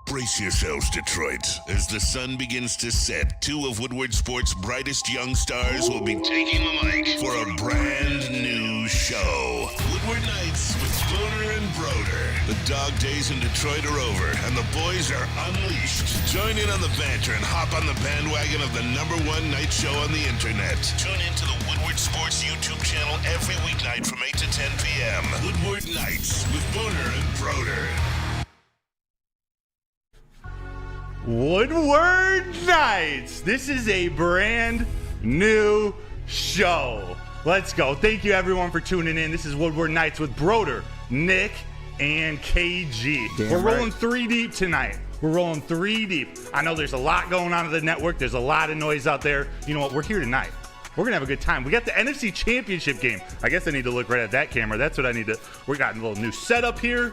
Brace yourselves, Detroit. As the sun begins to set, two of Woodward Sports' brightest young stars will be taking the mic for a brand new show. Woodward Nights with Spooner and Broder. The dog days in Detroit are over, and the boys are unleashed. Join in on the banter and hop on the bandwagon of the #1 night show on the internet. Tune in to the Woodward Sports YouTube channel every weeknight from 8 to 10 p.m. Woodward Nights with Spooner and Broder. Woodward Nights. This is a brand new show. Let's go. Thank you, everyone, for tuning in. This is Woodward Nights with Broder, Nick, and KG. We're rolling 3 deep tonight. We're rolling 3 deep. I know there's a lot going on at the network. There's a lot of noise out there. You know what? We're here tonight. We're going to have a good time. We got the NFC Championship game. I guess I need to look right at that camera. That's what I need to. We got a little new setup here.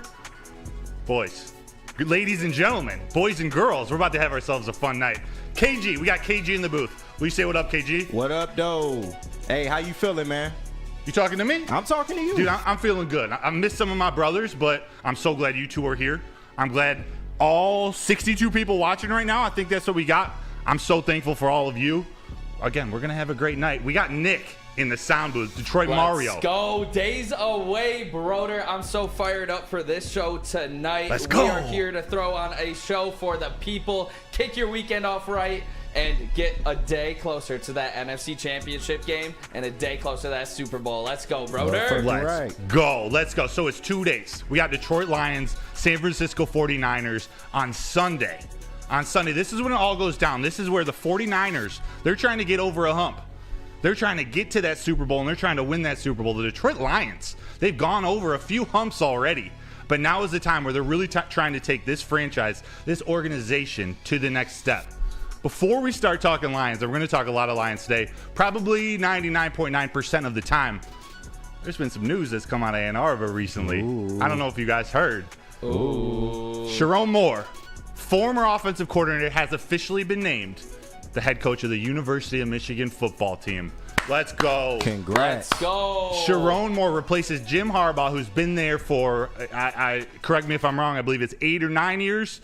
Boys. Ladies and gentlemen, boys and girls, we're about to have ourselves a fun night. KG, we got KG in the booth. Will you say what up, KG? What up, though? Hey, how you feeling, man? You talking to me? I'm talking to you. Dude, I'm feeling good. I missed some of my brothers, but I'm so glad you two are here. I'm glad all 62 people watching right now. I think that's what we got. I'm so thankful for all of you. Again, we're going to have a great night. We got Nick in the sound booth, Detroit Mario. Let's go. Days away, Broder. I'm so fired up for this show tonight. Let's go. We are here to throw on a show for the people. Kick your weekend off right and get a day closer to that NFC Championship game and a day closer to that Super Bowl. Let's go, Broder. Let's go. Let's go. So it's 2 days. We got Detroit Lions, San Francisco 49ers on Sunday. On Sunday, this is when it all goes down. This is where the 49ers, they're trying to get over a hump. They're trying to get to that Super Bowl, and they're trying to win that Super Bowl. The Detroit Lions, they've gone over a few humps already, but now is the time where they're really trying to take this franchise, this organization, to the next step. Before we start talking Lions, and we're going to talk a lot of Lions today, probably 99.9% of the time, there's been some news that's come out of Ann Arbor recently. Ooh. I don't know if you guys heard. Ooh. Sharon Moore, former offensive coordinator, has officially been named the head coach of the University of Michigan football team. Let's go. Congrats. Let's go. Sharon Moore replaces Jim Harbaugh, who's been there for, I correct me if I'm wrong, I believe it's 8 or 9 years.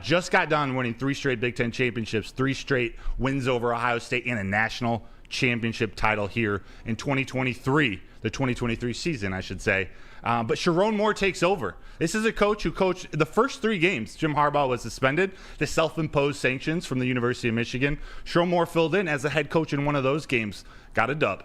Just got done winning 3 straight Big Ten championships, 3 straight wins over Ohio State, and a national championship title here in 2023, the 2023 season, I should say. But Sharon Moore takes over. This is a coach who coached the first 3 games. Jim Harbaugh was suspended. The self-imposed sanctions from the University of Michigan. Sharon Moore filled in as the head coach in one of those games. Got a dub.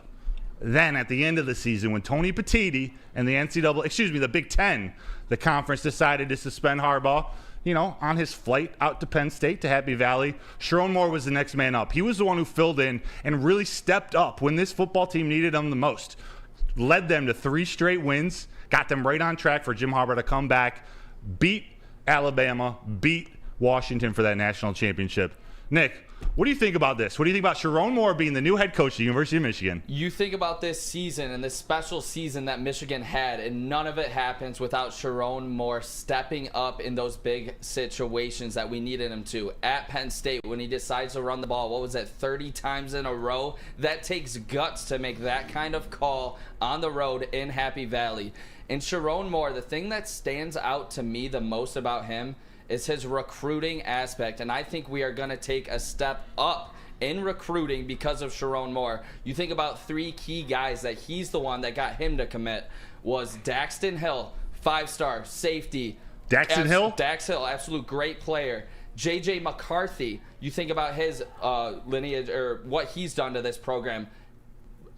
Then at the end of the season, when Tony Petitti and the Big Ten, the conference decided to suspend Harbaugh, on his flight out to Penn State to Happy Valley, Sharon Moore was the next man up. He was the one who filled in and really stepped up when this football team needed him the most. Led them to 3 straight wins. Got them right on track for Jim Harbaugh to come back, beat Alabama, beat Washington for that national championship. Nick, what do you think about this? What do you think about Sharon Moore being the new head coach of the University of Michigan? You think about this season and this special season that Michigan had, and none of it happens without Sharon Moore stepping up in those big situations that we needed him to. At Penn State, when he decides to run the ball, 30 times in a row? That takes guts to make that kind of call on the road in Happy Valley. And Sharon Moore, the thing that stands out to me the most about him is his recruiting aspect. And I think we are going to take a step up in recruiting because of Sharon Moore. You think about 3 key guys that he's the one that got him to commit was Daxton Hill, 5-star safety. Dax Hill, absolute great player. J.J. McCarthy, you think about his lineage or what he's done to this program.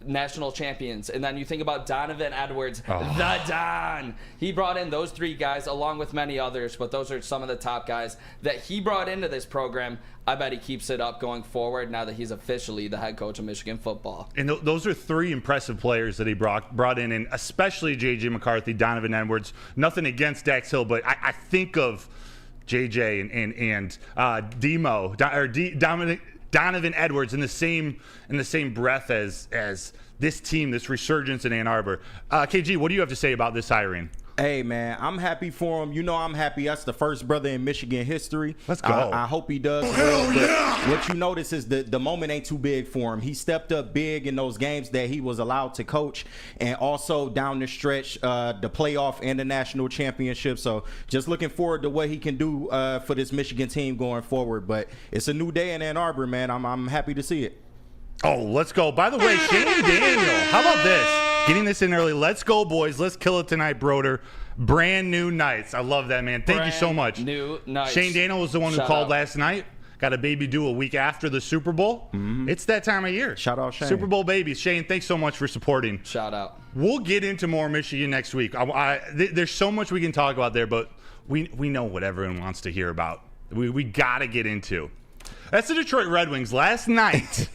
National champions. And then you think about Donovan Edwards, the Don. He brought in those 3 guys along with many others, but those are some of the top guys that he brought into this program. I bet he keeps it up going forward now that he's officially the head coach of Michigan football. And those are 3 impressive players that he brought in, and especially J.J. McCarthy, Donovan Edwards. Nothing against Dax Hill, but I think of J.J. and Donovan Edwards in the same breath as this team, this resurgence in Ann Arbor. KG, what do you have to say about this hiring? Hey, man, I'm happy for him. You know I'm happy. That's the first brother in Michigan history. Let's go. I hope he does well. But what you notice is the moment ain't too big for him. He stepped up big in those games that he was allowed to coach, and also down the stretch, the playoff and the national championship. So just looking forward to what he can do for this Michigan team going forward. But it's a new day in Ann Arbor, man. I'm happy to see it. Oh, let's go. By the way, Shane Daniel, how about this? Getting this in early. Let's go, boys. Let's kill it tonight, Broder. Brand new nights. I love that, man. Thank you so much. New nights. Shane Daniel was the one who called last night. Got a baby due a week after the Super Bowl. It's that time of year. Shout out, Shane. Super Bowl babies. Shane, thanks so much for supporting. Shout out. We'll get into more Michigan next week. There's so much we can talk about there, but we know what everyone wants to hear about. We got to get into. That's the Detroit Red Wings. Last night,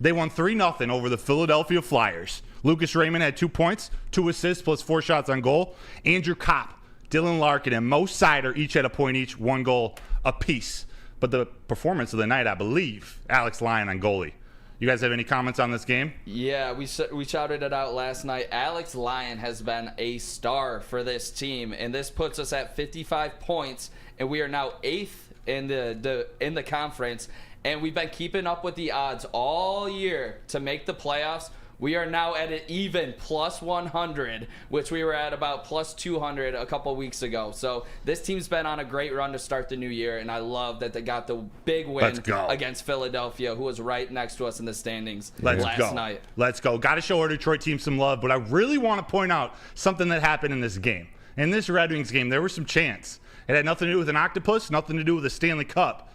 they won 3-0 over the Philadelphia Flyers. Lucas Raymond had 2 points, 2 assists, plus 4 shots on goal. Andrew Kopp, Dylan Larkin, and Mo Sider each had a point each, 1 goal apiece. But the performance of the night, I believe, Alex Lyon on goalie. You guys have any comments on this game? Yeah, we shouted it out last night. Alex Lyon has been a star for this team, and this puts us at 55 points, and we are now 8th in the conference, and we've been keeping up with the odds all year to make the playoffs. We are now at an even plus 100, which we were at about plus 200 a couple weeks ago. So this team's been on a great run to start the new year, and I love that they got the big win against Philadelphia, who was right next to us in the standings last night. Let's go. Got to show our Detroit team some love, but I really want to point out something that happened in this game. In this Red Wings game, there was some chance. It had nothing to do with an octopus, nothing to do with a Stanley Cup.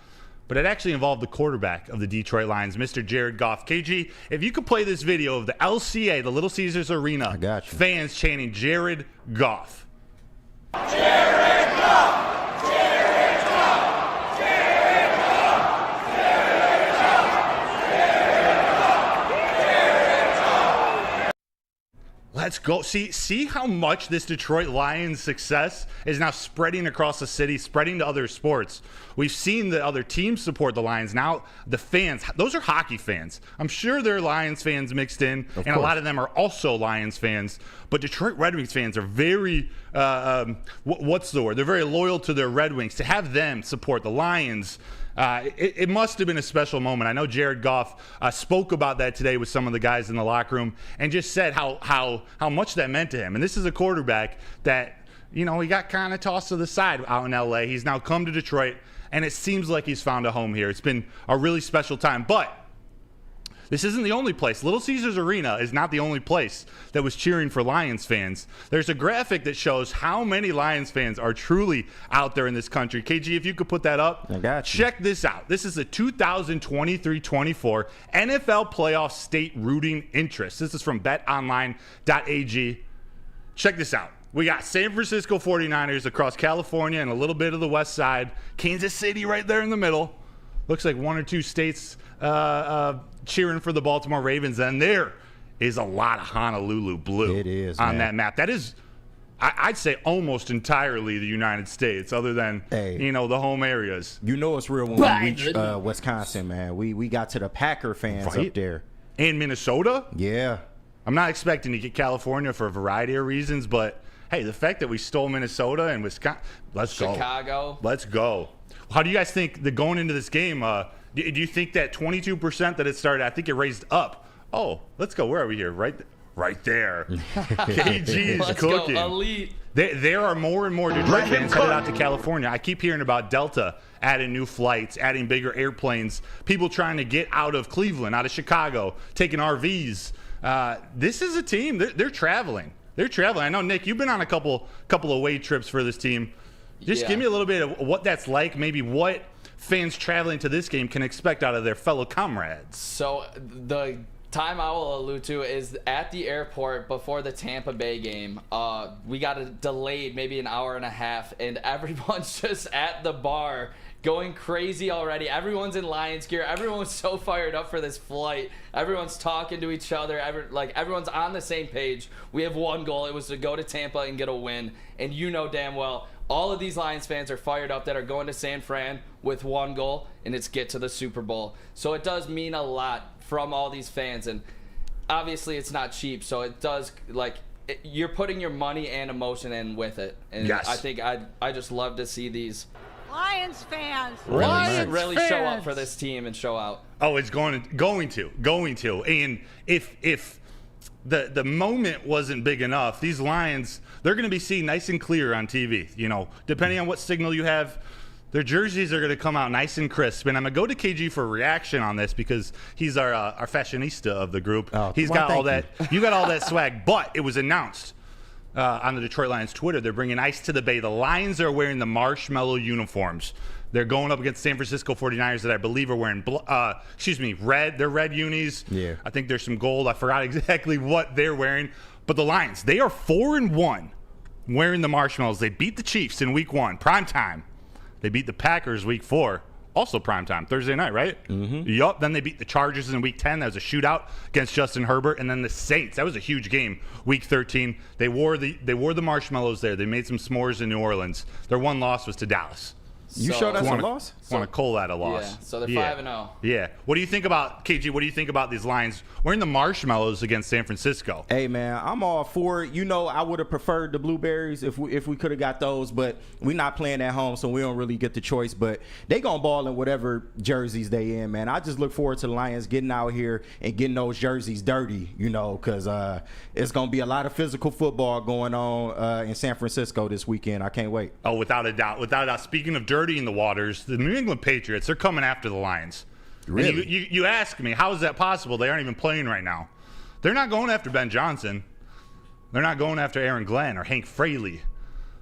But it actually involved the quarterback of the Detroit Lions, Mr. Jared Goff. KG, if you could play this video of the LCA, the Little Caesars Arena, fans chanting Jared Goff. Jared Goff! Jared Goff! Jared Goff! Jared Goff! Jared Goff! Let's go. See how much this Detroit Lions success is now spreading across the city, spreading to other sports. We've seen the other teams support the Lions. Now the fans, those are hockey fans. I'm sure there are Lions fans mixed in, and a lot of them are also Lions fans. But Detroit Red Wings fans are very, what's the word? They're very loyal to their Red Wings. To have them support the Lions, it must have been a special moment. I know Jared Goff spoke about that today with some of the guys in the locker room and just said how much that meant to him. And this is a quarterback that, he got kind of tossed to the side out in L.A. He's now come to Detroit, and it seems like he's found a home here. It's been a really special time. But this isn't the only place. Little Caesars Arena is not the only place that was cheering for Lions fans. There's a graphic that shows how many Lions fans are truly out there in this country. KG, if you could put that up. I got you. Check this out. This is the 2023-24 NFL Playoff State Rooting Interest. This is from betonline.ag. Check this out. We got San Francisco 49ers across California and a little bit of the west side. Kansas City right there in the middle. Looks like 1 or 2 states cheering for the Baltimore Ravens. And there is a lot of Honolulu blue on that map. That is, I'd say, almost entirely the United States, other than, the home areas. You know it's real when we reach Wisconsin, man. We got to the Packer fans up there. And Minnesota? Yeah. I'm not expecting to get California for a variety of reasons, but hey, the fact that we stole Minnesota and Wisconsin, Chicago. Let's go. How do you guys think that going into this game, do you think that 22% that it started, I think it raised up? Oh, let's go. Where are we here? Right there. KG is cooking. Go, elite. There are more and more Detroit fans headed out to California. I keep hearing about Delta adding new flights, adding bigger airplanes, people trying to get out of Cleveland, out of Chicago, taking RVs. This is a team. They're traveling. I know, Nick, you've been on a couple away trips for this team. Just give me a little bit of what that's like, maybe what fans traveling to this game can expect out of their fellow comrades. So the time I will allude to is at the airport before the Tampa Bay game. We got it delayed maybe an hour and a half, and everyone's just at the bar going crazy already. Everyone's in Lions gear. Everyone's so fired up for this flight. Everyone's talking to each other. Everyone's on the same page. We have one goal. It was to go to Tampa and get a win. And you know damn well, all of these Lions fans are fired up that are going to San Fran with one goal, and it's get to the Super Bowl. So it does mean a lot from all these fans. And obviously it's not cheap, so it does, you're putting your money and emotion in with it. And Yes. I think I just love to see these Lions fans. really show up for this team and show out. Oh, it's going to. And if the moment wasn't big enough, these Lions, they're going to be seen nice and clear on TV. You know, depending on what signal you have, their jerseys are going to come out nice and crisp. And I'm going to go to KG for a reaction on this because he's our fashionista of the group. Oh, he's got all that. You got all that swag. But it was announced on the Detroit Lions Twitter, they're bringing ice to the Bay. The Lions are wearing the marshmallow uniforms. They're going up against San Francisco 49ers that I believe are wearing red. They're red unis. Yeah. I think there's some gold. I forgot exactly what they're wearing. But the Lions, they are 4-1 wearing the marshmallows. They beat the Chiefs in week 1, prime time. They beat the Packers week 4, also prime time, Thursday night, right? Mm-hmm. Yup. Then they beat the Chargers in week 10. That was a shootout against Justin Herbert. And then the Saints. That was a huge game, week 13. They wore the marshmallows there. They made some s'mores in New Orleans. Their one loss was to Dallas. You sure that's a loss? Want to call that a loss? Yeah, so they're 5-0. Yeah. What do you think about KG? What do you think about these Lions wearing the marshmallows against San Francisco? Hey man, I'm all for it. You know, I would have preferred the blueberries if we could have got those, but we're not playing at home, so we don't really get the choice. But they gonna ball in whatever jerseys they in, man. I just look forward to the Lions getting out here and getting those jerseys dirty, you know, because it's gonna be a lot of physical football going on in San Francisco this weekend. I can't wait. Oh, without a doubt. Speaking of dirty in the waters, the New England Patriots, they're coming after the Lions. Really? And you ask me, how is that possible? They aren't even playing right now. They're not going after Ben Johnson. They're not going after Aaron Glenn or Hank Fraley.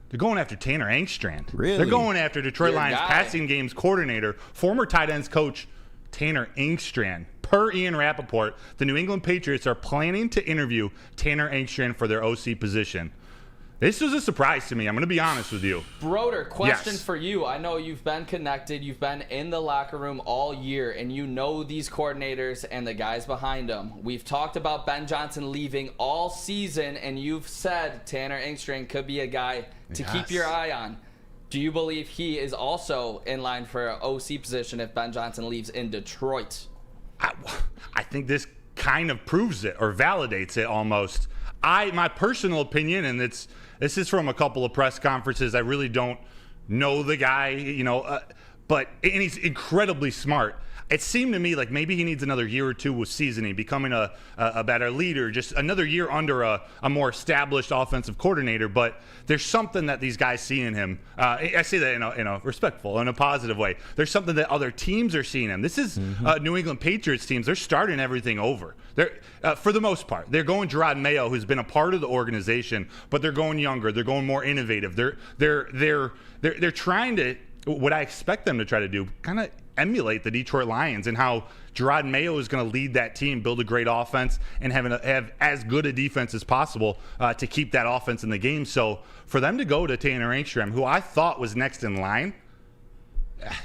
They're going after Tanner Engstrand. Really? They're going after Detroit Your Lions guy. passing games coordinator, former tight ends coach Tanner Engstrand. Per Ian Rappaport, the New England Patriots are planning to interview Tanner Engstrand for their OC position. This was a surprise to me. I'm going to be honest with you. Broder, question Yes. for you. I know you've been connected. You've been in the locker room all year, and you know these coordinators and the guys behind them. We've talked about Ben Johnson leaving all season, and you've said Tanner Engstrand could be a guy to keep your eye on. Do you believe he is also in line for an OC position if Ben Johnson leaves in Detroit? I think this kind of proves it or validates it almost. My personal opinion, and this is from a couple of press conferences. I really don't know the guy, you know, and he's incredibly smart. It seemed to me like maybe he needs another year or two with seasoning, becoming a better leader, just another year under a more established offensive coordinator. But there's something that these guys see in him. I say that in a respectful, in a positive way. There's something that other teams are seeing in him. This is New England Patriots teams. They're starting everything over. They're for the most part. They're going Gerard Mayo, who's been a part of the organization, but they're going younger. They're going more innovative. They're trying to, what I expect them to try to do, kind of emulate the Detroit Lions and how Gerard Mayo is going to lead that team, build a great offense, and have as good a defense as possible to keep that offense in the game. So for them to go to Tanner Engstrand, who I thought was next in line,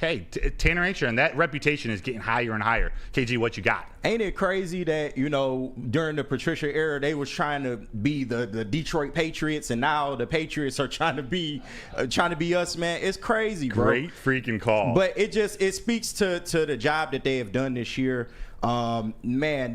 hey, Tanner Engstrand, that reputation is getting higher and higher. KG, what you got? Ain't it crazy that, you know, during the Patricia era, they was trying to be the Detroit Patriots, and now the Patriots are trying to be us, man. It's crazy, bro. Great freaking call. But it speaks to the job that they have done this year. Man,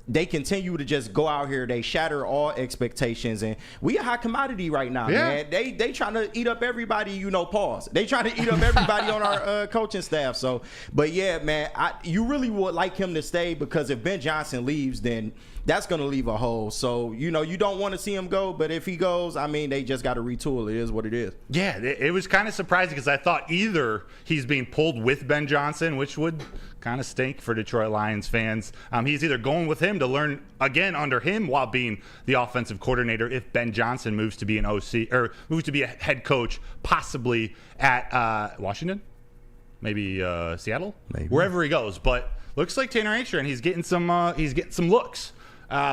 they continue to just go out here. They shatter all expectations, and we a high commodity right now, man. They trying to eat up everybody, you know. Pause. They trying to eat up everybody on our coaching staff. So, but yeah, man, you really would like him to stay, because if Ben Johnson leaves, then that's going to leave a hole. So, you know, you don't want to see him go, but if he goes, I mean, they just got to retool. It is what it is. Yeah, it was kind of surprising because I thought either he's being pulled with Ben Johnson, which would kind of stink for Detroit Lions fans. He's either going with him to learn again under him while being the offensive coordinator if Ben Johnson moves to be an OC or moves to be a head coach, possibly at Washington, maybe Seattle, maybe. Wherever he goes. But looks like Tanner Engstrand, he's getting some looks.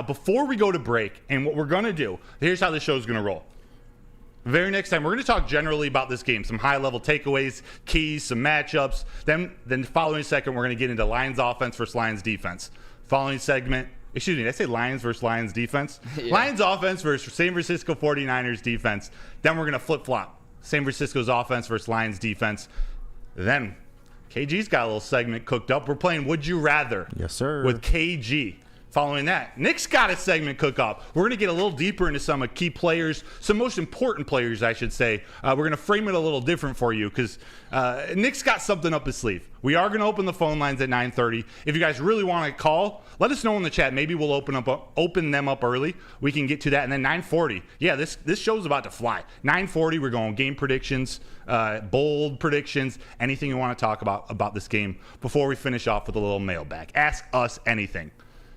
Before we go to break, and what we're going to do, here's how the show's going to roll. Very next time, we're going to talk generally about this game, some high-level takeaways, keys, some matchups. Then the following second, we're going to get into Lions offense versus Lions defense. Following segment, excuse me, did I say Lions versus Lions defense? Yeah. Lions offense versus San Francisco 49ers defense. Then we're going to flip-flop. San Francisco's offense versus Lions defense. Then KG's got a little segment cooked up. We're playing Would You Rather. Yes, sir. With KG. Following that, Nick's got a segment cook up. We're going to get a little deeper into some key players, some most important players, I should say. We're going to frame it a little different for you because Nick's got something up his sleeve. We are going to open the phone lines at 9:30. If you guys really want to call, let us know in the chat. Maybe we'll open them up early. We can get to that. And then 9:40. Yeah, this show's about to fly. 9:40, we're going game predictions, bold predictions, anything you want to talk about this game before we finish off with a little mailbag. Ask us anything.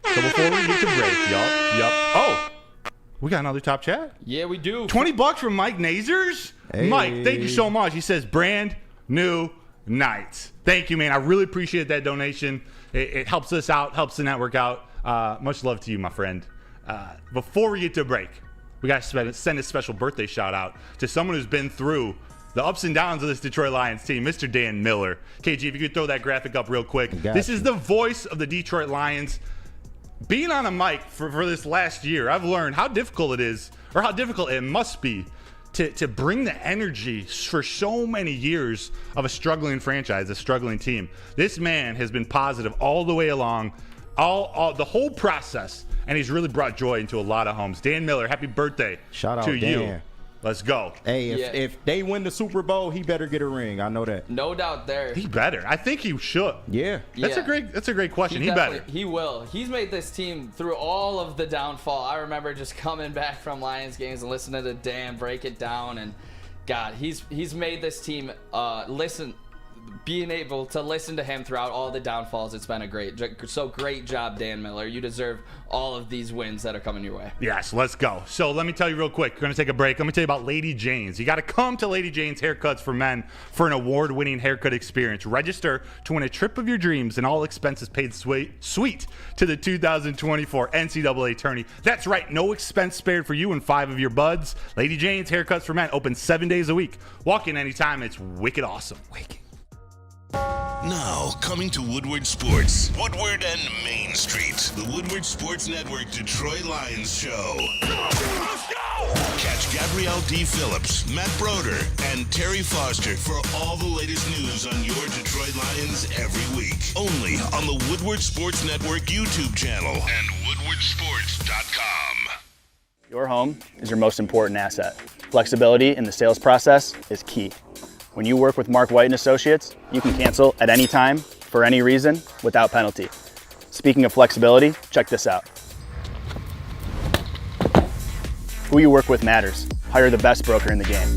So before we get to break, yup. Oh, we got another top chat? Yeah, we do. $20 from Mike Nazers? Hey. Mike, thank you so much. He says, brand new nights. Thank you, man. I really appreciate that donation. It helps us out, helps the network out. Much love to you, my friend. Before we get to break, we got to send a special birthday shout out to someone who's been through the ups and downs of this Detroit Lions team, Mr. Dan Miller. KG, if you could throw that graphic up real quick. This is the voice of the Detroit Lions. Being on a mic for this last year, I've learned how difficult it is, or how difficult it must be, to bring the energy for so many years of a struggling franchise, a struggling team. This man has been positive all the way along, all the whole process, and he's really brought joy into a lot of homes. Dan Miller, happy birthday Shout out to Dan. you. Let's go. Hey, Yeah. if they win the Super Bowl, he better get a ring. I know that. No doubt there. He better. I think he should. Yeah. That's a great question. He better. He will. He's made this team through all of the downfall. I remember just coming back from Lions games and listening to Dan break it down, and God, he's made this team being able to listen to him throughout all the downfalls. It's been a great job, Dan Miller. You deserve all of these wins that are coming your way. Yes, let's go. So let me tell you real quick. We're going to take a break. Let me tell you about Lady Jane's. You got to come to Lady Jane's Haircuts for Men for an award-winning haircut experience. Register to win a trip of your dreams and all expenses paid sweet to the 2024 NCAA tourney. That's right. No expense spared for you and 5 of your buds. Lady Jane's Haircuts for Men open 7 days a week. Walk in anytime. It's wicked awesome. Now, coming to Woodward Sports, Woodward and Main Street, the Woodward Sports Network Detroit Lions Show. Let's go! Catch Gabrielle D. Phillips, Matt Broder, and Terry Foster for all the latest news on your Detroit Lions every week. Only on the Woodward Sports Network YouTube channel and woodwardsports.com. Your home is your most important asset. Flexibility in the sales process is key. When you work with Mark White and Associates, you can cancel at any time, for any reason, without penalty. Speaking of flexibility, check this out. Who you work with matters. Hire the best broker in the game.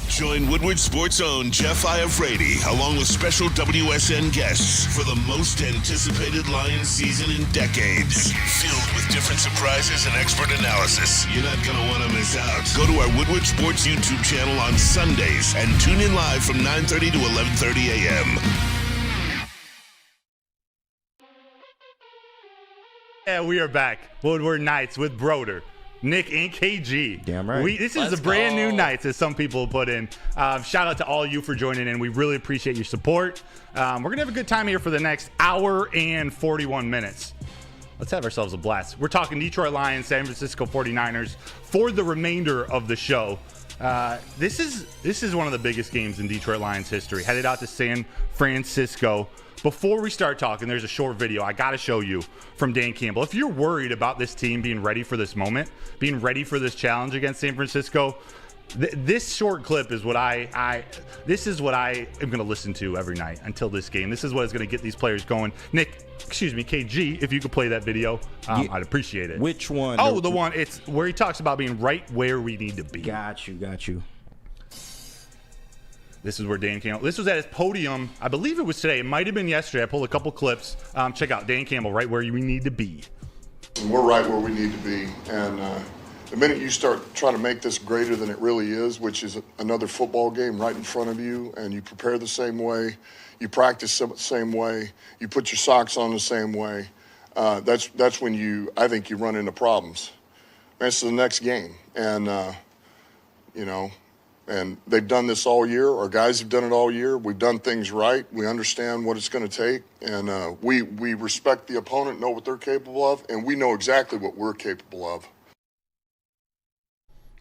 Join Woodward Sports' own Jeff Iafrate, along with special WSN guests for the most anticipated Lions season in decades. Filled with different surprises and expert analysis. You're not going to want to miss out. Go to our Woodward Sports YouTube channel on Sundays and tune in live from 9:30 to 11:30 a.m. Yeah, we are back. Woodward Nights with Broder, Nick, and KG. Damn right. This is a brand new nights, as some people put in. Shout out to all you for joining in. We really appreciate your support. We're going to have a good time here for the next hour and 41 minutes. Let's have ourselves a blast. We're talking Detroit Lions, San Francisco 49ers for the remainder of the show. This is one of the biggest games in Detroit Lions history. Headed out to San Francisco. Before we start talking, there's a short video I got to show you from Dan Campbell. If you're worried about this team being ready for this moment, being ready for this challenge against San Francisco, this short clip is what this is what I am going to listen to every night until this game. This is what is going to get these players going. Nick, KG, if you could play that video, I'd appreciate it. Which one? Oh, the one. It's where he talks about being right where we need to be. Got you. This is where Dan Campbell. This was at his podium. I believe it was today. It might have been yesterday. I pulled a couple clips. Check out Dan Campbell, right where we need to be. We're right where we need to be. And the minute you start trying to make this greater than it really is, which is another football game right in front of you, and you prepare the same way, you practice the same way, you put your socks on the same way, that's when I think you run into problems. This is the next game. And, and they've done this all year. Our guys have done it all year. We've done things right. We understand what it's going to take. And we respect the opponent, know what they're capable of, and we know exactly what we're capable of.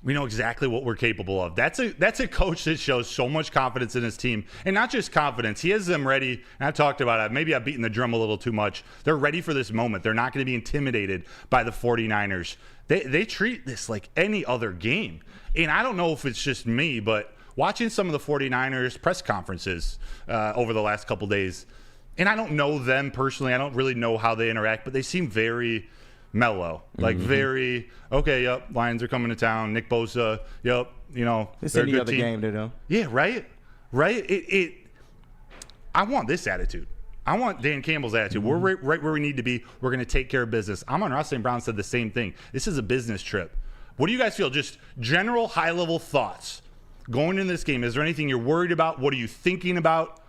we know exactly what we're capable of. That's a coach that shows so much confidence in his team. And not just confidence. He has them ready. And I've talked about it. Maybe I've beaten the drum a little too much. They're ready for this moment. They're not going to be intimidated by the 49ers. They treat this like any other game. And I don't know if it's just me, but watching some of the 49ers press conferences over the last couple days, and I don't know them personally. I don't really know how they interact, but they seem very mellow, like very, okay, yep, Lions are coming to town. Nick Bosa, yep, It's they're any a good other team. game to them. Yeah, right. I want this attitude. I want Dan Campbell's attitude. We're right where we need to be. We're going to take care of business. Amon-Ra St. Brown said the same thing. This is a business trip. What do you guys feel? Just general high-level thoughts going into this game. Is there anything you're worried about? What are you thinking about?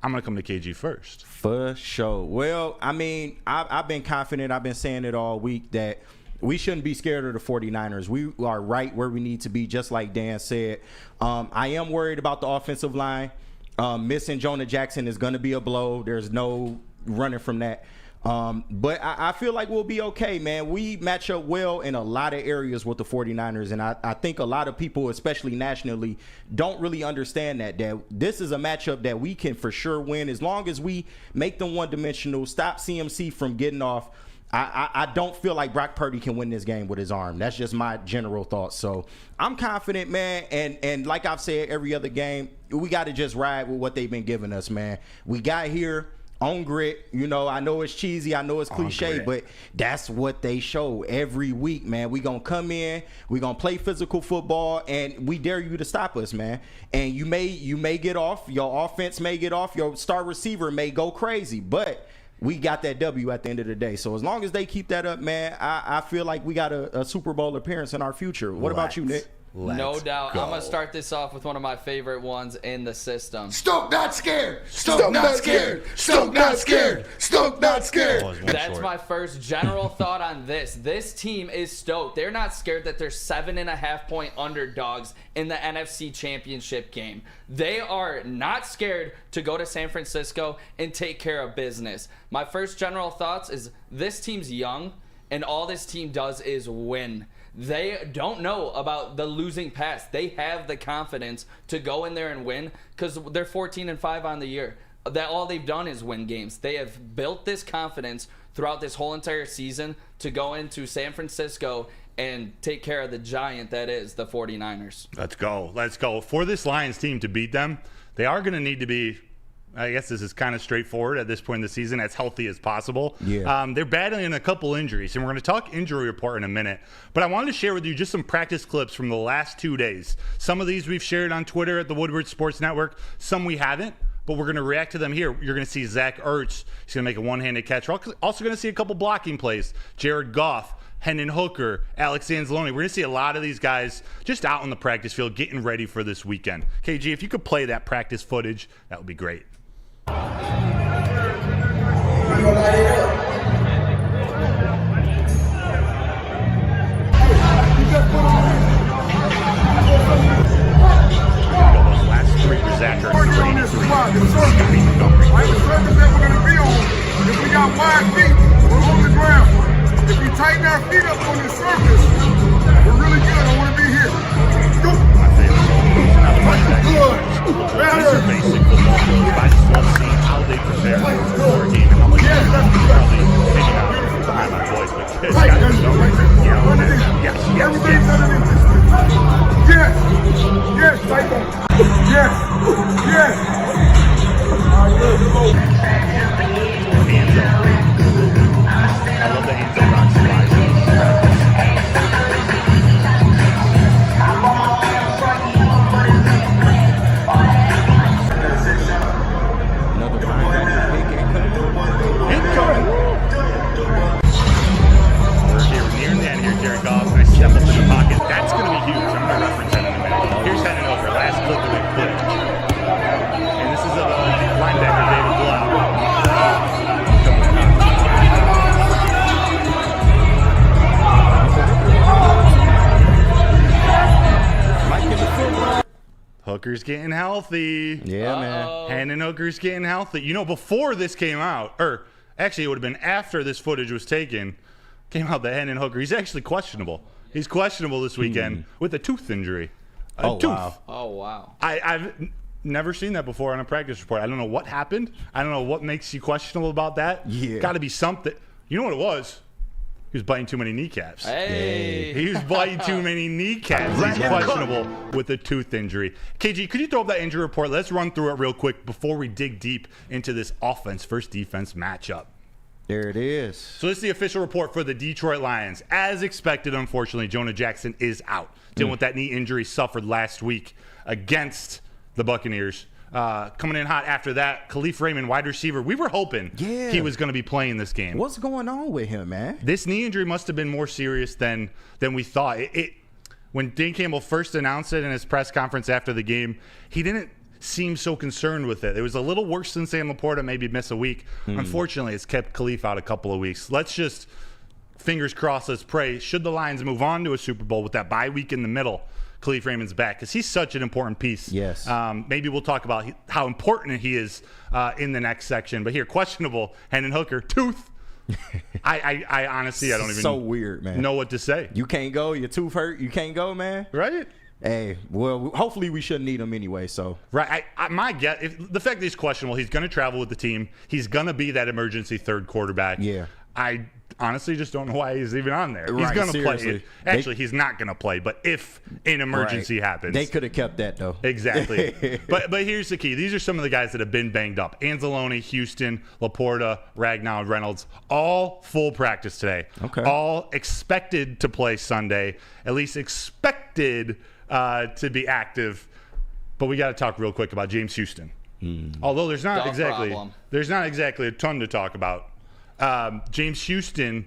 I'm going to come to KG first. For sure. Well, I mean, I've been confident. I've been saying it all week that we shouldn't be scared of the 49ers. We are right where we need to be, just like Dan said. I am worried about the offensive line. Missing Jonah Jackson is going to be a blow. There's no running from that. But I feel like we'll be okay, man. We match up well in a lot of areas with the 49ers, and I think a lot of people, especially nationally, don't really understand that this is a matchup that we can for sure win as long as we make them one-dimensional, stop CMC from getting off. I don't feel like Brock Purdy can win this game with his arm. That's just my general thoughts. So I'm confident, man, and like I've said every other game, we got to just ride with what they've been giving us, man. We got here on grit. I know it's cheesy, I know it's cliche, but that's what they show every week, man. We gonna come in, we gonna play physical football, and we dare you to stop us, man. And you may get off, your offense may get off, your star receiver may go crazy, but we got that W at the end of the day. So as long as they keep that up, man, I feel like we got a Super Bowl appearance in our future. What about you, Nick? No doubt. I'm going to start this off with one of my favorite ones in the system. Stoke not scared. Stoke not scared. Stoke not scared. Stoke not scared. That's my first general thought on this. This team is stoked. They're not scared that they're 7.5-point underdogs in the NFC Championship game. They are not scared to go to San Francisco and take care of business. My first general thoughts is this team's young, and all this team does is win. They don't know about the losing past. They have the confidence to go in there and win because they're 14-5 on the year. That all they've done is win games. They have built this confidence throughout this whole entire season to go into San Francisco and take care of the giant that is the 49ers. Let's go. For this Lions team to beat them, they are going to need to be, I guess this is kind of straightforward at this point in the season, as healthy as possible. Yeah. They're battling a couple injuries, and we're going to talk injury report in a minute. But I wanted to share with you just some practice clips from the last 2 days. Some of these we've shared on Twitter at the Woodward Sports Network. Some we haven't, but we're going to react to them here. You're going to see Zach Ertz. He's going to make a one-handed catch. We're also going to see a couple blocking plays. Jared Goff, Hendon Hooker, Alex Anzalone. We're going to see a lot of these guys just out on the practice field getting ready for this weekend. KG, if you could play that practice footage, that would be great. If we got wide feet, we're on the ground. If we tighten our feet up on this surface, we're really good. I want to be here. Go. These are basic football drills, but I just love seeing how they prepare for a game and how much probably taking out behind my voice, but this guy is so yes. Everything's underneath this. Yes, tight on. Yes. I love the hands on Rock slide. Jared Goff, and I step up in the pocket. That's going to be huge. I'm going to reference that in a minute. Here's Hendon Hooker, last clip of the clip. And this is a linebacker, David Blau. Hooker's getting healthy. Yeah, man. Hendon Hooker's getting healthy. Before this came out, or actually it would have been after this footage was taken, came out that Hendon Hooker, he's actually questionable. He's questionable this weekend with a tooth injury. Oh, wow. Oh, wow. I've never seen that before on a practice report. I don't know what happened. I don't know what makes you questionable about that. Yeah. Got to be something. You know what it was? He was biting too many kneecaps. Hey. He was biting too many kneecaps. He's questionable with a tooth injury. KG, could you throw up that injury report? Let's run through it real quick before we dig deep into this offense versus defense matchup. There it is. So this is the official report for the Detroit Lions. As expected, unfortunately, Jonah Jackson is out, dealing with that knee injury suffered last week against the Buccaneers. Coming in hot after that, Khalif Raymond, wide receiver. We were hoping he was going to be playing this game. What's going on with him, man? This knee injury must have been more serious than we thought. When Dan Campbell first announced it in his press conference after the game, he didn't seem so concerned with it. It was a little worse than Sam Laporta, maybe miss a week. Unfortunately, it's kept Khalif out a couple of weeks. Let's just, fingers crossed, let's pray. Should the Lions move on to a Super Bowl with that bye week in the middle, Khalif Raymond's back, because he's such an important piece. Yes. Maybe we'll talk about how important he is in the next section. But here, questionable, Hendon Hooker, tooth. I honestly, I don't even so weird, man. know what to say. You can't go. Your tooth hurt. You can't go, man. Right? Hey, well, hopefully we shouldn't need him anyway. So Right. My guess, the fact that he's questionable, he's going to travel with the team. He's going to be that emergency third quarterback. Yeah. I honestly just don't know why he's even on there. He's Right, going to play. seriously. Actually, he's not going to play, but if an emergency happens. They could have kept that, though. Exactly. but here's the key. These are some of the guys that have been banged up. Anzalone, Houston, Laporta, Ragnow, Reynolds, all full practice today. Okay. All expected to play Sunday, at least expected to be active. But we got to talk real quick about James Houston. Although there's not exactly a ton to talk about. James Houston,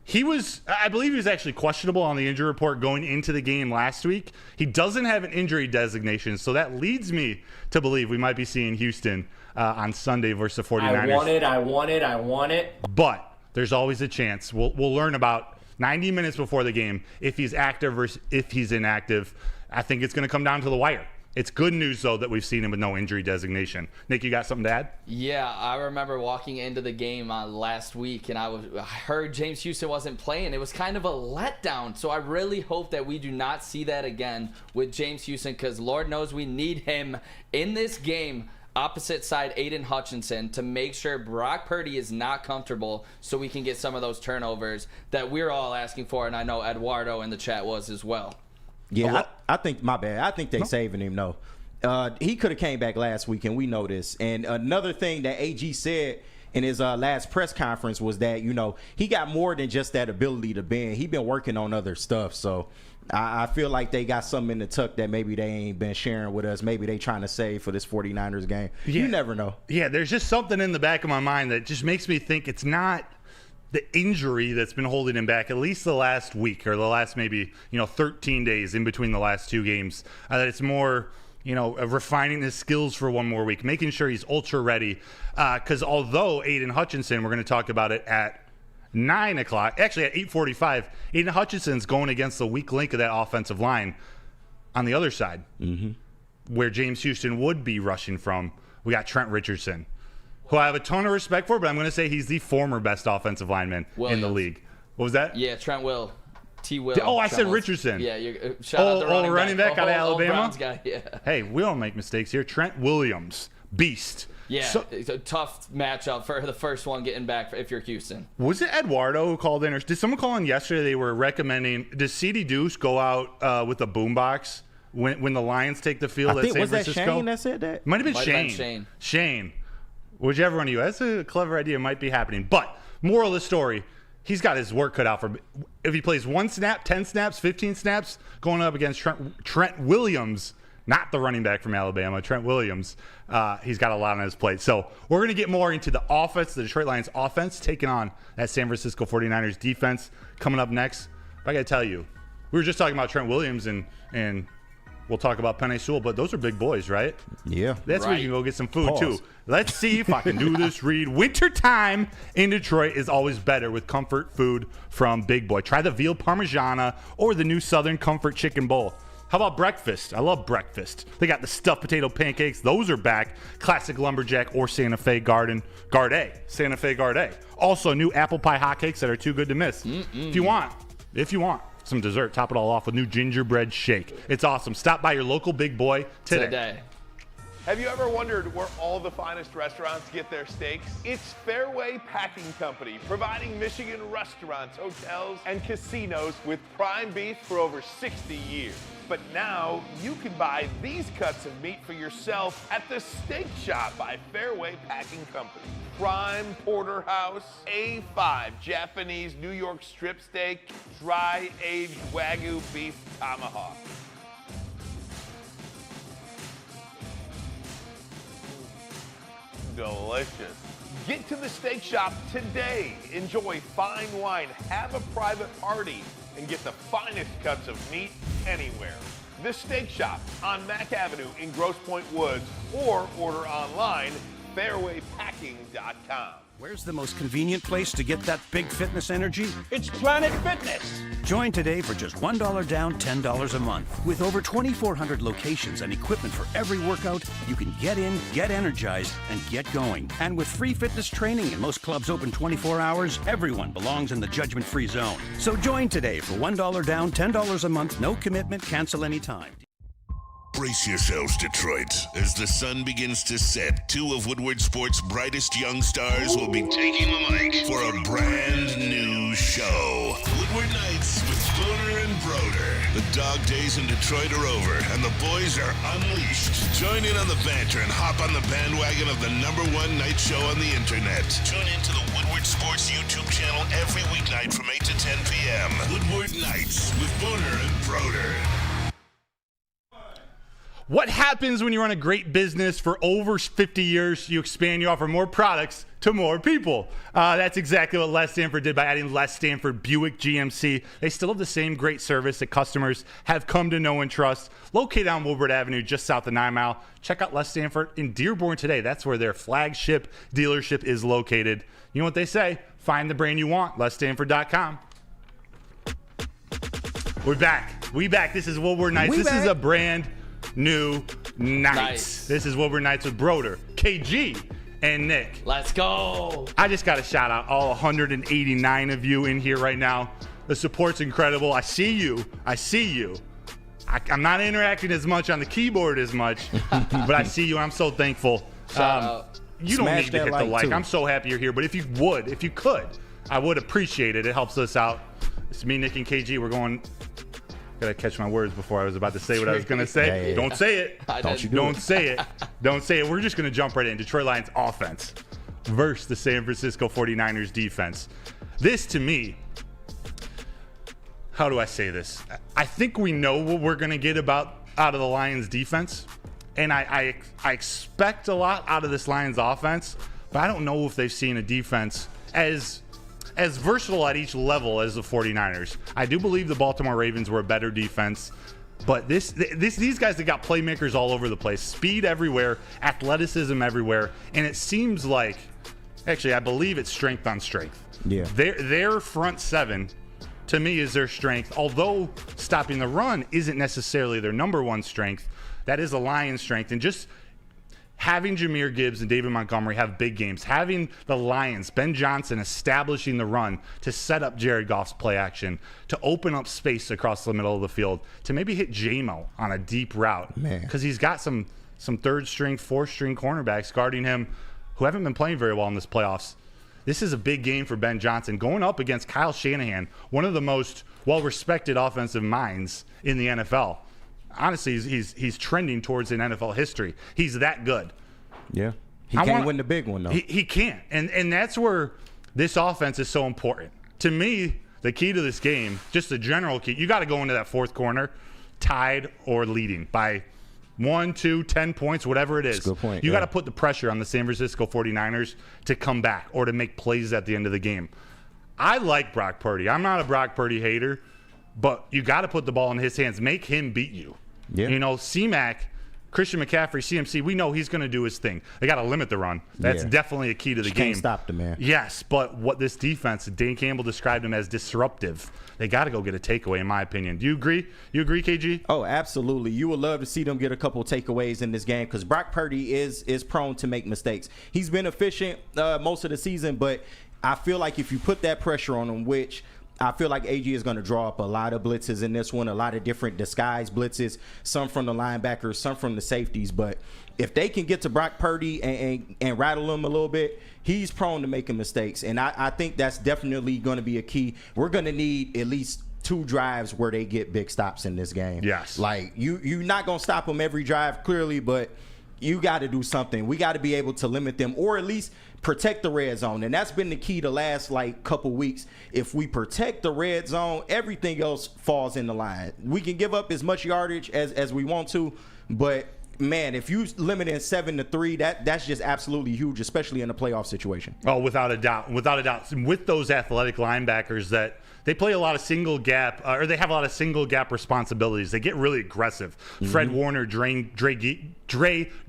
I believe he was actually questionable on the injury report going into the game last week. He doesn't have an injury designation, so that leads me to believe we might be seeing Houston on Sunday versus the 49ers. I want it. But there's always a chance. We'll learn about 90 minutes before the game if he's active versus if he's inactive. I think it's going to come down to the wire. It's good news, though, that we've seen him with no injury designation. Nick, you got something to add? Yeah, I remember walking into the game last week, and I heard James Houston wasn't playing. It was kind of a letdown. So I really hope that we do not see that again with James Houston, because Lord knows we need him in this game. Opposite side, Aiden Hutchinson, to make sure Brock Purdy is not comfortable so we can get some of those turnovers that we're all asking for, and I know Eduardo in the chat was as well. Yeah, I think, my bad. I think they saving him, though. He could have came back last week, and we know this. And another thing that AG said in his last press conference was that, he got more than just that ability to bend. He been working on other stuff. So I feel like they got something in the tuck that maybe they ain't been sharing with us. Maybe they trying to save for this 49ers game. Yeah. You never know. Yeah, there's just something in the back of my mind that just makes me think it's not the injury that's been holding him back, at least the last week or the last maybe 13 days in between the last two games. That it's more refining his skills for one more week, making sure he's ultra ready. Because although Aiden Hutchinson, we're going to talk about it at 9 o'clock, actually at 8:45, Aiden Hutchinson's going against the weak link of that offensive line on the other side, where James Houston would be rushing from. We got Trent Richardson, who I have a ton of respect for, but I'm going to say he's the former best offensive lineman in the league. What was that? Yeah, Trent Will. T-Will. Oh, I Trent said Will. Richardson. Yeah, shout out the running back out of Alabama? Browns guy, yeah. Hey, we don't make mistakes here. Trent Williams, beast. Yeah, it's a tough matchup for the first one getting back if you're Houston. Was it Eduardo who called in? Or did someone call in yesterday? They were recommending, does CD Deuce go out with a boombox when the Lions take the field at San was Francisco? that Shane that said that? Might have been Shane. Whichever one of you. That's a clever idea. It might be happening. But moral of the story, he's got his work cut out for him. If he plays 1 snap, 10 snaps, 15 snaps, going up against Trent Williams, not the running back from Alabama, Trent Williams, he's got a lot on his plate. So we're going to get more into the offense, the Detroit Lions offense, taking on that San Francisco 49ers defense coming up next. But I got to tell you, we were just talking about Trent Williams and we'll talk about Penei Sewell, but those are big boys, right? Yeah. That's where you can go get some food, too. Let's see if I can do this read. Wintertime in Detroit is always better with comfort food from Big Boy. Try the veal parmigiana or the new Southern Comfort Chicken Bowl. How about breakfast? I love breakfast. They got the stuffed potato pancakes. Those are back. Classic lumberjack or Santa Fe Garden. Santa Fe Garde. Also, new apple pie hotcakes that are too good to miss. If you want, some dessert. Top it all off with new gingerbread shake. It's awesome. Stop by your local Big Boy today. Have you ever wondered where all the finest restaurants get their steaks? It's Fairway Packing Company, providing Michigan restaurants, hotels, and casinos with prime beef for over 60 years. But now you can buy these cuts of meat for yourself at the Steak Shop by Fairway Packing Company. Prime porterhouse, A5 Japanese New York strip steak, dry aged Wagyu beef tomahawk. Delicious. Get to the Steak Shop today. Enjoy fine wine, have a private party, and get the finest cuts of meat anywhere. The Steak Shop on Mack Avenue in Grosse Pointe Woods, or order online, fairwaypacking.com. Where's the most convenient place to get that big fitness energy? It's Planet Fitness. Join today for just $1 down, $10 a month. With over 2,400 locations and equipment for every workout, you can get in, get energized, and get going. And with free fitness training and most clubs open 24 hours, everyone belongs in the judgment-free zone. So join today for $1 down, $10 a month, no commitment, cancel anytime. Brace yourselves, Detroit. As the sun begins to set, two of Woodward Sports' brightest young stars will be taking the mic for a brand new show. Woodward Nights with Spooner and Broder. The dog days in Detroit are over, and the boys are unleashed. Join in on the banter and hop on the bandwagon of the #1 night show on the internet. Tune into the Woodward Sports YouTube channel every weeknight from 8 to 10 p.m. Woodward Nights with Spooner and Broder. What happens when you run a great business for over 50 years? You expand, you offer more products to more people. That's exactly what Les Stanford did by adding Les Stanford Buick GMC. They still have the same great service that customers have come to know and trust. Located on Woodward Avenue, just south of 9 Mile. Check out Les Stanford in Dearborn today. That's where their flagship dealership is located. You know what they say? Find the brand you want. LesStanford.com. We're back. We back. This is Woodward Nights. This is a brand new nights. This is Woodward Nights with Broder, KG, and Nick. Let's go. I just got to shout out all 189 of you in here right now. The support's incredible. I see you. I'm not interacting as much on the keyboard as much, but I see you. I'm so thankful. Shout out. You don't need to hit the like. I'm so happy you're here. But if you could, I would appreciate it. It helps us out. It's me, Nick, and KG. We're going. Gotta catch my words before I was about to say what I was gonna say. Yeah. Don't say it. Don't say it. Don't say it. We're just gonna jump right in. Detroit Lions offense versus the San Francisco 49ers defense. This, to me, how do I say this? I think we know what we're gonna get out of the Lions defense, and I expect a lot out of this Lions offense, but I don't know if they've seen a defense as versatile at each level as the 49ers. I do believe the Baltimore Ravens were a better defense, but these guys have got playmakers all over the place, speed everywhere, athleticism everywhere, and it seems like, actually, I believe it's strength on strength. Yeah. Their front seven, to me, is their strength. Although stopping the run isn't necessarily their number one strength, that is a Lions' strength. And just having Jahmyr Gibbs and David Montgomery have big games, having the Lions, Ben Johnson establishing the run to set up Jared Goff's play action, to open up space across the middle of the field, to maybe hit J-Mo on a deep route. Because he's got some third-string, fourth-string cornerbacks guarding him who haven't been playing very well in this playoffs. This is a big game for Ben Johnson going up against Kyle Shanahan, one of the most well-respected offensive minds in the NFL. Honestly, he's trending towards an NFL history. He's that good. Yeah. He can't win the big one, though. He can't. And that's where this offense is so important. To me, the key to this game, just the general key, you got to go into that fourth corner tied or leading by 1, 2, 10 points, whatever it is. That's a good point. You got to put the pressure on the San Francisco 49ers to come back or to make plays at the end of the game. I like Brock Purdy. I'm not a Brock Purdy hater, but you got to put the ball in his hands. Make him beat you. Yeah. You know, C-Mac, Christian McCaffrey, CMC, we know he's going to do his thing. They got to limit the run. That's definitely a key to the game. Can't stop the man. Yes, but what this defense, Dan Campbell described him as disruptive. They got to go get a takeaway, in my opinion. Do you agree? You agree, KG? Oh, absolutely. You would love to see them get a couple takeaways in this game because Brock Purdy is prone to make mistakes. He's been efficient most of the season, but I feel like if you put that pressure on him, which I feel like AG is going to draw up a lot of blitzes in this one, a lot of different disguise blitzes, some from the linebackers, some from the safeties. But if they can get to Brock Purdy and rattle him a little bit, he's prone to making mistakes. And I think that's definitely going to be a key. We're going to need at least 2 drives where they get big stops in this game. Yes. Like, you're not going to stop them every drive, clearly, but you got to do something. We got to be able to limit them, or at least protect the red zone. And that's been the key the last couple weeks. If we protect the red zone, everything else falls in the line. We can give up as much yardage as we want to, but man, if you limit in 7-3, that's just absolutely huge, especially in a playoff situation. Oh, without a doubt. With those athletic linebackers that they play a lot of single gap, or they have a lot of single gap responsibilities. They get really aggressive. Fred Warner, Dre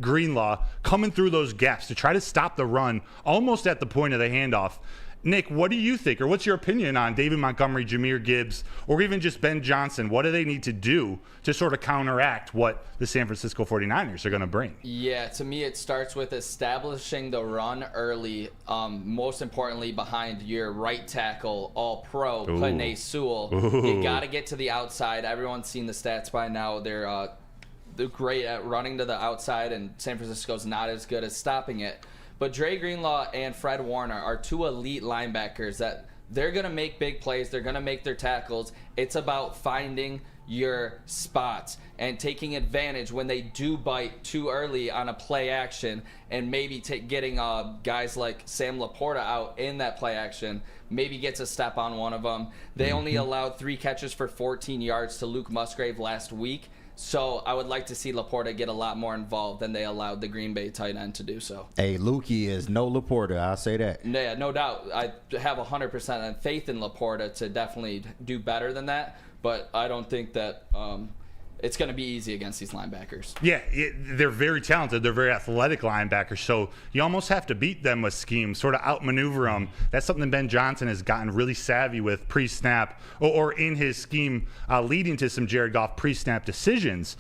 Greenlaw coming through those gaps to try to stop the run almost at the point of the handoff. Nick, what do you think, or what's your opinion on David Montgomery, Jahmyr Gibbs, or even just Ben Johnson? What do they need to do to sort of counteract what the San Francisco 49ers are going to bring? Yeah, to me it starts with establishing the run early, most importantly behind your right tackle, all-pro, Penei Sewell. You got to get to the outside. Everyone's seen the stats by now. They're great at running to the outside, and San Francisco's not as good at stopping it. But Dre Greenlaw and Fred Warner are 2 elite linebackers that they're going to make big plays. They're going to make their tackles. It's about finding your spots and taking advantage when they do bite too early on a play action, and maybe getting guys like Sam Laporta out in that play action. Maybe gets a step on one of them. They only allowed 3 catches for 14 yards to Luke Musgrave last week. So I would like to see Laporta get a lot more involved than they allowed the Green Bay tight end to do so. Hey, Lukey is no Laporta. I'll say that. Yeah, no doubt. I have 100% faith in Laporta to definitely do better than that. But I don't think that it's going to be easy against these linebackers. Yeah, they're very talented. They're very athletic linebackers. So you almost have to beat them with schemes, sort of outmaneuver them. That's something Ben Johnson has gotten really savvy with pre-snap or in his scheme, leading to some Jared Goff pre-snap decisions.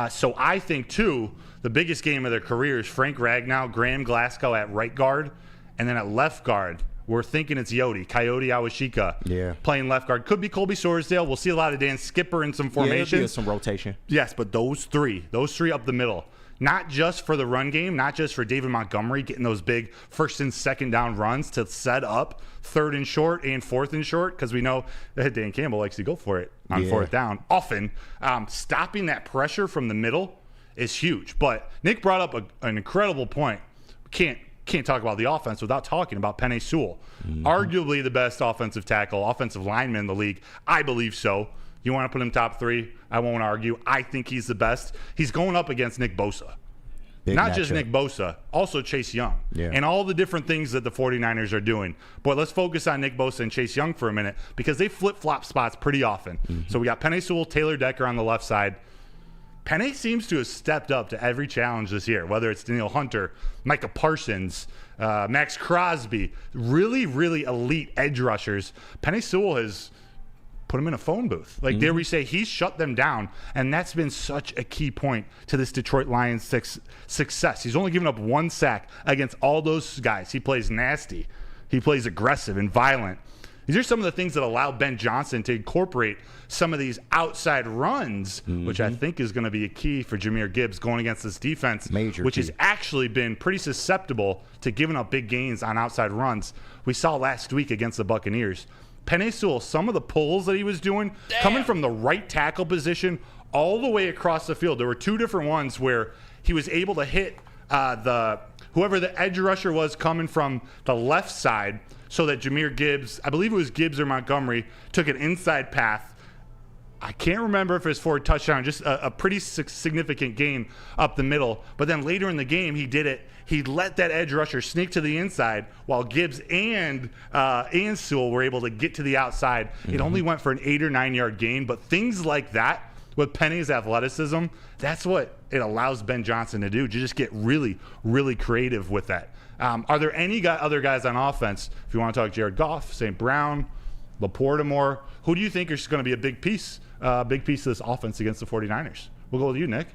So I think, too, the biggest game of their career is Frank Ragnow, Graham Glasgow at right guard, and then at left guard, we're thinking it's Coyote Awashika playing left guard. Could be Colby Sorsdale. We'll see a lot of Dan Skipper in some formations. Yeah, some rotation. Yes, but those three up the middle, not just for the run game, not just for David Montgomery getting those big 1st and 2nd down runs to set up 3rd and short and 4th and short, because we know that Dan Campbell likes to go for it on 4th down often. Stopping that pressure from the middle is huge. But Nick brought up an incredible point. Can't talk about the offense without talking about Penei Sewell. Arguably the best offensive lineman in the league. I believe so. You want to put him top 3? I won't argue. I think he's the best. He's going up against Nick Bosa. Not just Nick Bosa, also Chase Young. And all the different things that the 49ers are doing. But let's focus on Nick Bosa and Chase Young for a minute, because they flip-flop spots pretty often. So we got Penei Sewell, Taylor Decker on the left side. Penei seems to have stepped up to every challenge this year, whether it's Daniel Hunter, Micah Parsons, Max Crosby, really, really elite edge rushers. Penei Sewell has put him in a phone booth. Like, dare we say, he's shut them down, and that's been such a key point to this Detroit Lions success. He's only given up 1 sack against all those guys. He plays nasty. He plays aggressive and violent. These are some of the things that allow Ben Johnson to incorporate some of these outside runs, which I think is going to be a key for Jahmyr Gibbs going against this defense, which has actually been pretty susceptible to giving up big gains on outside runs. We saw last week against the Buccaneers. Penei Sewell, some of the pulls that he was doing, coming from the right tackle position all the way across the field. There were 2 different ones where he was able to hit whoever the edge rusher was coming from the left side, so that Jahmyr Gibbs, I believe it was Gibbs or Montgomery, took an inside path. I can't remember if it was for a touchdown, just a pretty significant gain up the middle. But then later in the game, he did it. He let that edge rusher sneak to the inside while Gibbs and Sewell were able to get to the outside. It only went for an 8 or 9 yard gain. But things like that, with Penei's athleticism, that's what it allows Ben Johnson to do, to just get really, really creative with that. Are there any other guys on offense? If you want to talk Jared Goff, St. Brown, Laporta more, who do you think is going to be a big piece of this offense against the 49ers? We'll go with you, Nick.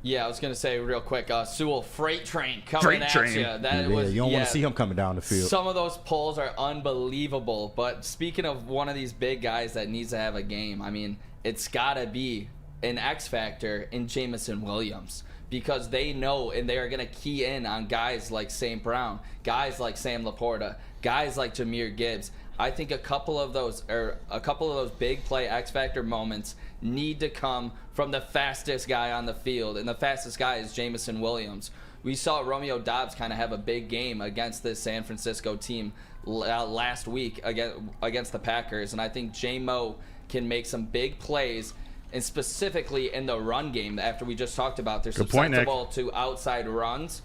Yeah, I was going to say real quick, Sewell Freight Train coming at you. You don't want to see him coming down the field. Some of those pulls are unbelievable. But speaking of one of these big guys that needs to have a game, I mean, it's got to be an X factor in Jamison Williams, because they know and they are going to key in on guys like St. Brown, guys like Sam Laporta, guys like Jahmyr Gibbs. I think a couple of those big play X factor moments need to come from the fastest guy on the field, and the fastest guy is Jamison Williams. We saw Romeo Doubs kind of have a big game against this San Francisco team last week against the Packers, and I think J-Mo can make some big plays, and specifically in the run game. After we just talked about, they're susceptible to outside runs.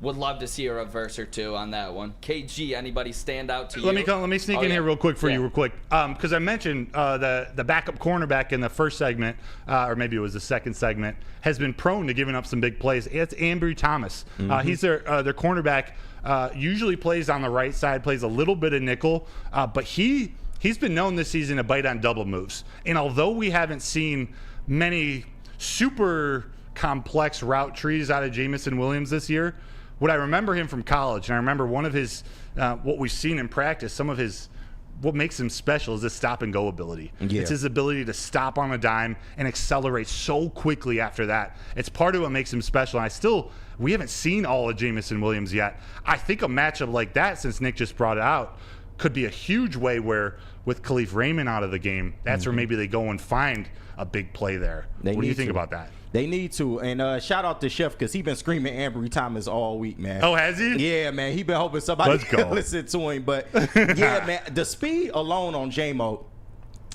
Would love to see a reverse or two on that one. KG, anybody stand out to you? Let me sneak in here real quick for you real quick. Because I mentioned the backup cornerback in the first segment, or maybe it was the second segment, has been prone to giving up some big plays. It's Ambry Thomas. He's their cornerback, usually plays on the right side, plays a little bit of nickel, but he's been known this season to bite on double moves. And although we haven't seen many super complex route trees out of Jamison Williams this year, what I remember him from college, and I remember one of his, what we've seen in practice, what makes him special is his stop and go ability. Yeah. It's his ability to stop on a dime and accelerate so quickly after that. It's part of what makes him special. And we haven't seen all of Jamison Williams yet. I think a matchup like that, since Nick just brought it out, could be a huge way where with Khalif Raymond out of the game, that's where maybe they go and find a big play there. What do you think about that? They need to. And shout out to Chef, because he been screaming Ambry Thomas all week, man. Oh, has he? Yeah, man. He been hoping somebody can listen to him. But, yeah, man, the speed alone on J-Mo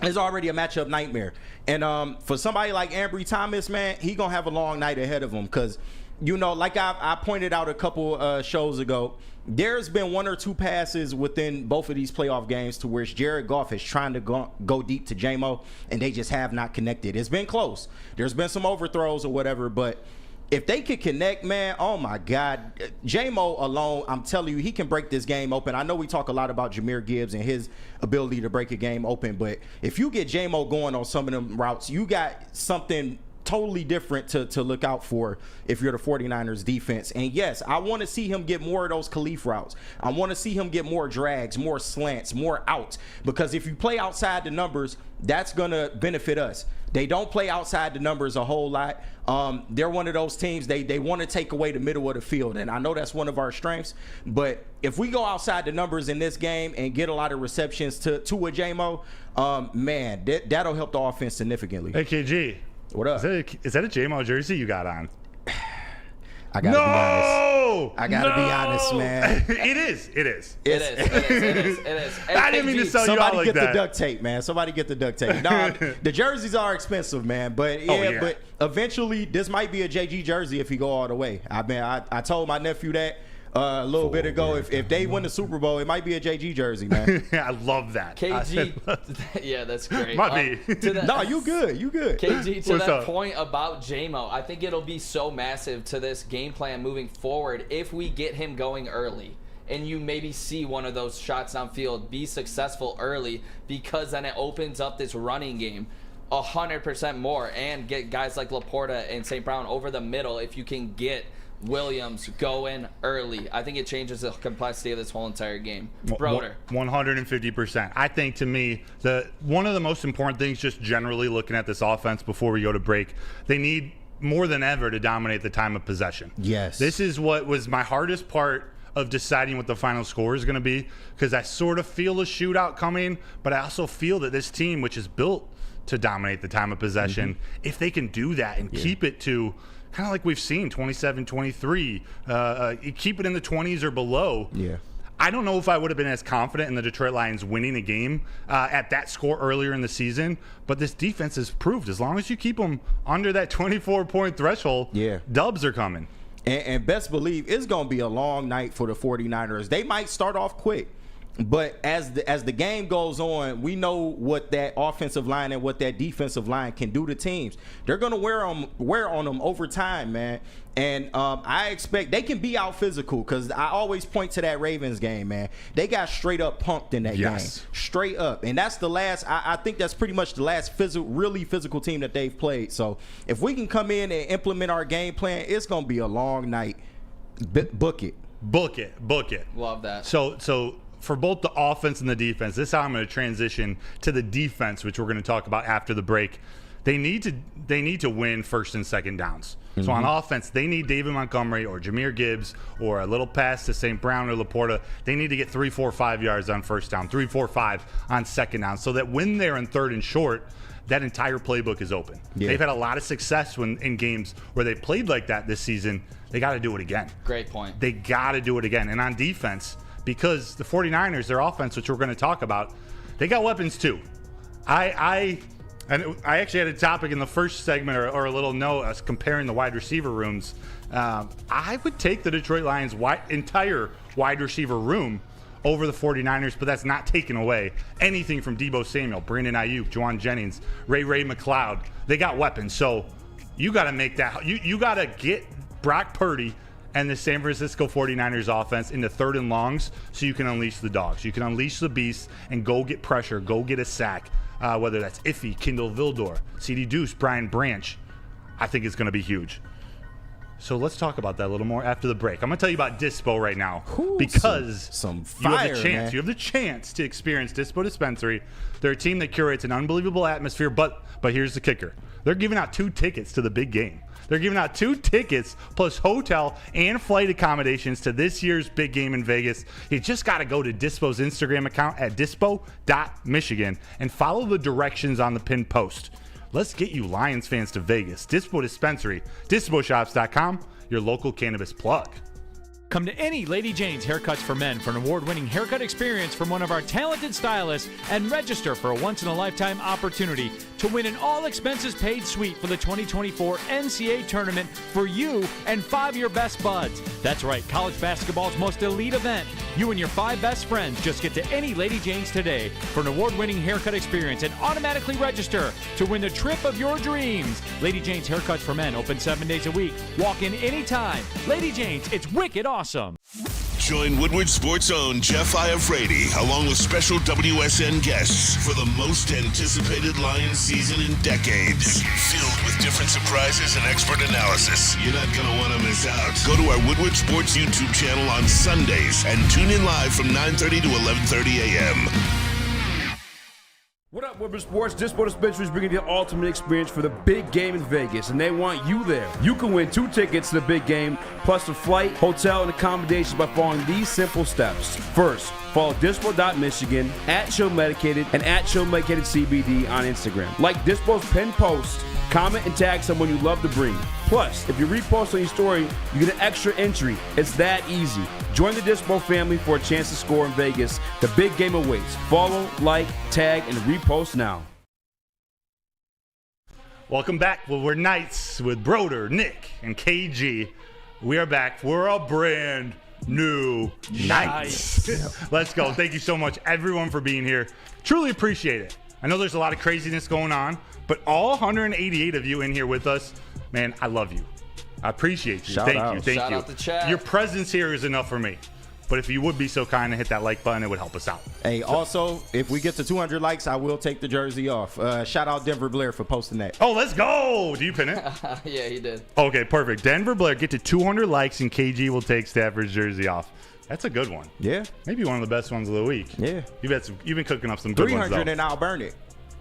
is already a matchup nightmare. And for somebody like Ambry Thomas, man, he going to have a long night ahead of him because, you know, like I pointed out a couple shows ago, there's been one or two passes within both of these playoff games to where Jared Goff is trying to go deep to J-Mo, and they just have not connected. It's been close. There's been some overthrows or whatever, but if they could connect, man, oh, my God. J-Mo alone, I'm telling you, he can break this game open. I know we talk a lot about Jahmyr Gibbs and his ability to break a game open, but if you get J-Mo going on some of them routes, you got something totally different to look out for if you're the 49ers defense. And yes, I want to see him get more of those Khalif routes. I want to see him get more drags, more slants, more outs, because if you play outside the numbers, that's going to benefit us. They don't play outside the numbers a whole lot. They're one of those teams, they want to take away the middle of the field, and I know that's one of our strengths, but if we go outside the numbers in this game and get a lot of receptions to a J-Mo, man, that'll help the offense significantly. Hey, KG. What up? Is that a J-Mo jersey you got on? I gotta be honest. I gotta be honest, man. It is. It is. I didn't mean to sell you out like that. Somebody get the duct tape, man. Somebody get the duct tape. No, the jerseys are expensive, man. But but eventually this might be a JG jersey if he go all the way. I told my nephew that a little bit ago. If they win the Super Bowl, it might be a JG jersey, man. I love that. KG, yeah, that's great. Might be. No, you good. KG, to that point about J-Mo, I think it'll be so massive to this game plan moving forward if we get him going early. And you maybe see one of those shots downfield be successful early, because then it opens up this running game 100% more, and get guys like Laporta and St. Brown over the middle. If you can get Williams going early, I think it changes the complexity of this whole entire game. Broder. 150%. I think, to me, one of the most important things, just generally looking at this offense before we go to break, they need more than ever to dominate the time of possession. Yes. This is what was my hardest part of deciding what the final score is going to be, because I sort of feel a shootout coming, but I also feel that this team, which is built to dominate the time of possession, if they can do that and keep it to kind of like we've seen, 27-23, keep it in the 20s or below. Yeah. I don't know if I would have been as confident in the Detroit Lions winning a game at that score earlier in the season, but this defense has proved as long as you keep them under that 24-point threshold, dubs are coming. And best believe it's going to be a long night for the 49ers. They might start off quick. But as the game goes on, we know what that offensive line and what that defensive line can do to teams. They're going to wear on them over time, man. And I expect they can be out physical, because I always point to that Ravens game, man. They got straight up pumped in that game. Straight up. And that's the last, I think that's pretty much the last really physical team that they've played. So if we can come in and implement our game plan, it's going to be a long night. Book it. Book it. Love that. So for both the offense and the defense, this is how I'm going to transition to the defense, which we're going to talk about after the break. They need to win first and second downs. So on offense, they need David Montgomery or Jahmyr Gibbs or a little pass to St. Brown or Laporta. They need to get 3, 4, 5 yards on first down, 3, 4, 5 on second down, so that when they're in third and short, that entire playbook is open. Yeah. They've had a lot of success in games where they played like that this season. They got to do it again. Great point. They got to do it again. And on defense, because the 49ers, their offense, which we're going to talk about, they got weapons too. I actually had a topic in the first segment or a little note comparing the wide receiver rooms. I would take the Detroit Lions' entire wide receiver room over the 49ers, but that's not taking away anything from Deebo Samuel, Brandon Ayuk, Juwan Jennings, Ray McLeod. They got weapons. So you got to make that. You got to get Brock Purdy and the San Francisco 49ers offense into third and longs so you can unleash the dogs. You can unleash the beast and go get pressure, go get a sack. Whether that's Iffy, Kindle Vildor, CD Deuce, Brian Branch, I think it's going to be huge. So let's talk about that a little more after the break. I'm going to tell you about Dispo right now because some fire, you have the chance to experience Dispo Dispensary. They're a team that curates an unbelievable atmosphere, but here's the kicker. They're giving out 2 tickets to the big game. They're giving out 2 tickets plus hotel and flight accommodations to this year's big game in Vegas. You just got to go to Dispo's Instagram account at dispo.michigan and follow the directions on the pinned post. Let's get you Lions fans to Vegas. Dispo Dispensary, disposhops.com, your local cannabis plug. Come to any Lady Jane's Haircuts for Men for an award-winning haircut experience from one of our talented stylists and register for a once-in-a-lifetime opportunity to win an all-expenses-paid suite for the 2024 NCAA tournament for you and 5 of your best buds. That's right, college basketball's most elite event. You and your 5 best friends just get to any Lady Jane's today for an award-winning haircut experience and automatically register to win the trip of your dreams. Lady Jane's Haircuts for Men, open 7 days a week. Walk in anytime. Lady Jane's, it's wicked awesome. Join Woodward Sports' own Jeff Iafrate along with special WSN guests for the most anticipated Lions season in decades. Filled with different surprises and expert analysis. You're not going to want to miss out. Go to our Woodward Sports YouTube channel on Sundays and tune in live from 9:30 to 11:30 a.m. What up, Woodward Sports? Dispo Dispensary is bringing the ultimate experience for the big game in Vegas, and they want you there. You can win 2 tickets to the big game, plus a flight, hotel, and accommodations by following these simple steps. First, follow dispo.michigan, @ShowMedicated, and @ShowMedicatedCBD on Instagram. Like Dispo's pinned post, comment and tag someone you love to bring. Plus, if you repost on your story, you get an extra entry. It's that easy. Join the Dispo family for a chance to score in Vegas. The big game awaits. Follow, like, tag, and repost now. Welcome back. Well, we're Knights with Broder, Nick, and KG. We are back. We're a brand new Knights. Let's go. Thank you so much, everyone, for being here. Truly appreciate it. I know there's a lot of craziness going on, but all 188 of you in here with us, man, I love you. I appreciate you. Thank you. Shout out to Chad. Your presence here is enough for me. But if you would be so kind and hit that like button, it would help us out. Hey, also, if we get to 200 likes, I will take the jersey off. Shout out Denver Blair for posting that. Oh, let's go. Do you pin it? Yeah, he did. Okay, perfect. Denver Blair, get to 200 likes and KG will take Stafford's jersey off. That's a good one. Yeah. Maybe one of the best ones of the week. Yeah. You've been cooking up some good ones, 300 and I'll burn it.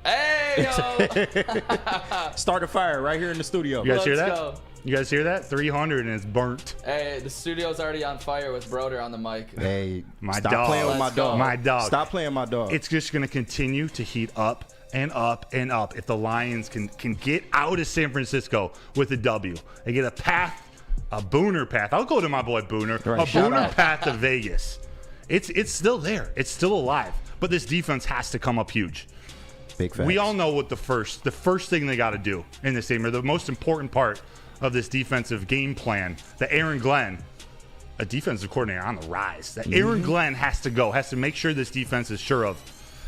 Hey, yo. Start a fire right here in the studio. You guys hear that? Go. You guys hear that? 300 and it's burnt. Hey, the studio's already on fire with Broder on the mic. Hey, Stop playing with my dog. My dog. Stop playing my dog. It's just going to continue to heat up and up and up if the Lions can get out of San Francisco with a W. They get a path, a Booner path. I'll go to my boy Booner. Right, a Booner path to Vegas. It's still there. It's still alive. But this defense has to come up huge. Big facts. We all know what the first thing they got to do in this game, or the most important part of this defensive game plan that Aaron Glenn a defensive coordinator on the rise. That Aaron Glenn has to make sure this defense is sure of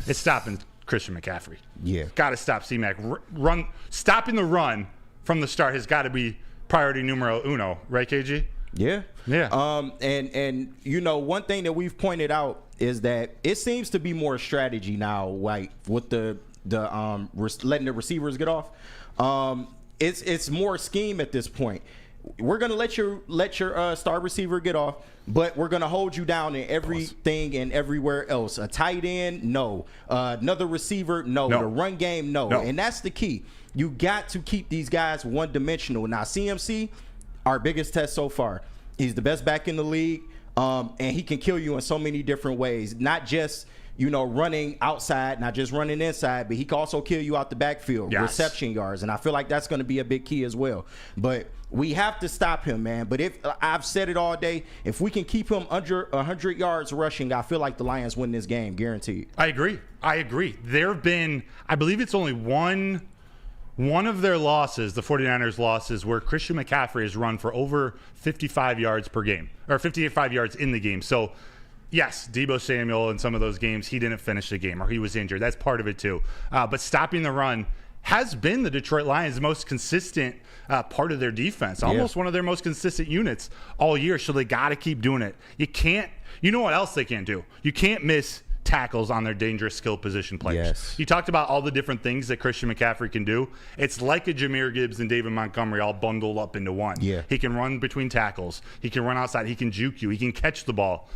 it's stopping Christian McCaffrey. Yeah. Got to stop C-Mac. Stopping the run from the start has got to be priority numero uno, right, KG? Yeah. Yeah. And you know, one thing that we've pointed out is that it seems to be more strategy now, like with the letting the receivers get off. It's more scheme at this point. We're gonna let your star receiver get off, but we're gonna hold you down in everything and everywhere else. A tight end, no. Another receiver, no. The run game, no. And that's the key. You got to keep these guys one-dimensional. Now, CMC, our biggest test so far. He's the best back in the league, and he can kill you in so many different ways. Not just running outside, not just running inside, but he can also kill you out the backfield, reception yards, and I feel like that's going to be a big key as well. But we have to stop him, man. But if I've said it all day, if we can keep him under 100 yards rushing, I feel like the Lions win this game, guaranteed. I agree. There have been, I believe it's only one of their losses, the 49ers losses, where Christian McCaffrey has run for over 55 yards per game, or 55 yards in the game. So, yes, Deebo Samuel in some of those games, he didn't finish the game or he was injured. That's part of it too. But stopping the run has been the Detroit Lions' most consistent part of their defense, almost one of their most consistent units all year. So they got to keep doing it. You know what else they can't do? You can't miss tackles on their dangerous skill position players. Yes. You talked about all the different things that Christian McCaffrey can do. It's like a Jahmyr Gibbs and David Montgomery all bundled up into one. Yeah. He can run between tackles. He can run outside. He can juke you. He can catch the ball.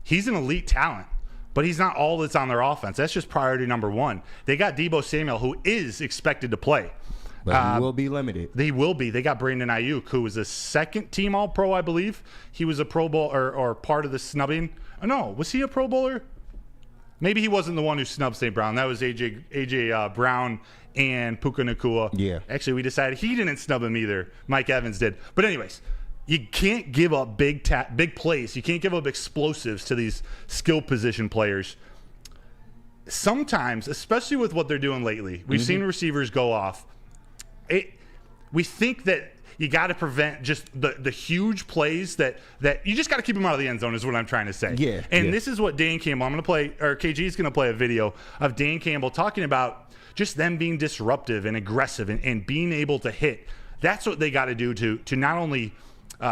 He's an elite talent, but he's not all that's on their offense. That's just priority number one. They got Deebo Samuel, who is expected to play. But he will be limited. They will be. They got Brandon Ayuk, who was a second-team All-Pro, I believe. He was a Pro Bowl or part of the snubbing. Oh, no, was he a Pro Bowler? Maybe he wasn't the one who snubbed St. Brown. That was AJ Brown and Puka Nacua. Yeah. Actually, we decided he didn't snub him either. Mike Evans did. But anyways, you can't give up big plays. You can't give up explosives to these skill position players. Sometimes, especially with what they're doing lately, we've seen receivers go off. We think that you got to prevent just the huge plays that you just got to keep them out of the end zone is what I'm trying to say. Yeah. And this is what Dan Campbell, KG is going to play a video of Dan Campbell talking about just them being disruptive and aggressive and being able to hit. That's what they got to do to not only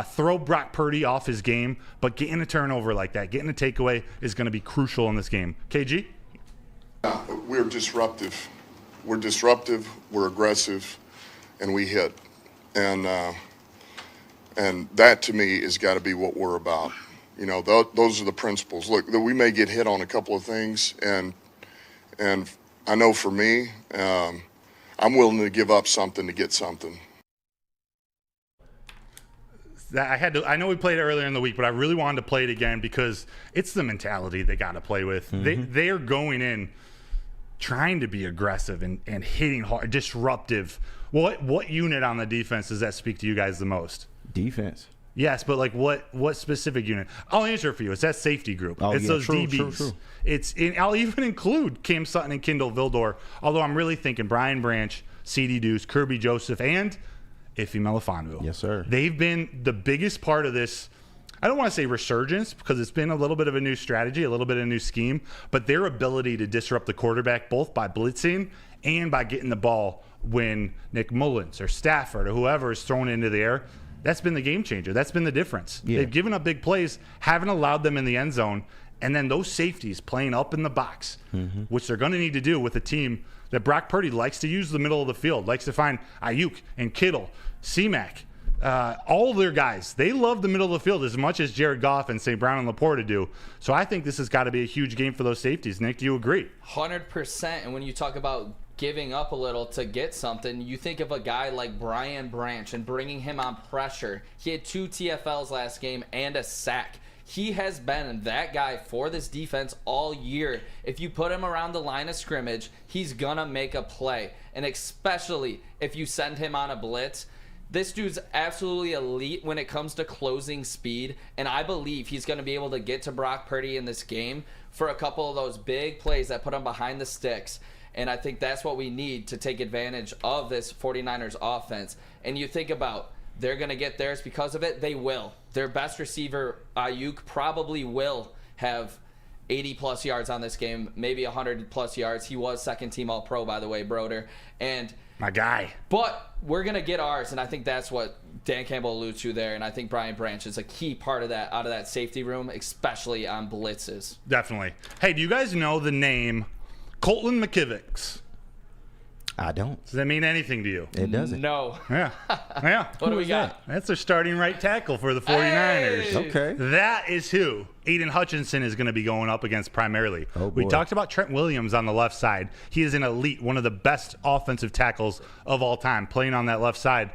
throw Brock Purdy off his game, but getting a turnover like that, getting a takeaway is going to be crucial in this game. KG? We're disruptive. We're aggressive, and we hit. And that to me has got to be what we're about. Those are the principles. Look, we may get hit on a couple of things, and I know for me, I'm willing to give up something to get something. I know we played it earlier in the week, but I really wanted to play it again because it's the mentality they got to play with. They are going in trying to be aggressive and hitting hard, disruptive. What unit on the defense does that speak to you guys the most? Defense. Yes, but like what specific unit? I'll answer for you. It's that safety group. It's those DBs. True. I'll even include Cam Sutton and Kindle Vildor, although I'm really thinking Brian Branch, C.D. Deuce, Kirby Joseph, and Ife Melifonwu. Yes, sir. They've been the biggest part of this. I don't want to say resurgence because it's been a little bit of a new strategy, a little bit of a new scheme, but their ability to disrupt the quarterback both by blitzing and by getting the ball when Nick Mullins or Stafford or whoever is thrown into the air, that's been the game changer. That's been the difference. Yeah. They've given up big plays, haven't allowed them in the end zone, and then those safeties playing up in the box, which they're going to need to do with a team that Brock Purdy likes to use the middle of the field, likes to find Ayuk and Kittle, C-Mac, all their guys. They love the middle of the field as much as Jared Goff and St. Brown and Laporta do. So I think this has got to be a huge game for those safeties. Nick, do you agree? 100%. And when you talk about giving up a little to get something, you think of a guy like Brian Branch and bringing him on pressure. He had 2 TFLs last game and a sack. He has been that guy for this defense all year. If you put him around the line of scrimmage, he's gonna make a play. And especially if you send him on a blitz, this dude's absolutely elite when it comes to closing speed, and I believe he's going to be able to get to Brock Purdy in this game for a couple of those big plays that put him behind the sticks. And I think that's what we need to take advantage of this 49ers offense. And you think about they're going to get theirs because of it. They will. Their best receiver, Ayuk, probably will have 80-plus yards on this game, maybe 100-plus yards. He was second-team All-Pro, by the way, Broder. And my guy. But we're going to get ours, and I think that's what Dan Campbell alludes to there, and I think Brian Branch is a key part of that, out of that safety room, especially on blitzes. Definitely. Hey, do you guys know the name Colton McKivitz? I don't. Does that mean anything to you? It doesn't. No. Yeah. Yeah. What do we got? That's their starting right tackle for the 49ers. Hey! Okay. That is who Aiden Hutchinson is going to be going up against primarily. Oh, we boy. talked about Trent Williams on the left side. He is an elite, one of the best offensive tackles of all time, playing on that left side.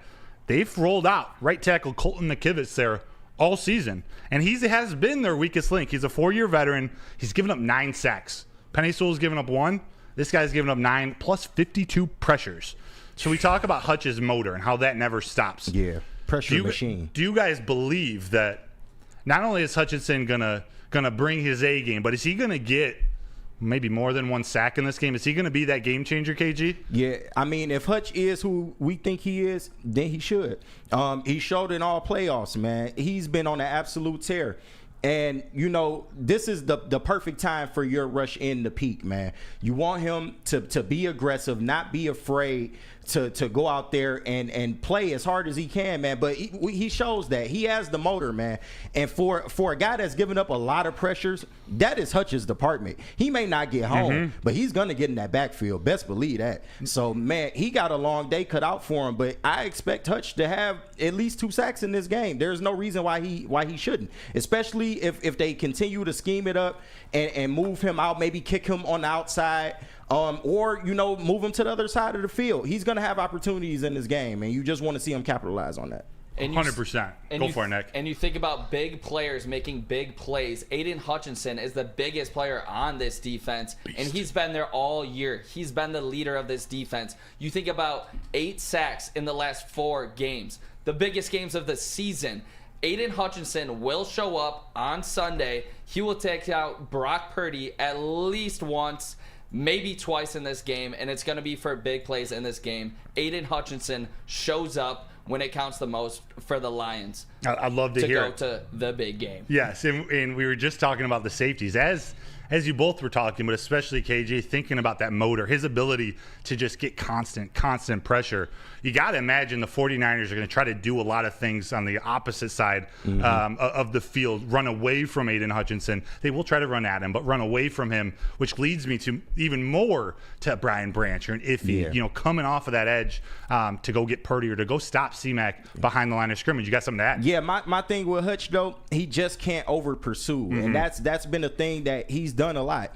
They've rolled out right tackle Colton McKivitz there all season, and he has been their weakest link. He's a 4-year veteran. He's given up 9 sacks. Penei Sewell's given up 1. This guy's given up 9 plus 52 pressures. So we talk about Hutch's motor and how that never stops. Yeah, pressure machine. Do you guys believe that not only is Hutchinson gonna bring his A game, but is he gonna get maybe more than 1 sack in this game? Is he gonna be that game changer, KG? Yeah, I mean, if Hutch is who we think he is, then he should. He showed in all playoffs, man. He's been on an absolute tear. And, you know, this is the perfect time for your rush in the peak, man. You want him to be aggressive, not be afraid to go out there and play as hard as he can, man. But he shows that. He has the motor, man. And for a guy that's given up a lot of pressures, that is Hutch's department. He may not get home, but he's going to get in that backfield. Best believe that. So, man, he got a long day cut out for him. But I expect Hutch to have at least 2 sacks in this game. There's no reason why he shouldn't, especially if they continue to scheme it up and move him out, maybe kick him on the outside. Or, you know, move him to the other side of the field. He's going to have opportunities in this game, and you just want to see him capitalize on that. 100%. Go for it, Nick. And you think about big players making big plays. Aiden Hutchinson is the biggest player on this defense, and he's been there all year. He's been the leader of this defense. You think about 8 sacks in the last 4 games, the biggest games of the season. Aiden Hutchinson will show up on Sunday. He will take out Brock Purdy at least once, maybe twice in this game, and it's going to be for big plays in this game. Aiden Hutchinson shows up when it counts the most for the Lions. I'd love to hear go to the big game. Yes, and we were just talking about the safeties. As you both were talking, but especially KJ, thinking about that motor, his ability to just get constant pressure. You got to imagine the 49ers are going to try to do a lot of things on the opposite side of the field, run away from Aiden Hutchinson. They will try to run at him, but run away from him, which leads me to even more to Brian Branch and Iffy, you know, coming off of that edge to go get Purdy or to go stop C-Mac behind the line of scrimmage. You got something to add? Yeah, my thing with Hutch, though, he just can't over pursue, and that's been a thing that he's done a lot.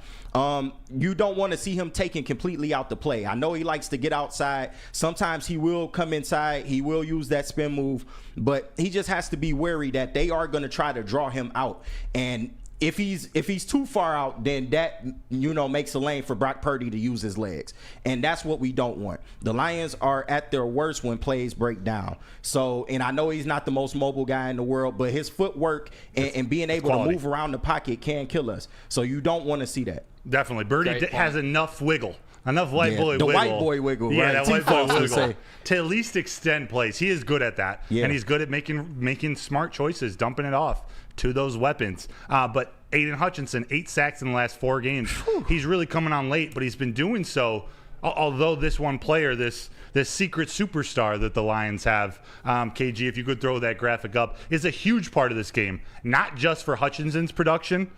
You don't want to see him taken completely out the play. I know he likes to get outside. Sometimes he will come inside. He will use that spin move, but he just has to be wary that they are going to try to draw him out. And if he's too far out, then that, you know, makes a lane for Brock Purdy to use his legs, and that's what we don't want. The Lions are at their worst when plays break down. So, and I know he's not the most mobile guy in the world, but his footwork and being able to move around the pocket can kill us. So you don't want to see that. Definitely. Birdie has enough wiggle. Enough white boy wiggle. The white boy wiggle, yeah, right? That white boy wiggle. To at least extend plays. He is good at that. Yeah. And he's good at making smart choices, dumping it off to those weapons. But Aiden Hutchinson, 8 sacks in the last 4 games. He's really coming on late, but he's been doing so. Although this one player, this secret superstar that the Lions have, KG, if you could throw that graphic up, is a huge part of this game. Not just for Hutchinson's production,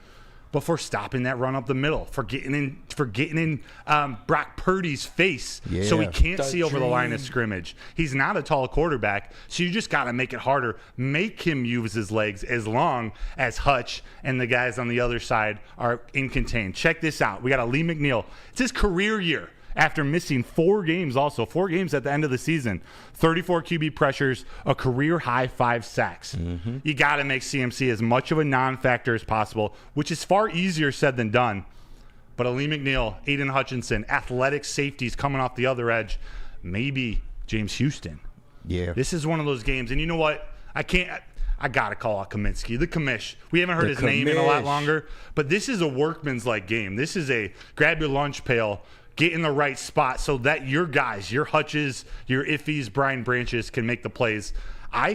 but for stopping that run up the middle, for getting in Brock Purdy's face so he can't see over the line of scrimmage. He's not a tall quarterback, so you just got to make it harder. Make him use his legs as long as Hutch and the guys on the other side are in contain. Check this out. We got a Lee McNeil. It's his career year. After missing 4 games at the end of the season. 34 QB pressures, a career-high 5 sacks. You got to make CMC as much of a non-factor as possible, which is far easier said than done. But Ali McNeil, Aiden Hutchinson, athletic safeties coming off the other edge, maybe James Houston. Yeah. This is one of those games. And you know what? I got to call out Kaminsky, the commish. We haven't heard his name in a lot longer, but this is a workman's-like game. This is a grab your lunch pail, get in the right spot so that your guys, your Hutches, your Iffies, Brian Branches can make the plays. I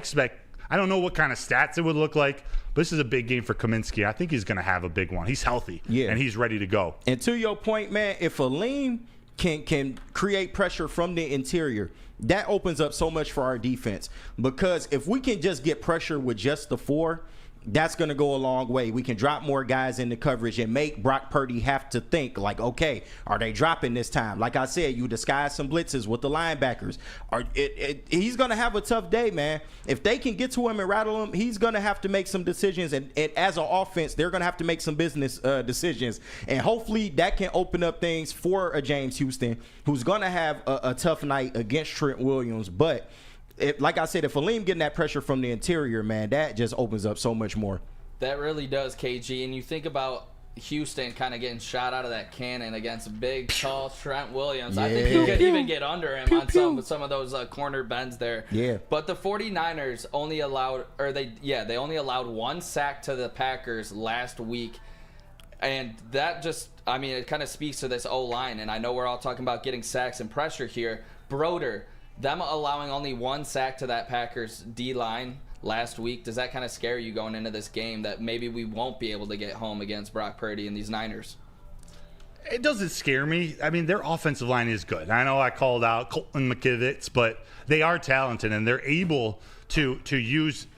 don't know what kind of stats it would look like, but this is a big game for Kaminsky. I think he's going to have a big one. He's healthy, and he's ready to go. And to your point, man, if Aleem can create pressure from the interior, that opens up so much for our defense. Because if we can just get pressure with just the 4, that's going to go a long way. We can drop more guys into coverage and make Brock Purdy have to think like, okay, are they dropping this time? Like I said, you disguise some blitzes with the linebackers. He's going to have a tough day, man. If they can get to him and rattle him, he's going to have to make some decisions. And as an offense, they're going to have to make some business decisions. And hopefully that can open up things for a James Houston, who's going to have a tough night against Trent Williams. But like I said, if Aleem getting that pressure from the interior, man, that just opens up so much more. That really does, KG. And you think about Houston kind of getting shot out of that cannon against big, tall Trent Williams. Yeah. I think he could even get under him on some of those corner bends there. Yeah. But the 49ers only allowed, they only allowed 1 sack to the Packers last week. And that just, it kind of speaks to this O-line. And I know we're all talking about getting sacks and pressure here. Broder, them allowing only 1 sack to that Packers D-line last week, does that kind of scare you going into this game that maybe we won't be able to get home against Brock Purdy and these Niners? It doesn't scare me. Their offensive line is good. I know I called out Colton McKivitz, but they are talented, and they're able to use –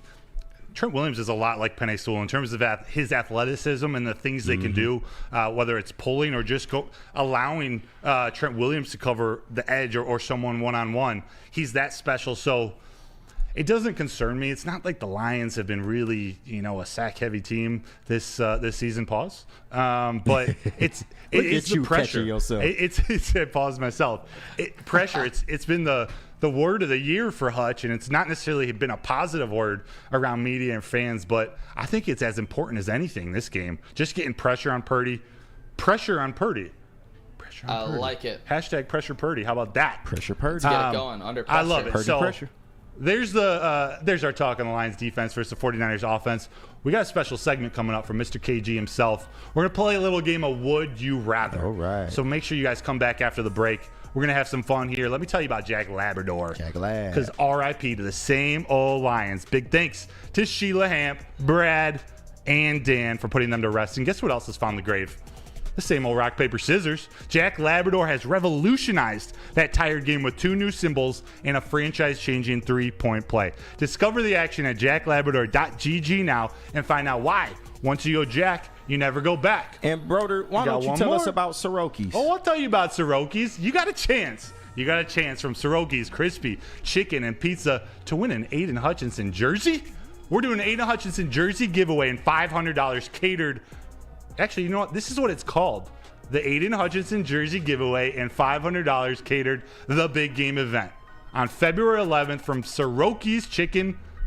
Trent Williams is a lot like Penei Sewell in terms of his athleticism and the things they can do, whether it's pulling or just allowing Trent Williams to cover the edge or someone one-on-one. He's that special. So it doesn't concern me. It's not like the Lions have been really, a sack-heavy team this season. Pause. But it's the pressure. It's pause myself. Pressure. It's been the word of the year for Hutch, and it's not necessarily been a positive word around media and fans, but I think it's as important as anything this game. Just getting pressure on Purdy. Pressure on Purdy. I like it. Hashtag pressure Purdy. How about that? Pressure Purdy. Let's get it going. Under pressure. I love it. Purdy so pressure. There's our talk on the Lions defense versus the 49ers offense. We got a special segment coming up from Mr. KG himself. We're going to play a little game of Would You Rather. All right. So make sure you guys come back after the break. We're going to have some fun here. Let me tell you about Jack Labrador. Jack Lab. Because RIP to the same old Lions. Big thanks to Sheila Hamp, Brad, and Dan for putting them to rest. And guess what else has found the grave? The same old rock, paper, scissors. Jack Labrador has revolutionized that tired game with 2 new symbols and a franchise-changing 3-point play. Discover the action at jacklabrador.gg now and find out why. Once you go Jack, you never go back. And, Broder, why don't you tell us about Soroki's? Oh, I'll tell you about Soroki's. You got a chance. You got a chance from Soroki's Crispy Chicken and Pizza to win an Aiden Hutchinson jersey. We're doing an Aiden Hutchinson jersey giveaway and $500 catered. Actually, you know what? This is what it's called. The Aiden Hutchinson jersey giveaway and $500 catered the big game event. On February 11th from Soroki's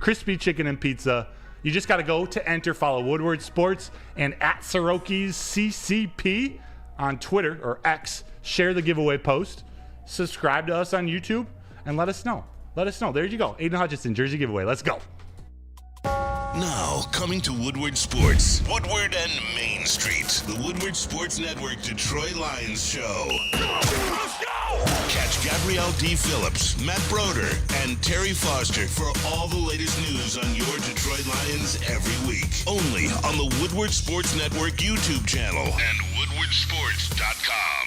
Crispy Chicken and Pizza. You just got to go to enter, follow Woodward Sports and at Soroki's CCP on Twitter or X. Share the giveaway post. Subscribe to us on YouTube and let us know. There you go. Aiden Hutchinson jersey giveaway. Let's go. Now, coming to Woodward Sports, Woodward and Main Street, the Woodward Sports Network Detroit Lions show. Let's go! Catch Gabrielle D. Phillips, Matt Broder, and Terry Foster for all the latest news on your Detroit Lions every week. Only on the Woodward Sports Network YouTube channel and woodwardsports.com.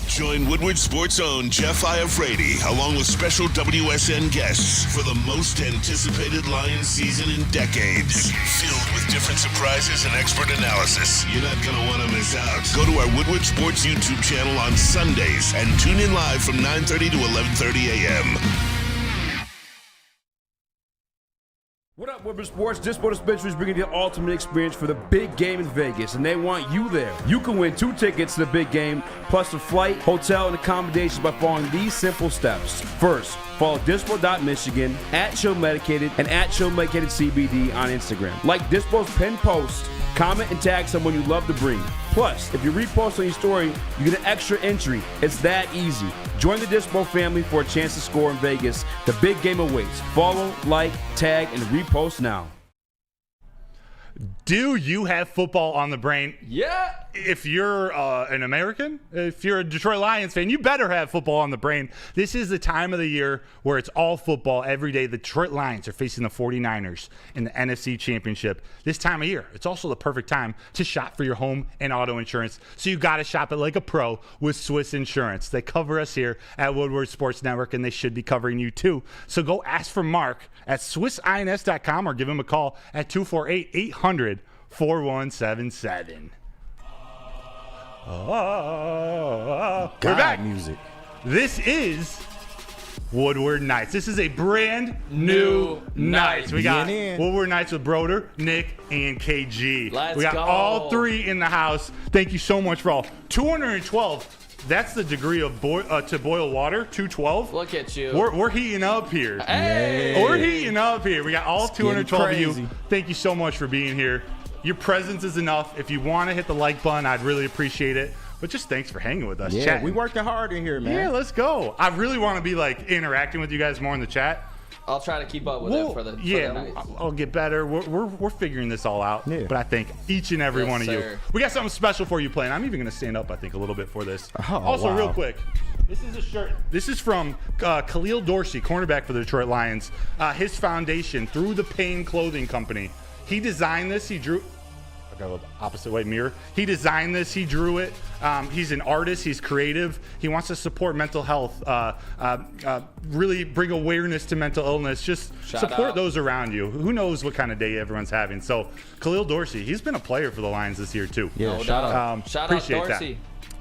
Join Woodward Sports' own Jeff Iafrate, along with special WSN guests for the most anticipated Lions season in decades. Filled with different surprises and expert analysis. You're not going to want to miss out. Go to our Woodward Sports YouTube channel on Sundays and tune in live from 9:30 to 11:30 a.m. What up, Woodward Sports? Dispo Dispensary is bringing you the ultimate experience for the big game in Vegas, and they want you there. You can win 2 tickets to the big game, plus a flight, hotel, and accommodations by following these simple steps. First, follow dispo.michigan, at Chill Medicated, and at Chill Medicated CBD on Instagram. Like Dispo's pinned post, comment and tag someone you love to bring. Plus, if you repost on your story, you get an extra entry. It's that easy. Join the Dispo family for a chance to score in Vegas. The big game awaits. Follow, like, tag, and repost now. Do you have football on the brain? Yeah. If you're an American, if you're a Detroit Lions fan, you better have football on the brain. This is the time of the year where it's all football every day. The Detroit Lions are facing the 49ers in the NFC Championship. This time of year, it's also the perfect time to shop for your home and auto insurance. So you got to shop it like a pro with Swiss Insurance. They cover us here at Woodward Sports Network, and they should be covering you too. So go ask for Mark at SwissINS.com or give him a call at 248-800-4177. We're back. Music. This is Woodward Nights. This is a brand new Nights. We got Woodward Nights with Broder, Nick, and KG. We got all three in the house. Thank you so much for all. 212. That's the degree of to boil water. 212. Look at you. We're heating up here. Hey. We're heating up here. We got all 212 of you. crazy. Thank you so much for being here. Your presence is enough. If you want to hit the like button, I'd really appreciate it. But just thanks for hanging with us. Yeah, chatting. we working hard in here, man. Yeah, let's go. I really want to be like interacting with you guys more in the chat. I'll try to keep up with it for the night. I'll get better. We're figuring this all out. Yeah. But I think each and every one of you. sir. We got something special for you playing. I'm even going to stand up, I think, a little bit for this. Oh, also, wow. real quick, this is a shirt. This is from Khalil Dorsey, cornerback for the Detroit Lions. His foundation, Through the Pain Clothing Company. He designed this. He drew. I got a little opposite way mirror. He designed this. He drew it. He's an artist. He's creative. He wants to support mental health. Really bring awareness to mental illness. Just support out. those around you. Who knows what kind of day everyone's having. So Khalil Dorsey, he's been a player for the Lions this year too. Yeah, No shout doubt. out. Shout appreciate out Dorsey.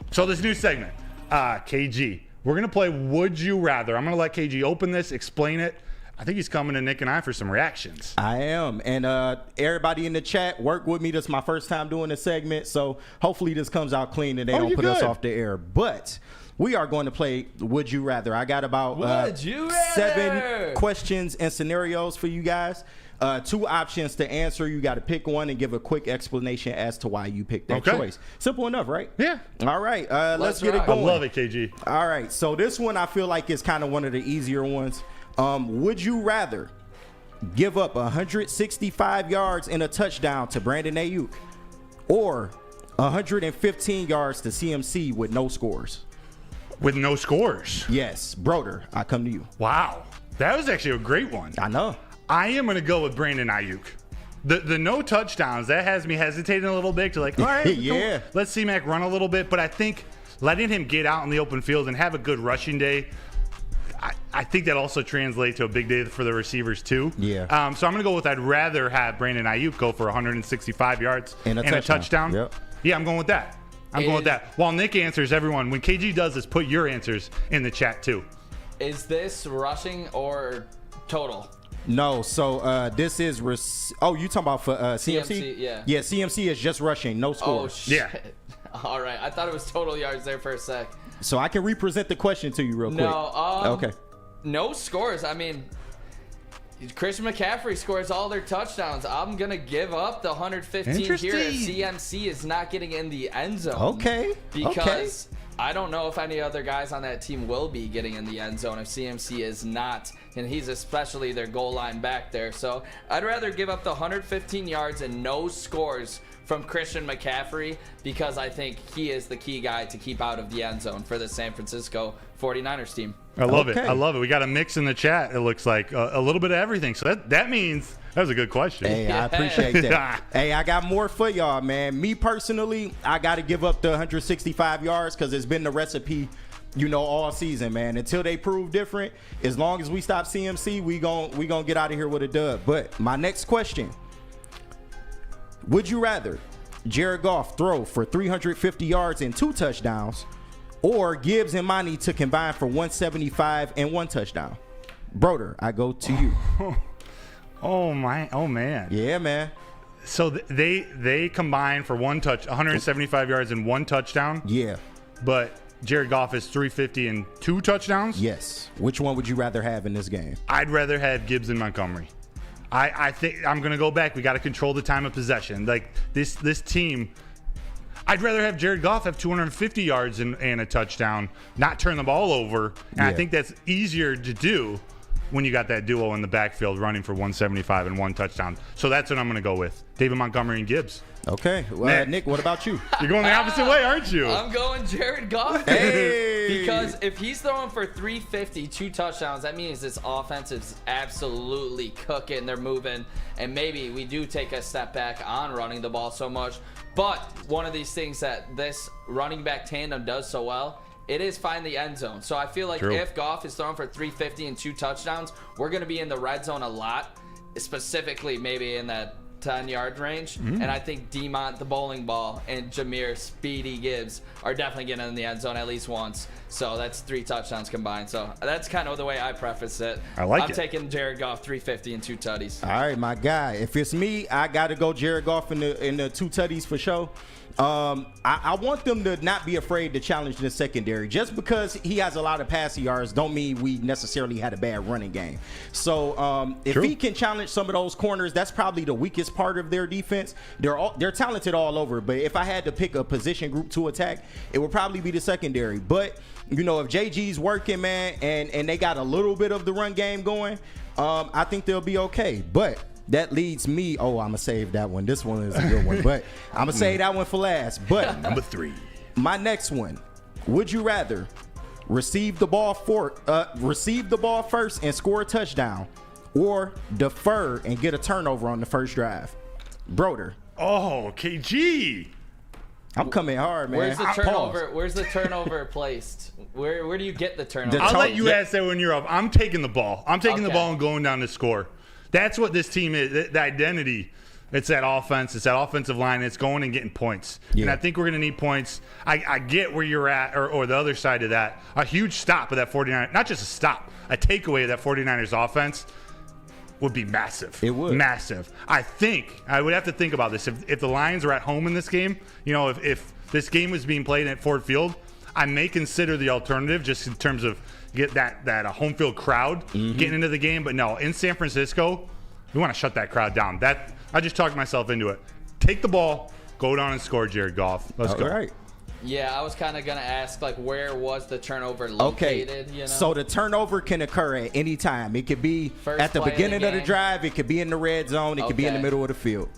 that. So this new segment, KG, we're gonna play Would You Rather. I'm gonna let KG open this, explain it. I think he's coming to Nick and I for some reactions. I am. And everybody in the chat, work with me. This is my first time doing this segment. So hopefully this comes out clean and they don't put us off the air. But we are going to play Would You Rather. I got about Would you rather? 7 questions and scenarios for you guys. 2 options to answer. You got to pick one and give a quick explanation as to why you picked that choice. Simple enough, right? Yeah. All right. Let's get rock. it going. I love it, KG. All right. So this one I feel like is kind of one of the easier ones. Would you rather give up 165 yards and a touchdown to Brandon Ayuk or 115 yards to CMC with no scores? With no scores. Yes. Broder, I come to you. Wow. That was actually a great one. I know. I am going to go with Brandon Ayuk. The no touchdowns, that has me hesitating a little bit to like, all right, Yeah. let's see Mac run a little bit. But I think letting him get out in the open field and have a good rushing day, I think that also translates to a big day for the receivers too. Yeah. So I'm going to go with I'd rather have Brandon Ayuk go for 165 yards And a touchdown. Yep. Yeah, I'm going with that. I'm going with that. While Nick answers, everyone, when KG does this, put your answers in the chat too. Is this rushing or total? No, so this is you talking about for CMC? CMC, yeah. Yeah, CMC is just rushing, no Oh, scores. shit. Yeah. All right. I thought it was total yards there for a sec. So I can represent the question to you real quick. No. Okay. No scores. I mean, Christian McCaffrey scores all their touchdowns. I'm going to give up the 115 here if CMC is not getting in the end zone. Okay. Because I don't know if any other guys on that team will be getting in the end zone if CMC is not. And he's especially their goal line back there. So I'd rather give up the 115 yards and no scores from Christian McCaffrey because I think he is the key guy to keep out of the end zone for the San Francisco 49ers team. I love it. I love it. We got a mix in the chat. It looks like a little bit of everything. So that means that was a good question. Hey, I appreciate that. Hey, I got more for y'all, man. Me personally, I got to give up the 165 yards because it's been the recipe, all season, man. Until they prove different, as long as we stop CMC, we gon' get out of here with a dub. But my next question, would you rather Jared Goff throw for 350 yards and 2 touchdowns or Gibbs and Monty to combine for 175 and 1 touchdown? Broder, I go to you. Oh man. Yeah, man. So they combine for 175 yards and 1 touchdown. Yeah. But Jared Goff is 350 and 2 touchdowns. Yes. Which one would you rather have in this game? I'd rather have Gibbs and Montgomery. I think I'm going to go back. We got to control the time of possession. Like this team, I'd rather have Jared Goff have 250 yards and a touchdown, not turn the ball over. And I think that's easier to do when you got that duo in the backfield running for 175 and 1 touchdown. So that's what I'm going to go with. David Montgomery and Gibbs. Okay. Well, Nick, what about you? You're going the opposite way, aren't you? I'm going Jared Goff. Hey! Because if he's throwing for 350, 2 touchdowns, that means this offense is absolutely cooking. They're moving. And maybe we do take a step back on running the ball so much. But one of these things that this running back tandem does so well, it is find the end zone. So I feel like if Goff is throwing for 350 and 2 touchdowns, we're going to be in the red zone a lot, specifically maybe in that 10-yard range. And I think Demont, the bowling ball, and Jahmyr Speedy Gibbs are definitely getting in the end zone at least once. So that's 3 touchdowns combined. So that's kind of the way I preface it. I'm taking Jared Goff 350 and 2 tutties. All right, my guy. If it's me, I got to go Jared Goff in the 2 tutties for sure. I want them to not be afraid to challenge the secondary. Just because he has a lot of passing yards don't mean we necessarily had a bad running game. So if he can challenge some of those corners, that's probably the weakest part of their defense. They're talented all over, but if I had to pick a position group to attack, it would probably be the secondary. But you know, if JG's working, man, and they got a little bit of the run game going, I think they'll be okay. But that leads me. Oh, I'm gonna save that one. This one is a good one, but I'm gonna save that one for last. But number 3, my next one. Would you rather receive the ball first and score a touchdown, or defer and get a turnover on the first drive? Broder. Oh, KG. I'm coming hard, man. Where's the turnover? Where's the turnover placed? Where do you get the turnover? I'll let you ask that when you're up. I'm taking the ball. I'm taking the ball and going down to score. That's what this team is. The identity. It's that offense. It's that offensive line. It's going and getting points. Yeah. And I think we're going to need points. I get where you're at, or the other side of that. A huge stop of that 49ers. Not just a stop. A takeaway of that 49ers offense would be massive. It would. Massive. I think. I would have to think about this. If the Lions are at home in this game, you know, if this game was being played at Ford Field, I may consider the alternative just in terms of get that home field crowd getting into the game. But no, in San Francisco, we want to shut that crowd down. I just talked myself into it. Take the ball, go down and score, Jared Goff. Let's go. All right. Yeah, I was kind of going to ask, like, where was the turnover located? Okay, you know? So the turnover can occur at any time. It could be at the beginning of the drive. It could be in the red zone. It could be in the middle of the field.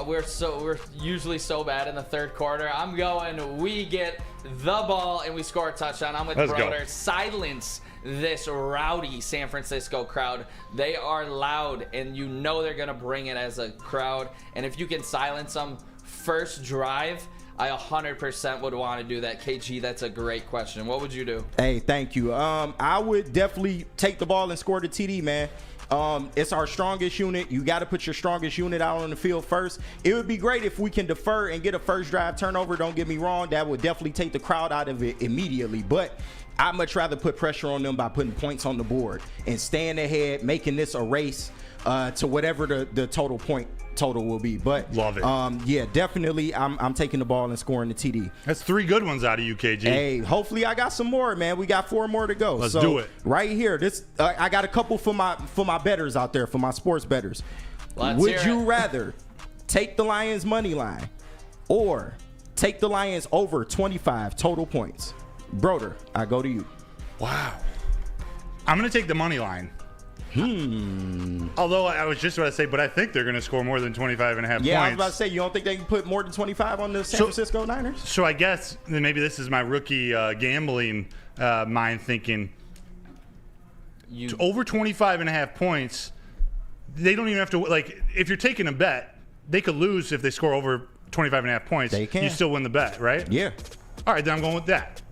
We're usually so bad in the third quarter. I'm going, we get the ball and we score a touchdown. I'm with Broder. Silence this rowdy San Francisco crowd. They are loud, and you know they're going to bring it as a crowd. And if you can silence them first drive, I 100% would want to do that. KG, that's a great question. What would you do? Hey, thank you. I would definitely take the ball and score the TD, man. It's our strongest unit. You got to put your strongest unit out on the field first. It would be great if we can defer and get a first drive turnover. Don't get me wrong. That would definitely take the crowd out of it immediately. But I'd much rather put pressure on them by putting points on the board and staying ahead, making this a race to whatever the total will be. But love it. Yeah, definitely I'm taking the ball and scoring the TD. That's 3 good ones out of you, KG. Hey, hopefully I got some more, man. We got 4 more to go. Let's do it. Right here. This I got a couple for my bettors out there, for my sports bettors. Would you rather take the Lions money line or take the Lions over 25 total points? Broder, I go to you. Wow. I'm going to take the money line. Although I was just about to say, but I think they're going to score more than 25.5 points. Yeah, I was about to say, you don't think they can put more than 25 on the San Francisco Niners? So I guess maybe this is my rookie gambling mind thinking. Over 25.5 points, they don't even have to, like, if you're taking a bet, they could lose if they score over 25.5 points. They can. You still win the bet, right? Yeah. All right, then I'm going with that.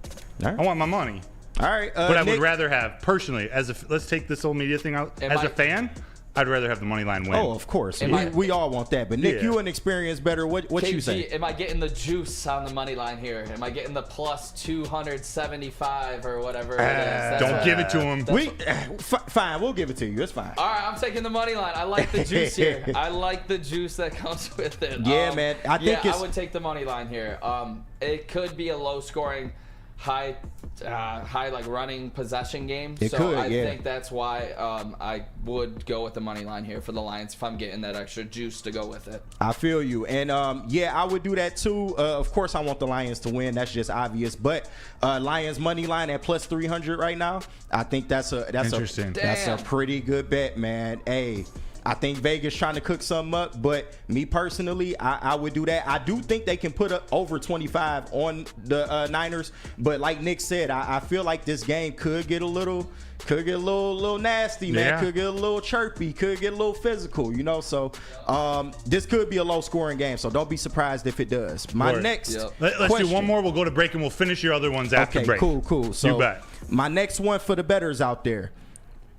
All right. I want my money. All right. But I would rather have, personally, let's take this whole media thing out. As a fan, I'd rather have the money line win. Oh, of course. We all want that. But, Nick, you an experienced better. What KG, you say? Am I getting the juice on the money line here? Am I getting the plus 275 or whatever it is? Don't give it to him. Fine, we'll give it to you. It's fine. All right, I'm taking the money line. I like the juice here. I like the juice that comes with it. Yeah, man. I think I would take the money line here. It could be a low-scoring, high like running possession game. It could, I yeah. think that's why I would go with the money line here for the Lions if I'm getting that extra juice to go with it. I feel you. And yeah, I would do that too. Of course, I want the Lions to win. That's just obvious. But Lions money line at plus 300 right now. I think that's a pretty good bet, man. Hey, I think Vegas trying to cook something up, but me personally, I would do that. I do think they can put up over 25 on the Niners, but like Nick said, I feel like this game could get a little nasty, man. Yeah. Could get a little chirpy, could get a little physical, you know. So this could be a low scoring game, so don't be surprised if it does. Let's do one more. We'll go to break and we'll finish your other ones after break. Cool. So you bet. My next one for the bettors out there: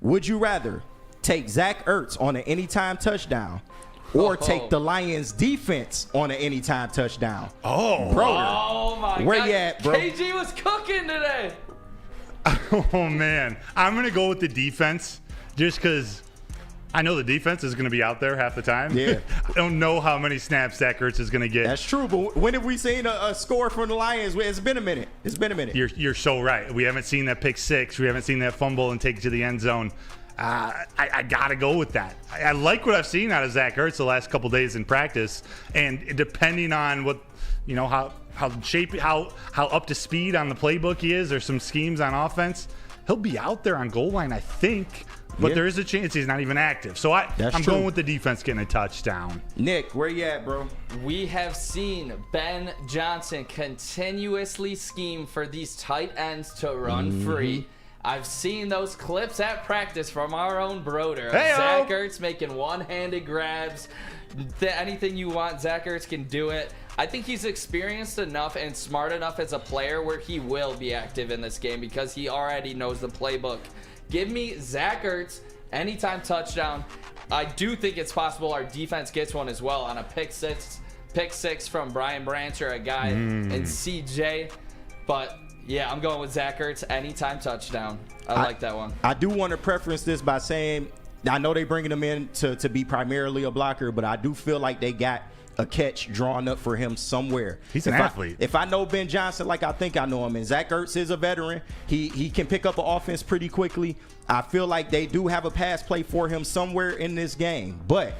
would you rather take Zach Ertz on an anytime touchdown or take the Lions defense on an anytime touchdown? Oh, bro. Oh my Where God. you at, bro? KG was cooking today. Oh man, I'm gonna go with the defense just because I know the defense is gonna be out there half the time. Yeah. I don't know how many snaps Zach Ertz is gonna get. That's true, but when have we seen a score from the Lions? It's been a minute. You're so right. We haven't seen that pick six. We haven't seen that fumble and take it to the end zone. I gotta go with that. I like what I've seen out of Zach Ertz the last couple days in practice, and depending on what how up to speed on the playbook he is, or some schemes on offense, he'll be out there on goal line, I think. But there is a chance he's not even active. So I'm going with the defense getting a touchdown. Nick, where you at, bro? We have seen Ben Johnson continuously scheme for these tight ends to run free. I've seen those clips at practice from our own Broder. Zach Ertz making one-handed grabs. Anything you want, Zach Ertz can do it. I think he's experienced enough and smart enough as a player where he will be active in this game because he already knows the playbook. Give me Zach Ertz, anytime touchdown. I do think it's possible our defense gets one as well on a pick six from Brian Branch or a guy in CJ. But yeah, I'm going with Zach Ertz, anytime touchdown. I like that one. I do want to preference this by saying, I know they bringing him in to be primarily a blocker, but I do feel like they got a catch drawn up for him somewhere. He's an athlete. If I know Ben Johnson like I think I know him, and Zach Ertz is a veteran, he can pick up an offense pretty quickly. I feel like they do have a pass play for him somewhere in this game, but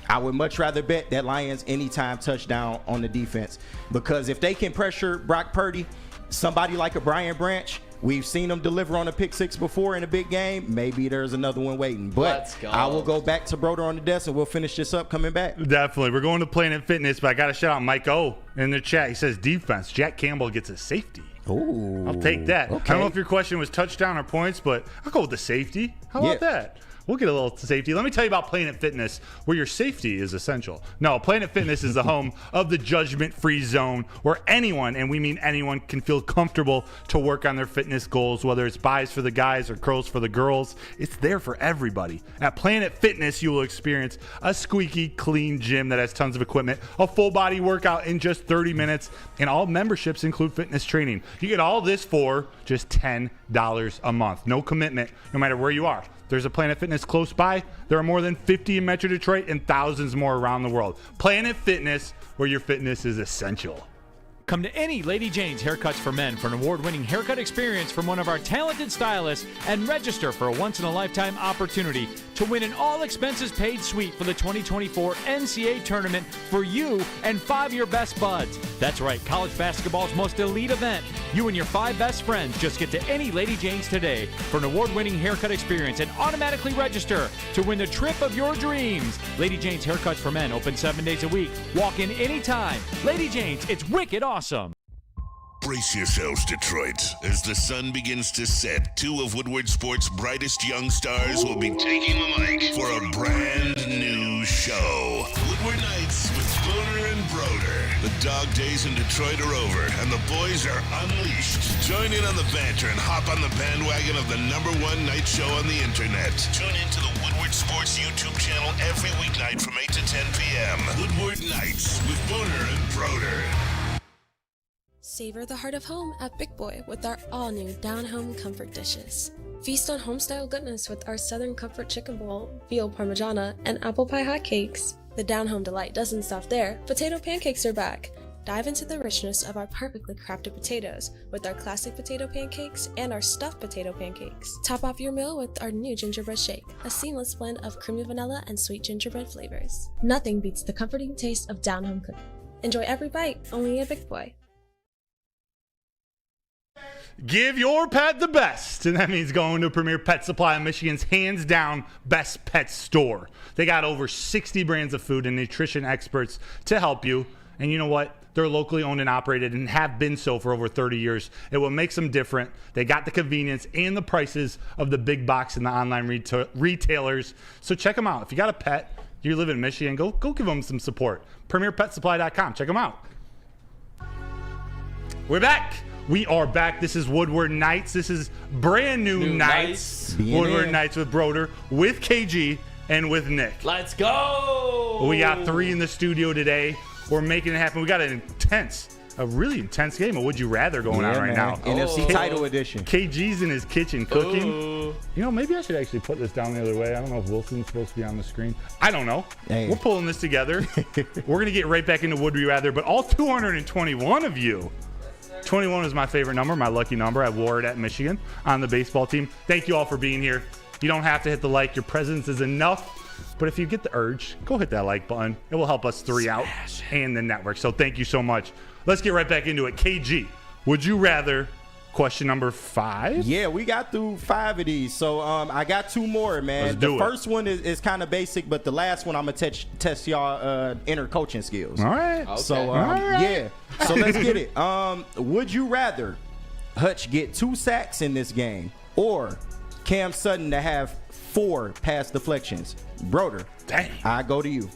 I would much rather bet that Lions anytime touchdown on the defense, because if they can pressure Brock Purdy, somebody like a Brian Branch, we've seen him deliver on a pick six before in a big game. Maybe there's another one waiting. But Let's go. I will go back to Broder on the desk, and we'll finish this up coming back. Definitely. We're going to Planet Fitness, but I got to shout out Mike O in the chat. He says defense. Jack Campbell gets a safety. Ooh, I'll take that. Okay. I don't know if your question was touchdown or points, but I'll go with the safety. How about that? We'll get a little safety. Let me tell you about Planet Fitness, where your safety is essential. No, Planet Fitness is the home of the judgment-free zone, where anyone, and we mean anyone, can feel comfortable to work on their fitness goals, whether it's buys for the guys or curls for the girls. It's there for everybody. At Planet Fitness, you will experience a squeaky clean gym that has tons of equipment, a full-body workout in just 30 minutes, and all memberships include fitness training. You get all this for just $10 a month. No commitment, no matter where you are. There's a Planet Fitness close by. There are more than 50 in Metro Detroit and thousands more around the world. Planet Fitness, where your fitness is essential. Come to any Lady Jane's Haircuts for Men for an award-winning haircut experience from one of our talented stylists and register for a once-in-a-lifetime opportunity to win an all-expenses-paid suite for the 2024 NCAA tournament for you and 5 of your best buds. That's right, college basketball's most elite event. You and your 5 best friends just get to any Lady Jane's today for an award-winning haircut experience and automatically register to win the trip of your dreams. Lady Jane's Haircuts for Men open 7 days a week. Walk in anytime. Lady Jane's, it's wicked awesome. Brace yourselves, Detroit. As the sun begins to set, 2 of Woodward Sports' brightest young stars will be taking the mic for a brand new show. Woodward Nights with Booner and Broder. The dog days in Detroit are over, and the boys are unleashed. Join in on the banter and hop on the bandwagon of the #1 night show on the internet. Tune into the Woodward Sports YouTube channel every weeknight from 8 to 10 p.m. Woodward Nights with Booner and Broder. Savor the heart of home at Big Boy with our all-new down-home comfort dishes. Feast on home-style goodness with our Southern Comfort Chicken Bowl, veal parmigiana, and apple pie hotcakes. The down-home delight doesn't stop there. Potato pancakes are back. Dive into the richness of our perfectly crafted potatoes with our classic potato pancakes and our stuffed potato pancakes. Top off your meal with our new gingerbread shake, a seamless blend of creamy vanilla and sweet gingerbread flavors. Nothing beats the comforting taste of down-home cooking. Enjoy every bite, only at Big Boy. Give your pet the best, and that means going to Premier Pet Supply, Michigan's hands-down best pet store. They got over 60 brands of food and nutrition experts to help you, and you know what? They're locally owned and operated and have been so for over 30 years. It what makes them different. They got the convenience and the prices of the big box and the online retailers. So check them out. If you got a pet, you live in Michigan, go give them some support. PremierPetSupply.com. Check them out. We're back. We are back. This is Woodward Nights. This is brand new Nights. Woodward Nights with Broder, with KG, and with Nick. Let's go. We got 3 in the studio today. We're making it happen. We got a really intense game of Would You Rather going on right now. NFC title edition. KG's in his kitchen cooking. You know, maybe I should actually put this down the other way. I don't know if Wilson's supposed to be on the screen. I don't know. Hey. We're pulling this together. We're going to get right back into Would You Rather, but all 221 of you. 21 is my favorite number, my lucky number. I wore it at Michigan on the baseball team. Thank you all for being here. You don't have to hit the like. Your presence is enough. But if you get the urge, go hit that like button. It will help us 3 out and the network. So thank you so much. Let's get right back into it. KG, would you rather question number 5? Yeah, we got through 5 of these. So I got 2 more, man. Let's do the it. first one is kind of basic, but the last one I'm going to test y'all inner coaching skills. All right. Okay. So, All right. yeah. So let's get it. Would you rather Hutch get 2 sacks in this game or Cam Sutton to have 4 pass deflections? Broder, Dang. I go to you.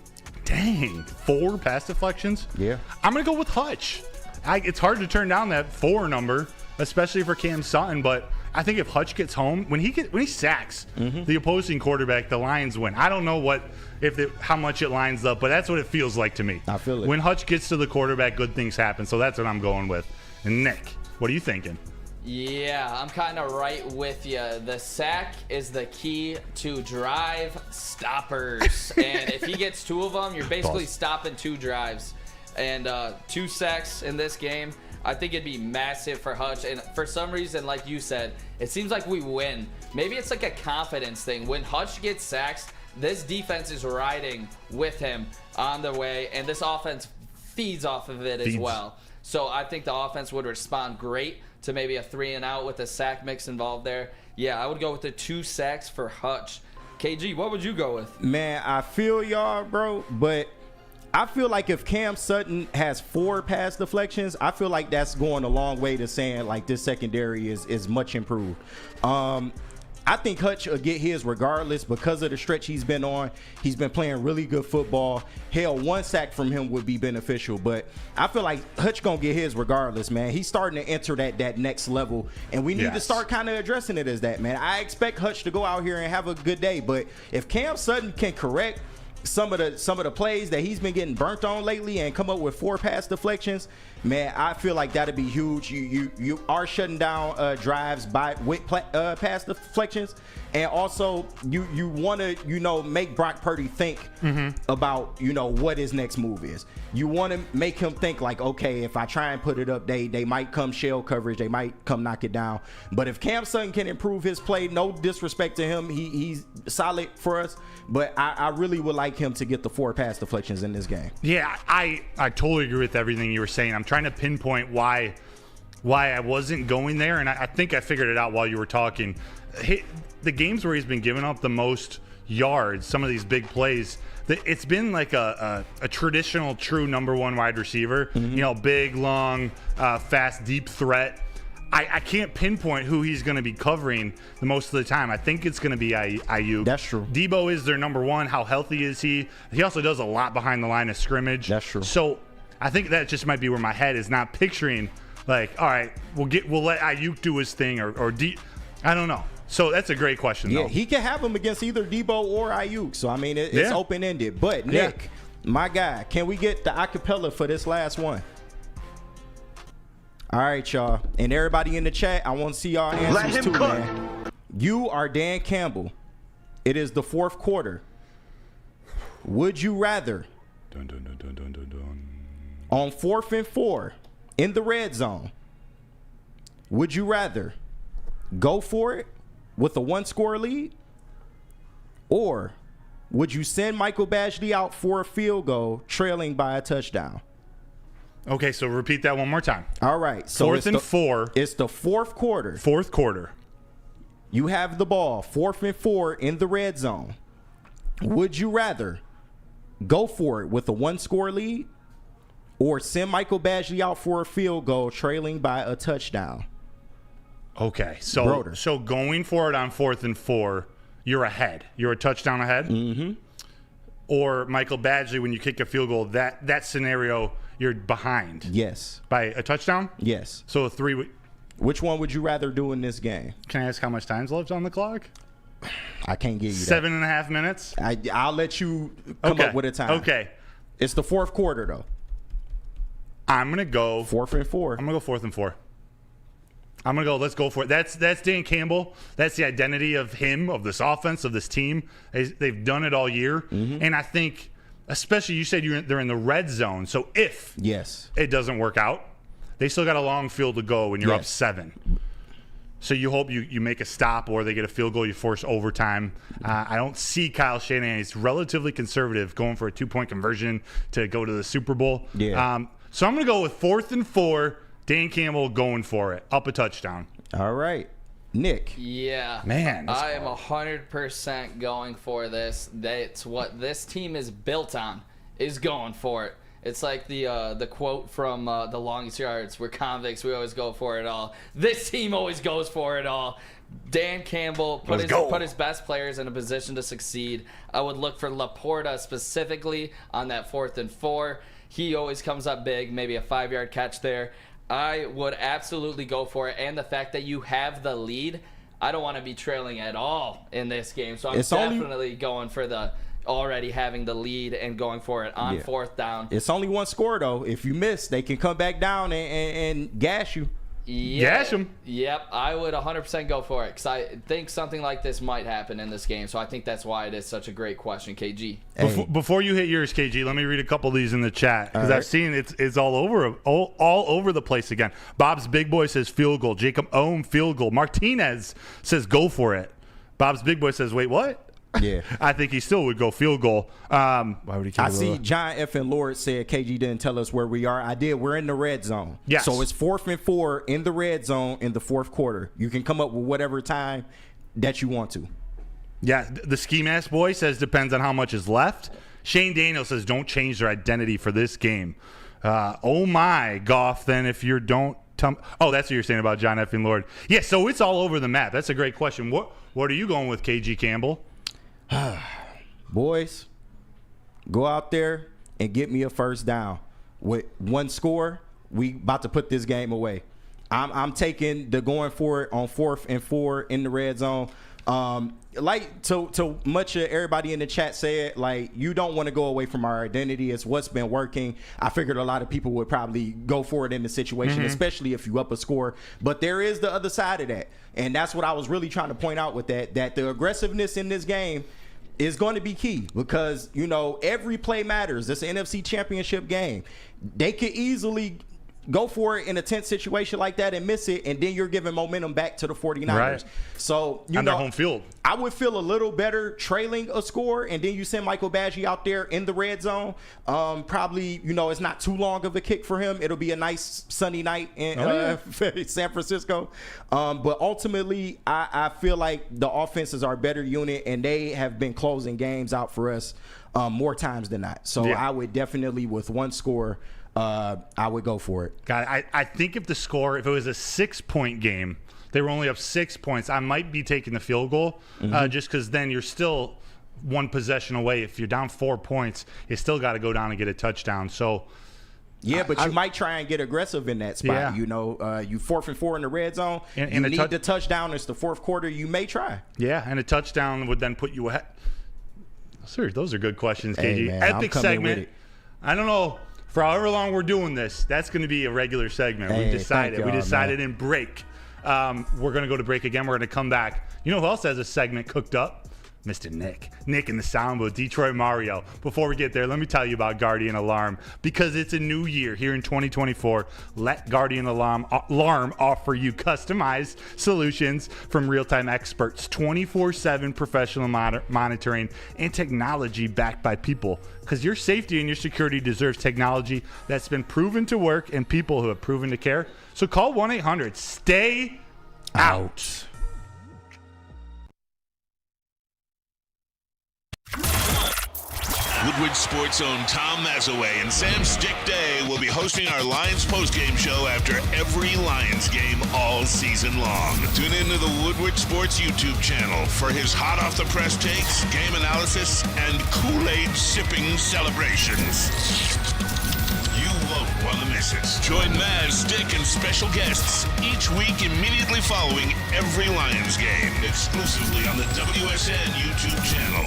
Dang. 4 pass deflections? Yeah. I'm going to go with Hutch. It's hard to turn down that 4 number, especially for Cam Sutton, but I think if Hutch gets home, when he sacks the opposing quarterback, the Lions win. I don't know how much it lines up, but that's what it feels like to me. I feel it. When Hutch gets to the quarterback, good things happen. So that's what I'm going with. And Nick, what are you thinking? Yeah, I'm kind of right with you. The sack is the key to drive stoppers. And if he gets 2 of them, you're basically stopping 2 drives. And 2 sacks in this game, I think it'd be massive for Hutch. And for some reason, like you said, it seems like we win. Maybe it's like a confidence thing. When Hutch gets sacks, this defense is riding with him on the way. And this offense feeds off of it as well. So I think the offense would respond great to maybe a 3 and out with a sack mix involved there. Yeah, I would go with the 2 sacks for Hutch. KG, what would you go with? Man, I feel y'all, bro, but I feel like if Cam Sutton has 4 pass deflections, I feel like that's going a long way to saying like this secondary is much improved. I think Hutch will get his regardless because of the stretch he's been on. He's been playing really good football. Hell, 1 sack from him would be beneficial, but I feel like Hutch gonna get his regardless, man. He's starting to enter that next level, and we need to start kind of addressing it as that, man. I expect Hutch to go out here and have a good day, but if Cam Sutton can correct some of the plays that he's been getting burnt on lately and come up with 4 pass deflections, man, I feel like that'd be huge. You are shutting down drives with pass deflections, and also you want to make Brock Purdy think about what his next move is. You want to make him think like, okay, if I try and put it up, they might come shell coverage, they might come knock it down. But if Cam Sutton can improve his play, no disrespect to him, he's solid for us. But I really would like him to get the 4 pass deflections in this game. Yeah, I totally agree with everything you were saying. I'm trying to pinpoint why I wasn't going there, and I think I figured it out while you were talking. The games where he's been giving up the most yards, some of these big plays, it's been like a traditional true number 1 wide receiver. Big, long, fast, deep threat. I can't pinpoint who he's going to be covering the most of the time. I think it's going to be Ayuk. That's true. Debo is their number 1. How healthy is he? He also does a lot behind the line of scrimmage. That's true. So I think that just might be where my head is not picturing, like, all right, we'll let Ayuk do his thing or I don't know. So that's a great question, though. Yeah, he can have him against either Debo or Ayuk. So, I mean, it's open-ended. But, Nick, my guy, can we get the acapella for this last one? All right, y'all. And everybody in the chat, I want to see y'all answers too, man. You are Dan Campbell. It is the 4th quarter. Would you rather On 4th and 4 in the red zone, would you rather go for it with a 1-score lead, or would you send Michael Badgley out for a field goal trailing by a touchdown? Okay, so repeat that one more time. All right. So 4th and 4. It's the fourth quarter. Fourth quarter. You have the ball, 4th and 4 in the red zone. Would you rather go for it with a 1-score lead, or send Michael Badgley out for a field goal trailing by a touchdown? Okay, so Broder. so going for it on 4th and 4, you're ahead. You're a touchdown ahead. Mm-hmm. Or Michael Badgley, when you kick a field goal, that scenario, you're behind. Yes. By a touchdown? Yes. So a 3. Which one would you rather do in this game? Can I ask how much time's left on the clock? I can't give you that. 7.5 minutes? I'll let you come up with a time. Okay. It's the fourth quarter, though. I'm going to go 4th and 4. I'm going to go 4th and 4. I'm going to go, let's go for it. That's Dan Campbell. That's the identity of him, of this offense, of this team. They've done it all year. Mm-hmm. And I think, especially you said they're in the red zone. So if it doesn't work out, they still got a long field to go when you're up 7. So you hope you make a stop, or they get a field goal, you force overtime. I don't see Kyle Shanahan. He's relatively conservative, going for a 2-point conversion to go to the Super Bowl. Yeah. So I'm going to go with 4th and 4. Dan Campbell going for it, up a touchdown. All right. Nick. Yeah. Man. I am 100% going for this. That's what this team is built on, is going for it. It's like the quote from The Longest Yards, we're convicts, we always go for it all. This team always goes for it all. Dan Campbell put his best players in a position to succeed. I would look for Laporta specifically on that 4th and 4. He always comes up big, maybe a 5-yard catch there. I would absolutely go for it. And the fact that you have the lead, I don't want to be trailing at all in this game. So I'm definitely going for the already having the lead and going for it on 4th down. It's only 1 score, though. If you miss, they can come back down and gash you. Gash them. Yep, I would 100% go for it, because I think something like this might happen in this game. So I think that's why it is such a great question, KG. Before you hit yours, KG, let me read a couple of these in the chat, because I've seen it's all over the place again. Bob's Big Boy says field goal. Jacob Ohm, field goal. Martinez says go for it. Bob's Big Boy says, wait, what? Yeah. I think he still would go field goal. Why would he? I see John F. and Lord said KG didn't tell us where we are. I did. We're in the red zone. Yes. So it's 4th and 4 in the red zone in the 4th quarter. You can come up with whatever time that you want to. Yeah. The Ski Mask Boy says depends on how much is left. Shane Daniel says don't change their identity for this game. Oh my, Goff, then if you don't that's what you're saying about John F. and Lord. Yeah, so it's all over the map. That's a great question. What are you going with, KG Campbell? Boys, go out there and get me a first down. With 1 score, we about to put this game away. I'm taking the going for it on 4th and 4 in the red zone. Like to much of everybody in the chat said, like, you don't want to go away from our identity. It's what's been working. I figured a lot of people would probably go for it in the situation, especially if you up a score. But there is the other side of that, and that's what I was really trying to point out with that the aggressiveness in this game is going to be key, because, every play matters. It's an NFC Championship game. They could easily go for it in a tense situation like that and miss it, and then you're giving momentum back to the 49ers. Right. So, on their home field. I would feel a little better trailing a score, and then you send Michael Badgley out there in the red zone. Probably, it's not too long of a kick for him. It'll be a nice sunny night in San Francisco. But ultimately, I feel like the offenses are a better unit, and they have been closing games out for us more times than not. So I would definitely, with 1 score, I would go for it. God, I think if it was a 6-point game, they were only up 6 points, I might be taking the field goal, just because then you're still 1 possession away. If you're down 4 points, you still got to go down and get a touchdown. So, yeah, but you might try and get aggressive in that spot. You 4th and 4 in the red zone. And you need the touchdown. It's the 4th quarter. You may try. Yeah, and a touchdown would then put you ahead. Sir, those are good questions, KG. Hey, man, Epic segment. I don't know. For however long we're doing this, that's going to be a regular segment. Hey, we decided. We decided man. In break. We're going to go to break again. We're going to come back. You know who else has a segment cooked up? Mr. Nick in the sound booth, Detroit Mario. Before we get there, let me tell you about Guardian Alarm. Because it's a new year here in 2024, let Guardian Alarm offer you customized solutions from real-time experts, 24/7 professional monitoring, and technology backed by people. Because your safety and your security deserves technology that's been proven to work and people who have proven to care. So call 1-800-STAY-OUT. Woodward Sports' own Tom Mazaway and Sam Stick Day will be hosting our Lions postgame show after every Lions game all season long. Tune into the Woodward Sports YouTube channel for his hot-off-the-press takes, game analysis, and Kool-Aid sipping celebrations. You won't want to miss it. Join Maz, Stick, and special guests each week immediately following every Lions game, exclusively on the WSN YouTube channel.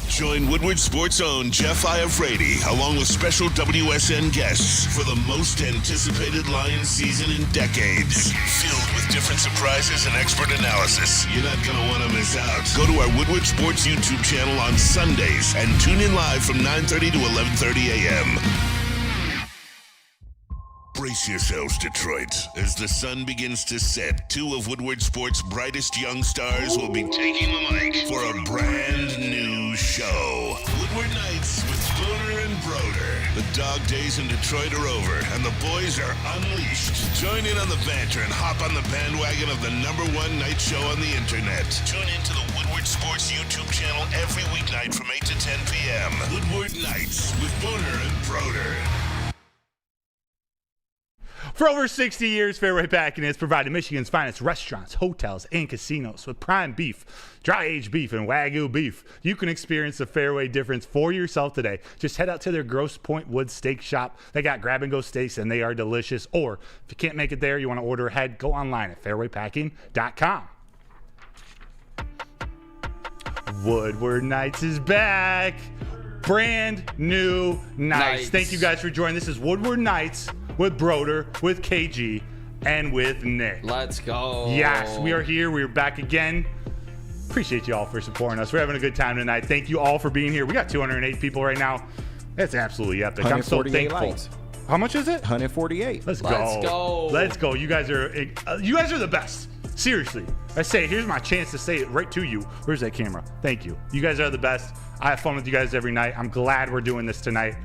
Join Woodward Sports' own Jeff Iafrate, along with special WSN guests for the most anticipated Lions season in decades. Filled with different surprises and expert analysis. You're not going to want to miss out. Go to our Woodward Sports YouTube channel on Sundays and tune in live from 9:30 to 11:30 a.m. Brace yourselves, Detroit. As the sun begins to set, two of Woodward Sports' brightest young stars will be taking the mic for a brand new show. Woodward Nights with Booner and Broder. The dog days in Detroit are over, and the boys are unleashed. Join in on the banter and hop on the bandwagon of the #1 night show on the internet. Tune into the Woodward Sports YouTube channel every weeknight from 8 to 10 p.m. Woodward Nights with Booner and Broder. For over 60 years, Fairway Packing has provided Michigan's finest restaurants, hotels, and casinos with prime beef, dry-aged beef, and Wagyu beef. You can experience the Fairway difference for yourself today. Just head out to their Grosse Pointe Woods Steak Shop. They got grab-and-go steaks, and they are delicious. Or if you can't make it there, you want to order ahead, go online at fairwaypacking.com. Woodward Nights is back. Brand new nights. Thank you guys for joining. This is Woodward Nights with Broder, with KG, and with Nick. Let's go. Yes, we are here. We are back again. Appreciate you all for supporting us. We're having a good time tonight. Thank you all for being here. We got 208 people right now. That's absolutely epic. I'm so thankful. Lights. How much is it? 148. Let's go. Let's go. You guys are the best. Seriously. I say, here's my chance to say it right to you. Where's that camera? Thank you. You guys are the best. I have fun with you guys every night. I'm glad we're doing this tonight.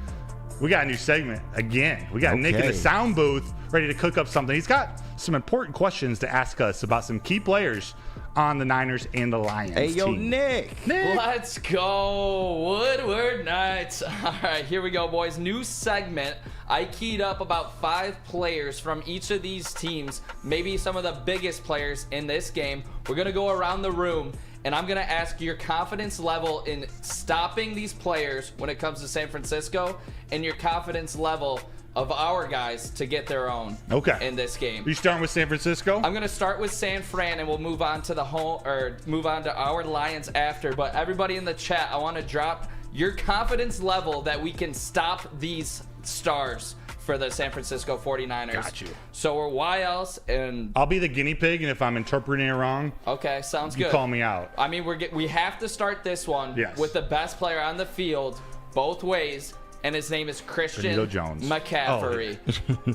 We got a new segment again. We got Nick in the sound booth ready to cook up something. He's got some important questions to ask us about some key players on the Niners and the Lions Hey, yo, team. Nick. Let's go. Woodward Nights. All right, here we go, boys. New segment. I keyed up about 5 players from each of these teams, maybe some of the biggest players in this game. We're going to go around the room, and I'm going to ask your confidence level in stopping these players when it comes to San Francisco and your confidence level of our guys to get their own in this game. You starting with San Francisco? I'm going to start with San Fran, and we'll move on to move on to our Lions after. But everybody in the chat, I want to drop your confidence level that we can stop these stars for the San Francisco 49ers. Got you. So we're YLs, and I'll be the guinea pig, and if I'm interpreting it wrong, okay, sounds good. You call me out. I mean, we have to start this one with the best player on the field, both ways, and his name is Christian Jones. McCaffrey.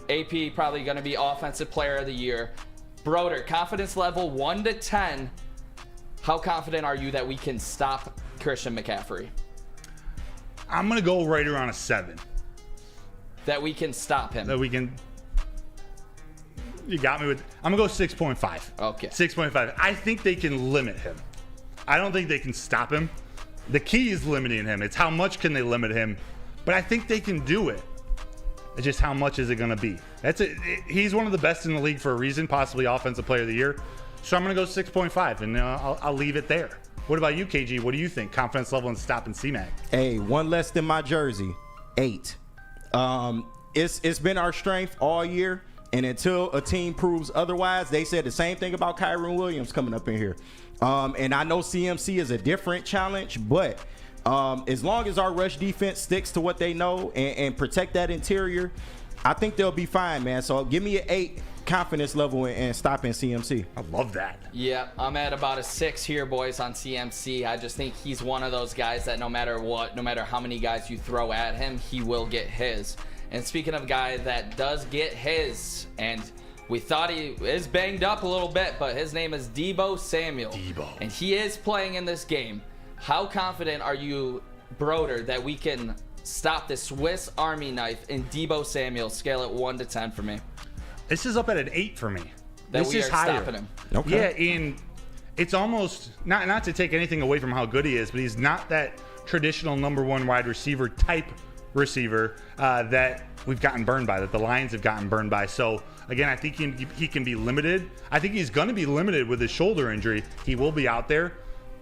AP probably going to be Offensive Player of the Year. Broder, confidence level 1 to 10. How confident are you that we can stop Christian McCaffrey? I'm going to go right around a 7. That we can stop him. That we can. You got me with. I'm going to go 6.5. Okay. 6.5. I think they can limit him. I don't think they can stop him. The key is limiting him. It's how much can they limit him. But I think they can do it. It's just how much is it going to be? He's one of the best in the league for a reason, possibly Offensive Player of the Year. So I'm going to go 6.5, and I'll leave it there. What about you, KG? What do you think? Confidence level in stopping C-Mac? Hey, one less than my jersey. 8. It's been our strength all year, and until a team proves otherwise, they said the same thing about Kyron Williams coming up in here. And I know CMC is a different challenge, but as long as our rush defense sticks to what they know and protect that interior, I think they'll be fine, man. So give me an 8 confidence level in stopping CMC? I love that. Yeah, I'm at about a 6 here, boys, on CMC. I just think he's one of those guys that no matter what, no matter how many guys you throw at him, he will get his. And speaking of a guy that does get his, and we thought he is banged up a little bit, but his name is Deebo Samuel. And he is playing in this game. How confident are you, Broder, that we can stop this Swiss Army knife in Deebo Samuel? Scale it 1 to 10 for me. This is up at an 8 for me. That this we is are higher. stopping him. Okay. Yeah, and it's almost not to take anything away from how good he is, but he's not that traditional number 1 wide receiver type receiver that we've gotten burned by, that the Lions have gotten burned by. So again, I think he can be limited. I think he's going to be limited with his shoulder injury. He will be out there,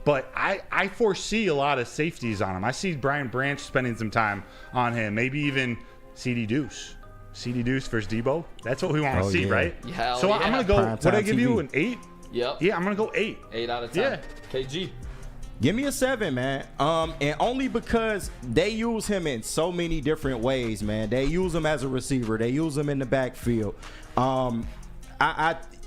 but I foresee a lot of safeties on him. I see Brian Branch spending some time on him, maybe even CD Deuce versus Deebo. That's what we want to see, right? Hell so yeah. I'm going to go, what did I give you, an 8? Yep. Yeah, I'm going to go 8. 8 out of 10. Yeah. KG. Give me a 7, man. And only because they use him in so many different ways, man. They use him as a receiver. They use him in the backfield.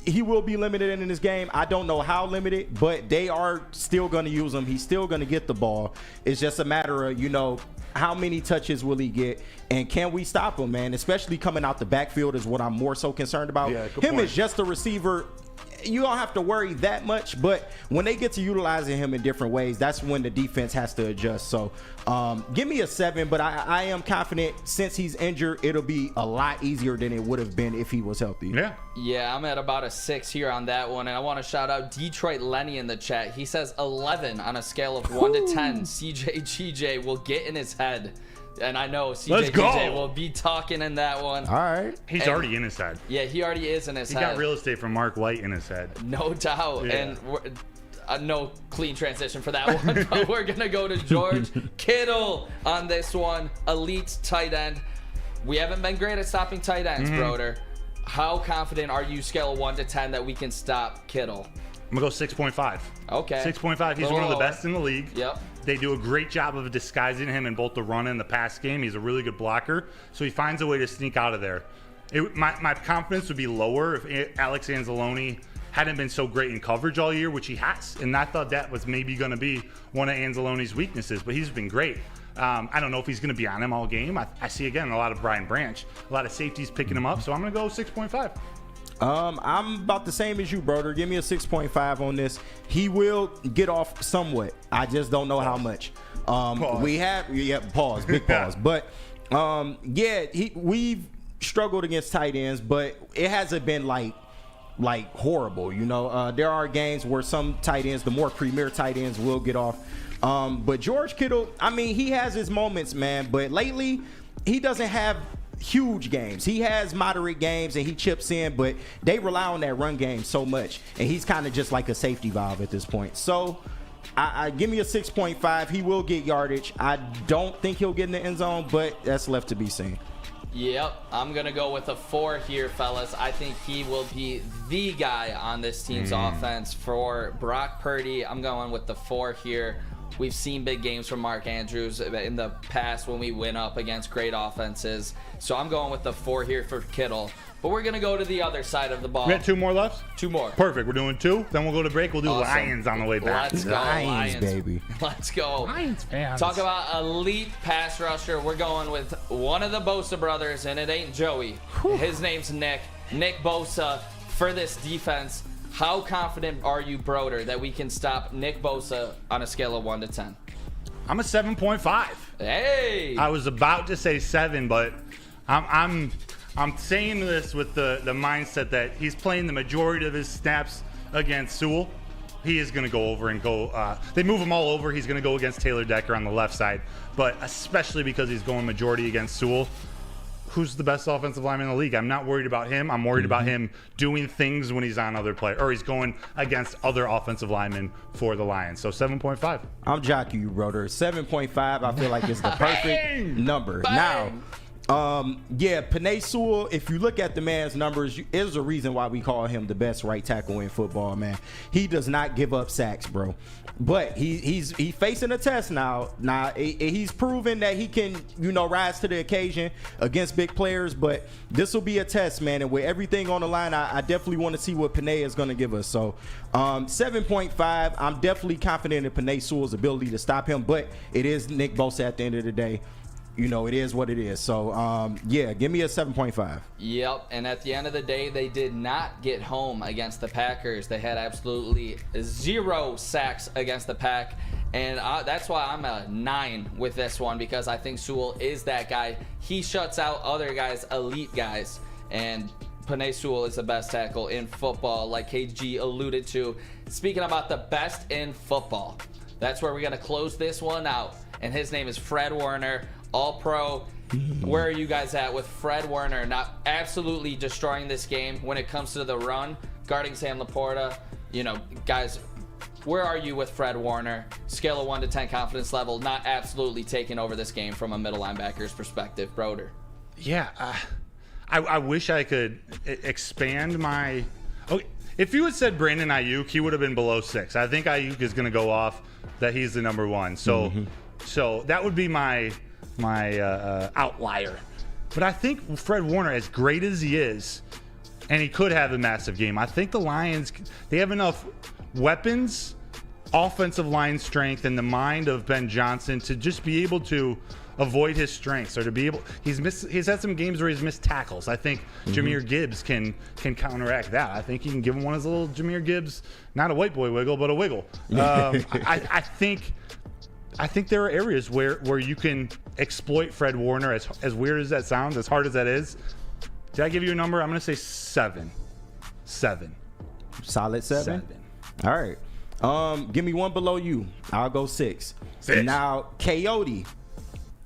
He will be limited in this game. I don't know how limited, but they are still going to use him. He's still going to get the ball. It's just a matter of, how many touches will he get, and can we stop him, man? Especially coming out the backfield is what I'm more so concerned about. Yeah, good him point. as just a receiver, you don't have to worry that much, but when they get to utilizing him in different ways, that's when the defense has to adjust. So give me a 7, but I am confident since he's injured, it'll be a lot easier than it would have been if he was healthy. Yeah, I'm at about a 6 here on that one, and I want to shout out Detroit Lenny in the chat. He says 11 on a scale of 1 to 10. CJ will get in his head. And I know CJ will be talking in that one. All right. He's already in his head. Yeah, he already is in his head. He got real estate from Mark White in his head. No doubt. Yeah. And no clean transition for that one. But we're going to go to George Kittle on this one. Elite tight end. We haven't been great at stopping tight ends, Broder. How confident are you, scale of 1 to 10, that we can stop Kittle? I'm going to go 6.5. Okay. 6.5. He's one of the best in the league. Yep. They do a great job of disguising him in both the run and the pass game. He's a really good blocker, so he finds a way to sneak out of there. My confidence would be lower if Alex Anzalone hadn't been so great in coverage all year, which he has. And I thought that was maybe going to be one of Anzalone's weaknesses, but he's been great. I don't know if he's going to be on him all game. I see, again, a lot of Brian Branch, a lot of safeties picking him up, so I'm going to go 6.5. I'm about the same as you, brother. Give me a 6.5 on this. He will get off somewhat. I just don't know how much. Pause. Pause, big pause. But we've struggled against tight ends, but it hasn't been like horrible. There are games where some tight ends, the more premier tight ends, will get off. But George Kittle, he has his moments, man. But lately, he doesn't have huge games. He has moderate games and he chips in, but they rely on that run game so much, and he's kind of just like a safety valve at this point. So I give me a 6.5. He will get yardage. I don't think he'll get in the end zone, but that's left to be seen. Yep, I'm going to go with a 4 here, fellas. I think he will be the guy on this team's offense. For Brock Purdy, I'm going with the 4 here. We've seen big games from Mark Andrews in the past when we went up against great offenses. So I'm going with the 4 here for Kittle. But we're going to go to the other side of the ball. We got 2 more left? 2 more. Perfect. We're doing 2. Then we'll go to break. We'll do Awesome. Lions on the way back. Let's go, Lions, baby. Let's go. Lions fans. Talk about elite pass rusher. We're going with one of the Bosa brothers, and it ain't Joey. His name's Nick. Nick Bosa for this defense. How confident are you, Broder, that we can stop Nick Bosa on a scale of 1 to 10? I'm a 7.5. Hey! I was about to say 7, but I'm saying this with the mindset that he's playing the majority of his snaps against Sewell. He is going to go over and go. They move him all over. He's going to go against Taylor Decker on the left side, but especially because he's going majority against Sewell. Who's the best offensive lineman in the league? I'm not worried about him. I'm worried about him doing things when he's on other players, or he's going against other offensive linemen for the Lions. So 7.5. I'm jocking you, brother. 7.5, I feel like it's the perfect number. Bang. Yeah, Penei Sewell, if you look at the man's numbers, there's a reason why we call him the best right tackle in football, man. He does not give up sacks, bro. But he's facing a test now. He's proven that he can, rise to the occasion against big players. But this will be a test, man. And with everything on the line, I definitely want to see what Penei is going to give us. So 7.5, I'm definitely confident in Penei Sewell's ability to stop him. But it is Nick Bosa at the end of the day. It is what it is. So, give me a 7.5. Yep, and at the end of the day, they did not get home against the Packers. They had absolutely 0 sacks against the Pack, and that's why I'm a 9 with this one, because I think Sewell is that guy. He shuts out other guys, elite guys, and Penei Sewell is the best tackle in football, like KG alluded to. Speaking about the best in football, that's where we're going to close this one out, and his name is Fred Warner. All-Pro. Where are you guys at with Fred Warner not absolutely destroying this game when it comes to the run, guarding Sam Laporta? Guys, where are you with Fred Warner? Scale of 1 to 10 confidence level, not absolutely taking over this game from a middle linebacker's perspective. Broder. Yeah, I wish I could expand my... Okay, if you had said Brandon Ayuk, he would have been below 6. I think Ayuk is going to go off that he's the number 1. So that would be my outlier. But I think Fred Warner, as great as he is, and he could have a massive game, I think the Lions, they have enough weapons, offensive line strength, and the mind of Ben Johnson to just be able to avoid his strengths, or to be able, he's had some games where he's missed tackles. I think Jahmyr Gibbs can counteract that. I think he can give him one of his little Jahmyr Gibbs, not a white boy wiggle, but a wiggle. I think there are areas where you can exploit Fred Warner, as weird as that sounds, as hard as that is. Did I give you a number? I'm going to say 7. 7. Solid 7? All right. Give me one below you. I'll go 6. Now, Coyote,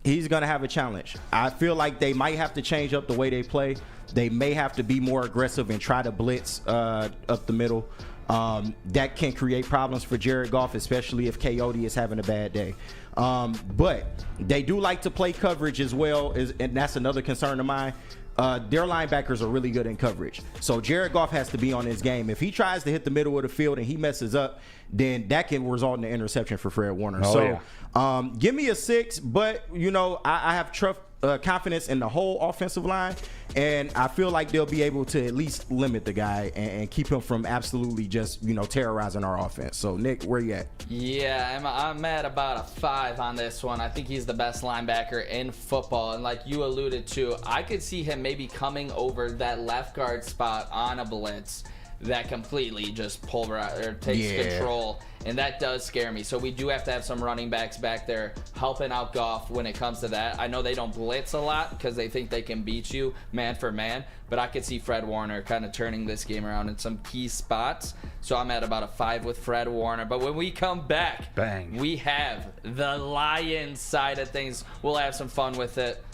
he's going to have a challenge. I feel like they might have to change up the way they play. They may have to be more aggressive and try to blitz up the middle. That can create problems for Jared Goff, especially if Coyote is having a bad day. But they do like to play coverage as well, and that's another concern of mine. Their linebackers are really good in coverage. So Jared Goff has to be on his game. If he tries to hit the middle of the field and he messes up, then that can result in an interception for Fred Warner. Give me a 6, but, I have confidence in the whole offensive line, and I feel like they'll be able to at least limit the guy and keep him from absolutely just terrorizing our offense. So Nick, where you at? Yeah, I'm at about a 5 on this one. I think he's the best linebacker in football, and like you alluded to, I could see him maybe coming over that left guard spot on a blitz that completely just pulverizes or takes control, and that does scare me. So we do have to have some running backs back there helping out Goff when it comes to that. I know they don't blitz a lot because they think they can beat you man for man, but I could see Fred Warner kind of turning this game around in some key spots. So I'm at about a 5 with Fred Warner. But when we come back, bang, we have the Lions side of things. We'll have some fun with it.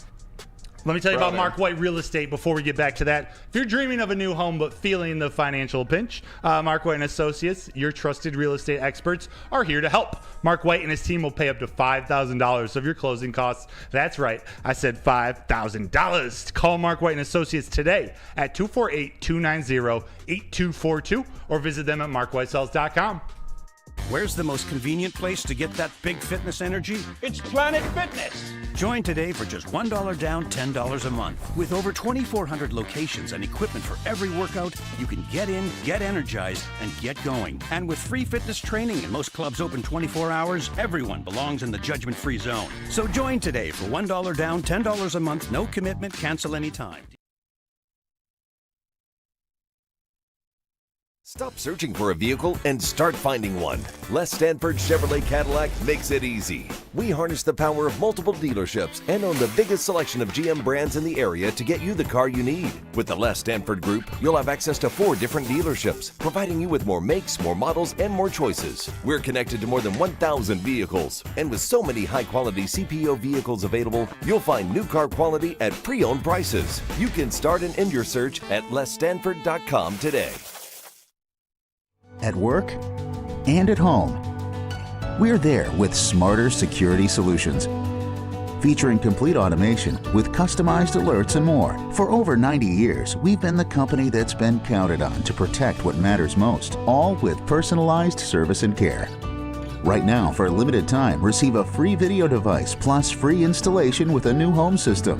Let me tell you about Mark White Real Estate before we get back to that. If you're dreaming of a new home but feeling the financial pinch, Mark White & Associates, your trusted real estate experts, are here to help. Mark White and his team will pay up to $5,000 of your closing costs. That's right, I said $5,000. Call Mark White & Associates today at 248-290-8242 or visit them at markwhitesells.com. Where's the most convenient place to get that big fitness energy? It's Planet Fitness. Join today for just $1 down, $10 a month. With over 2,400 locations and equipment for every workout, you can get in, get energized, and get going. And with free fitness training and most clubs open 24 hours, everyone belongs in the judgment-free zone. So join today for $1 down, $10 a month, no commitment, cancel anytime. Stop searching for a vehicle and start finding one. Les Stanford Chevrolet Cadillac makes it easy. We harness the power of multiple dealerships and own the biggest selection of GM brands in the area to get you the car you need. With the Les Stanford Group, you'll have access to 4 different dealerships, providing you with more makes, more models, and more choices. We're connected to more than 1,000 vehicles, and with so many high-quality CPO vehicles available, you'll find new car quality at pre-owned prices. You can start and end your search at lesstanford.com today. At work and at home, we're there with smarter security solutions. featuring complete automation with customized alerts and more. For over 90 years, we've been the company that's been counted on to protect what matters most, all with personalized service and care. Right now, for a limited time, receive a free video device plus free installation with a new home system.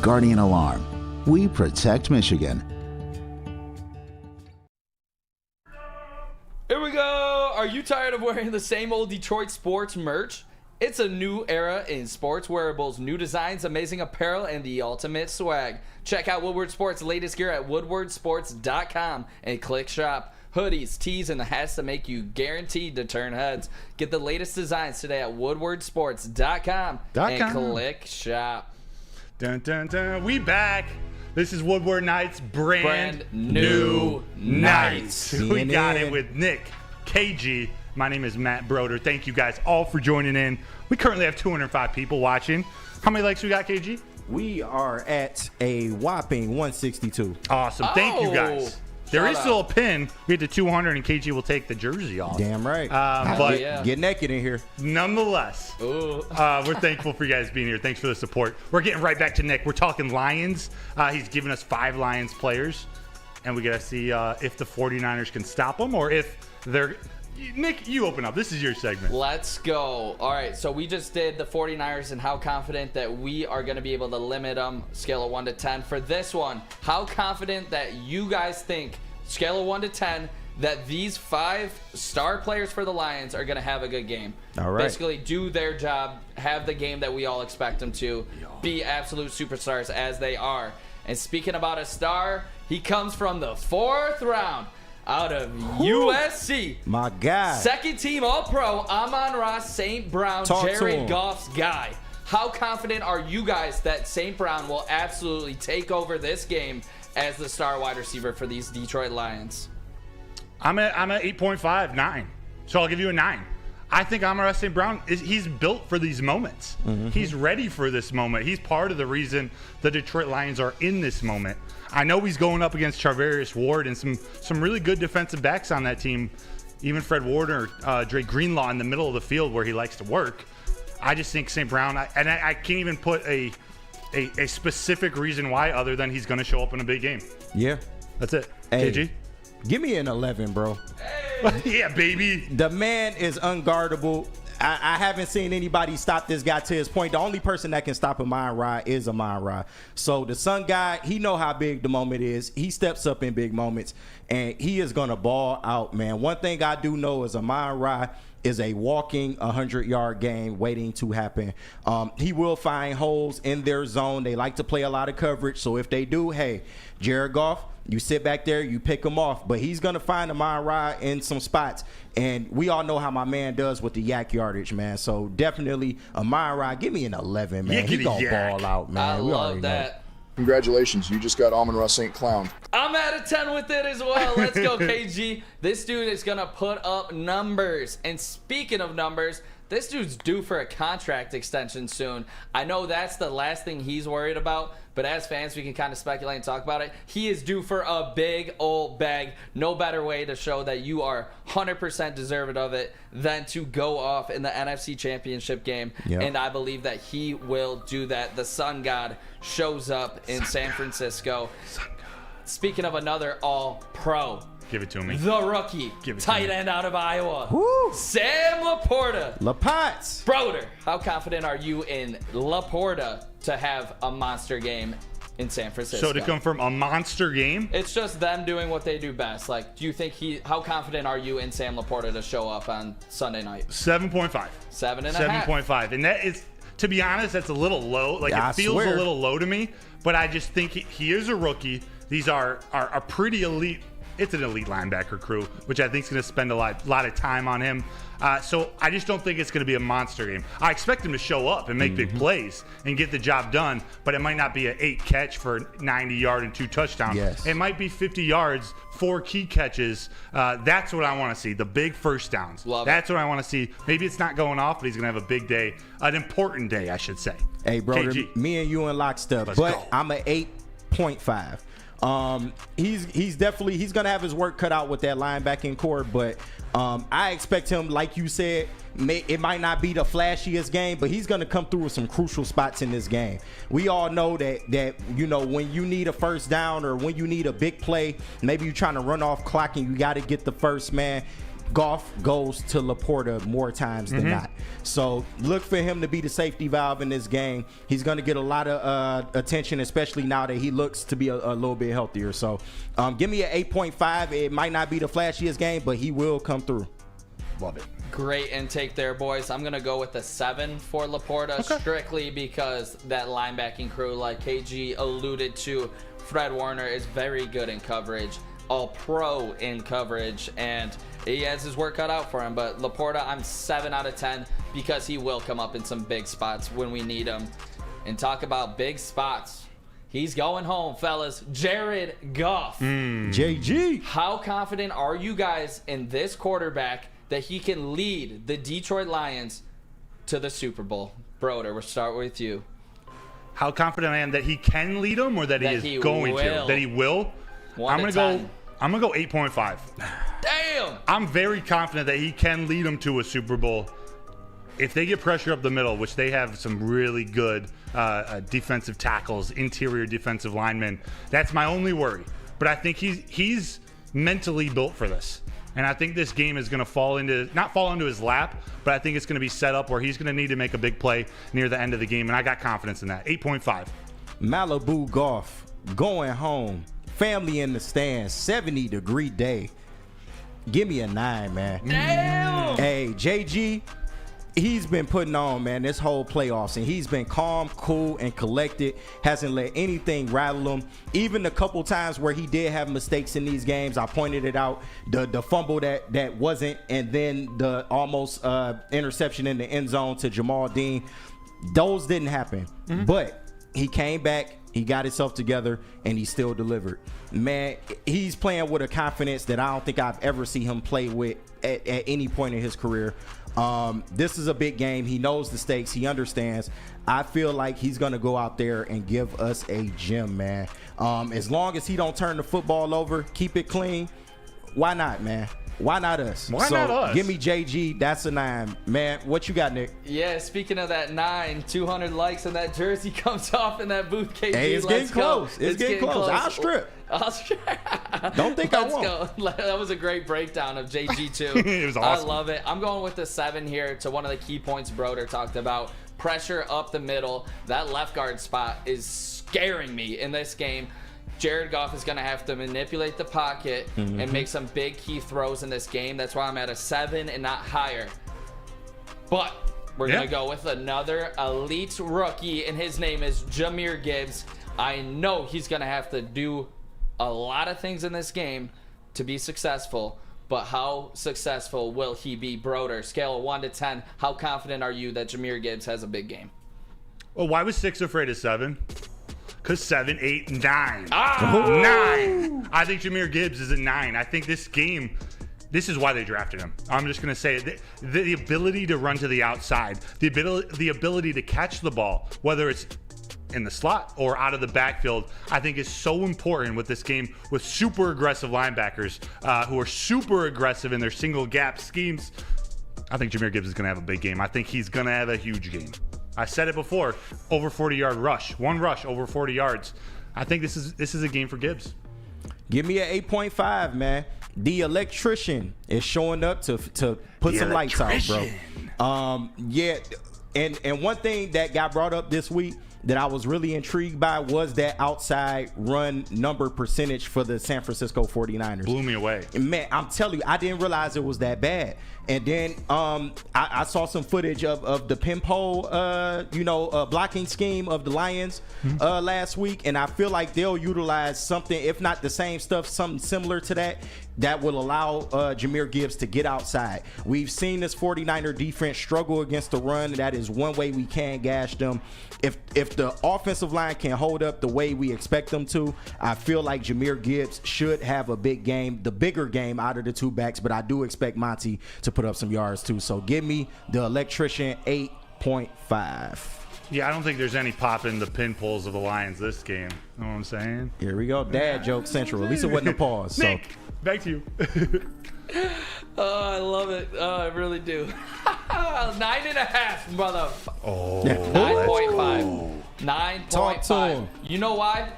Guardian Alarm. We protect Michigan. Here we go. Are you tired of wearing the same old Detroit sports merch? It's a new era in sports wearables, new designs, amazing apparel, and the ultimate swag. Check out Woodward Sports' latest gear at woodwardsports.com and click shop. Hoodies, tees, and the hats that make you guaranteed to turn heads. Get the latest designs today at woodwardsports.com and click shop. Dun, dun, dun. We back. This is Woodward Nights, brand new nights. We got it with Nick, KG. My name is Matt Broder. Thank you guys all for joining in. We currently have 205 people watching. How many likes we got, KG? We are at a whopping 162. Awesome. Thank you guys. There is still a pin. We get to 200, and KG will take the jersey off. Damn right. But get naked in here. Nonetheless, we're thankful for you guys being here. Thanks for the support. We're getting right back to Nick. We're talking Lions. He's given us 5 Lions players, and we got to see if the 49ers can stop them or if they're... Nick, you open up. This is your segment. Let's go. All right, so we just did the 49ers and how confident that we are going to be able to limit them, scale of 1 to 10. For this one, how confident that you guys think, scale of 1 to 10, that these 5 star players for the Lions are going to have a good game. All right. Basically, do their job, have the game that we all expect them to, be absolute superstars as they are. And speaking about a star, he comes from the 4th round. Out of USC. My guy. Second team All-Pro, Amon-Ra St. Brown, Jared Goff's guy. How confident are you guys that St. Brown will absolutely take over this game as the star wide receiver for these Detroit Lions? I'm at 8.5, 9. So I'll give you a 9. I think Amon-Ra St. Brown, he's built for these moments. Mm-hmm. He's ready for this moment. He's part of the reason the Detroit Lions are in this moment. I know he's going up against Charvarius Ward and some really good defensive backs on that team. Even Fred Warner, Dre Greenlaw in the middle of the field where he likes to work. I just think St. Brown, I can't even put a specific reason why other than he's going to show up in a big game. Yeah. That's it. Hey, KG? Give me an 11, bro. Yeah, baby. The man is unguardable. I haven't seen anybody stop this guy to his point. The only person that can stop Amon-Ra is Amon-Ra. So the Sun guy, he know how big the moment is. He steps up in big moments, and he is going to ball out, man. One thing I do know is Amon-Ra is a walking 100-yard game waiting to happen. He will find holes in their zone. They like to play a lot of coverage. So if they do, hey, Jared Goff, you sit back there, you pick him off. But he's going to find Amon-Ra in some spots. And we all know how my man does with the yak yardage, man. So definitely Amon-Ra, give me an 11, man. He going to ball out, man. I love that. Congratulations, you just got Amon-Ra St. Clown. I'm at a 10 with it as well. Let's go, KG. This dude is going to put up numbers. And speaking of numbers, this dude's due for a contract extension soon. I know that's the last thing he's worried about, but as fans, we can kind of speculate and talk about it. He is due for a big old bag. No better way to show that you are 100% deserving of it than to go off in the NFC Championship game. Yep. And I believe that he will do that. The Sun God shows up in San Francisco. Speaking of another All-Pro. Give it to me. The rookie, tight end out of Iowa, Sam Laporta. Lapots. Broder, how confident are you in Laporta to have a monster game in San Francisco? So to come from a monster game? It's just them doing what they do best. Like, do you think how confident are you in Sam Laporta to show up on Sunday night? 7.5. 7.5. 7.5. And that is, to be honest, that's a little low. Like, it feels a little low to me, but I just think he is a rookie. These are pretty elite. It's an elite linebacker crew, which I think is going to spend a lot of time on him. So I just don't think it's going to be a monster game. I expect him to show up and make big plays and get the job done, but it might not be an 8 catch for 90 yard and 2 touchdowns. Yes. It might be 50 yards, 4 key catches. That's what I want to see, the big first downs. That's what I want to see. Maybe it's not going off, but he's going to have a big day, an important day, I should say. Hey, brother, KG. me and you in lockstep, Let's but go. I'm an 8.5. He's definitely gonna have his work cut out with that linebacking core, but I expect him, like you said, it might not be the flashiest game, but he's gonna come through with some crucial spots in this game. We all know that when you need a first down or when you need a big play, maybe you're trying to run off clock and you got to get the first man. Goff goes to Laporta more times than not. So look for him to be the safety valve in this game. He's going to get a lot of attention, especially now that he looks to be a little bit healthier. So give me an 8.5. It might not be the flashiest game, but he will come through. Love it. Great intake there, boys. I'm going to go with a 7 for Laporta, strictly because that linebacking crew, like KG alluded to, Fred Warner is very good in coverage, all pro in coverage, and he has his work cut out for him. But Laporta, I'm 7 out of 10 because he will come up in some big spots when we need him. And talk about big spots. He's going home, fellas. Jared Goff. JG. How confident are you guys in this quarterback that he can lead the Detroit Lions to the Super Bowl? Broder, we'll start with you. How confident I am that he can lead them or that he is going to? That he will? I'm gonna go 8.5. Damn! I'm very confident that he can lead them to a Super Bowl. If they get pressure up the middle, which they have some really good defensive tackles, interior defensive linemen, that's my only worry. But I think he's mentally built for this. And I think this game is going to not fall into his lap, but I think it's going to be set up where he's going to need to make a big play near the end of the game. And I got confidence in that. 8.5. Malibu Golf, going home. Family in the stands, 70-degree day. Give me a 9, man. Damn! Hey, JG, he's been putting on, man, this whole playoffs, and he's been calm, cool, and collected. Hasn't let anything rattle him. Even a couple times where he did have mistakes in these games, I pointed it out. The fumble that wasn't, and then the almost interception in the end zone to Jamal Dean. Those didn't happen. But he came back. He got himself together, and he still delivered. Man, he's playing with a confidence that I don't think I've ever seen him play with at any point in his career. This is a big game. He knows the stakes. He understands. I feel like he's going to go out there and give us a gem, man. As long as he don't turn the football over, keep it clean, why not, man? Why not us? Why not us? Give me JG. That's a 9. Man, what you got, Nick? Yeah, speaking of that 9, 200 likes and that jersey comes off in that booth, KG. Hey, it's getting close. It's getting close. I'll strip. Don't think I won't. Go. That was a great breakdown of JG, too. It was awesome. I love it. I'm going with the 7 here to one of the key points Broder talked about. Pressure up the middle. That left guard spot is scaring me in this game. Jared Goff is going to have to manipulate the pocket and make some big key throws in this game. That's why I'm at a 7 and not higher. But we're going to go with another elite rookie, and his name is Jahmyr Gibbs. I know he's going to have to do a lot of things in this game to be successful, but how successful will he be? Broder, scale of 1 to 10, how confident are you that Jahmyr Gibbs has a big game? Well, why was 6 afraid of 7? Because 7, 8, 9. 9. I think Jahmyr Gibbs is a 9. I think this game, this is why they drafted him. I'm just going to say it. The ability to run to the outside, the ability to catch the ball, whether it's in the slot or out of the backfield, I think is so important with this game with super aggressive linebackers who are super aggressive in their single gap schemes. I think Jahmyr Gibbs is going to have a big game. I think he's going to have a huge game. I said it before, over 40-yard rush. One rush over 40 yards. I think this is a game for Gibbs. Give me an 8.5, man. The electrician is showing up to put some lights out, bro. Yeah, and one thing that got brought up this week that I was really intrigued by was that outside run number percentage for the San Francisco 49ers. Blew me away. And man, I'm telling you, I didn't realize it was that bad. And then I saw some footage of the pinhole, blocking scheme of the Lions last week, and I feel like they'll utilize something, if not the same stuff, something similar to that will allow Jahmyr Gibbs to get outside. We've seen this 49er defense struggle against the run. That is one way we can gash them. If the offensive line can hold up the way we expect them to, I feel like Jahmyr Gibbs should have a big game, the bigger game out of the two backs, but I do expect Monty to put up some yards too. So give me the electrician 8.5. Yeah, I don't think there's any pop in the pin pulls of the Lions this game. You know what I'm saying? Here we go. Dad joke central. At least it wasn't a pause. So. Nick, back to you. Oh, I love it. Oh, I really do. 9.5, brother. Oh, 9.5. 9.5. Talk to him. You know why?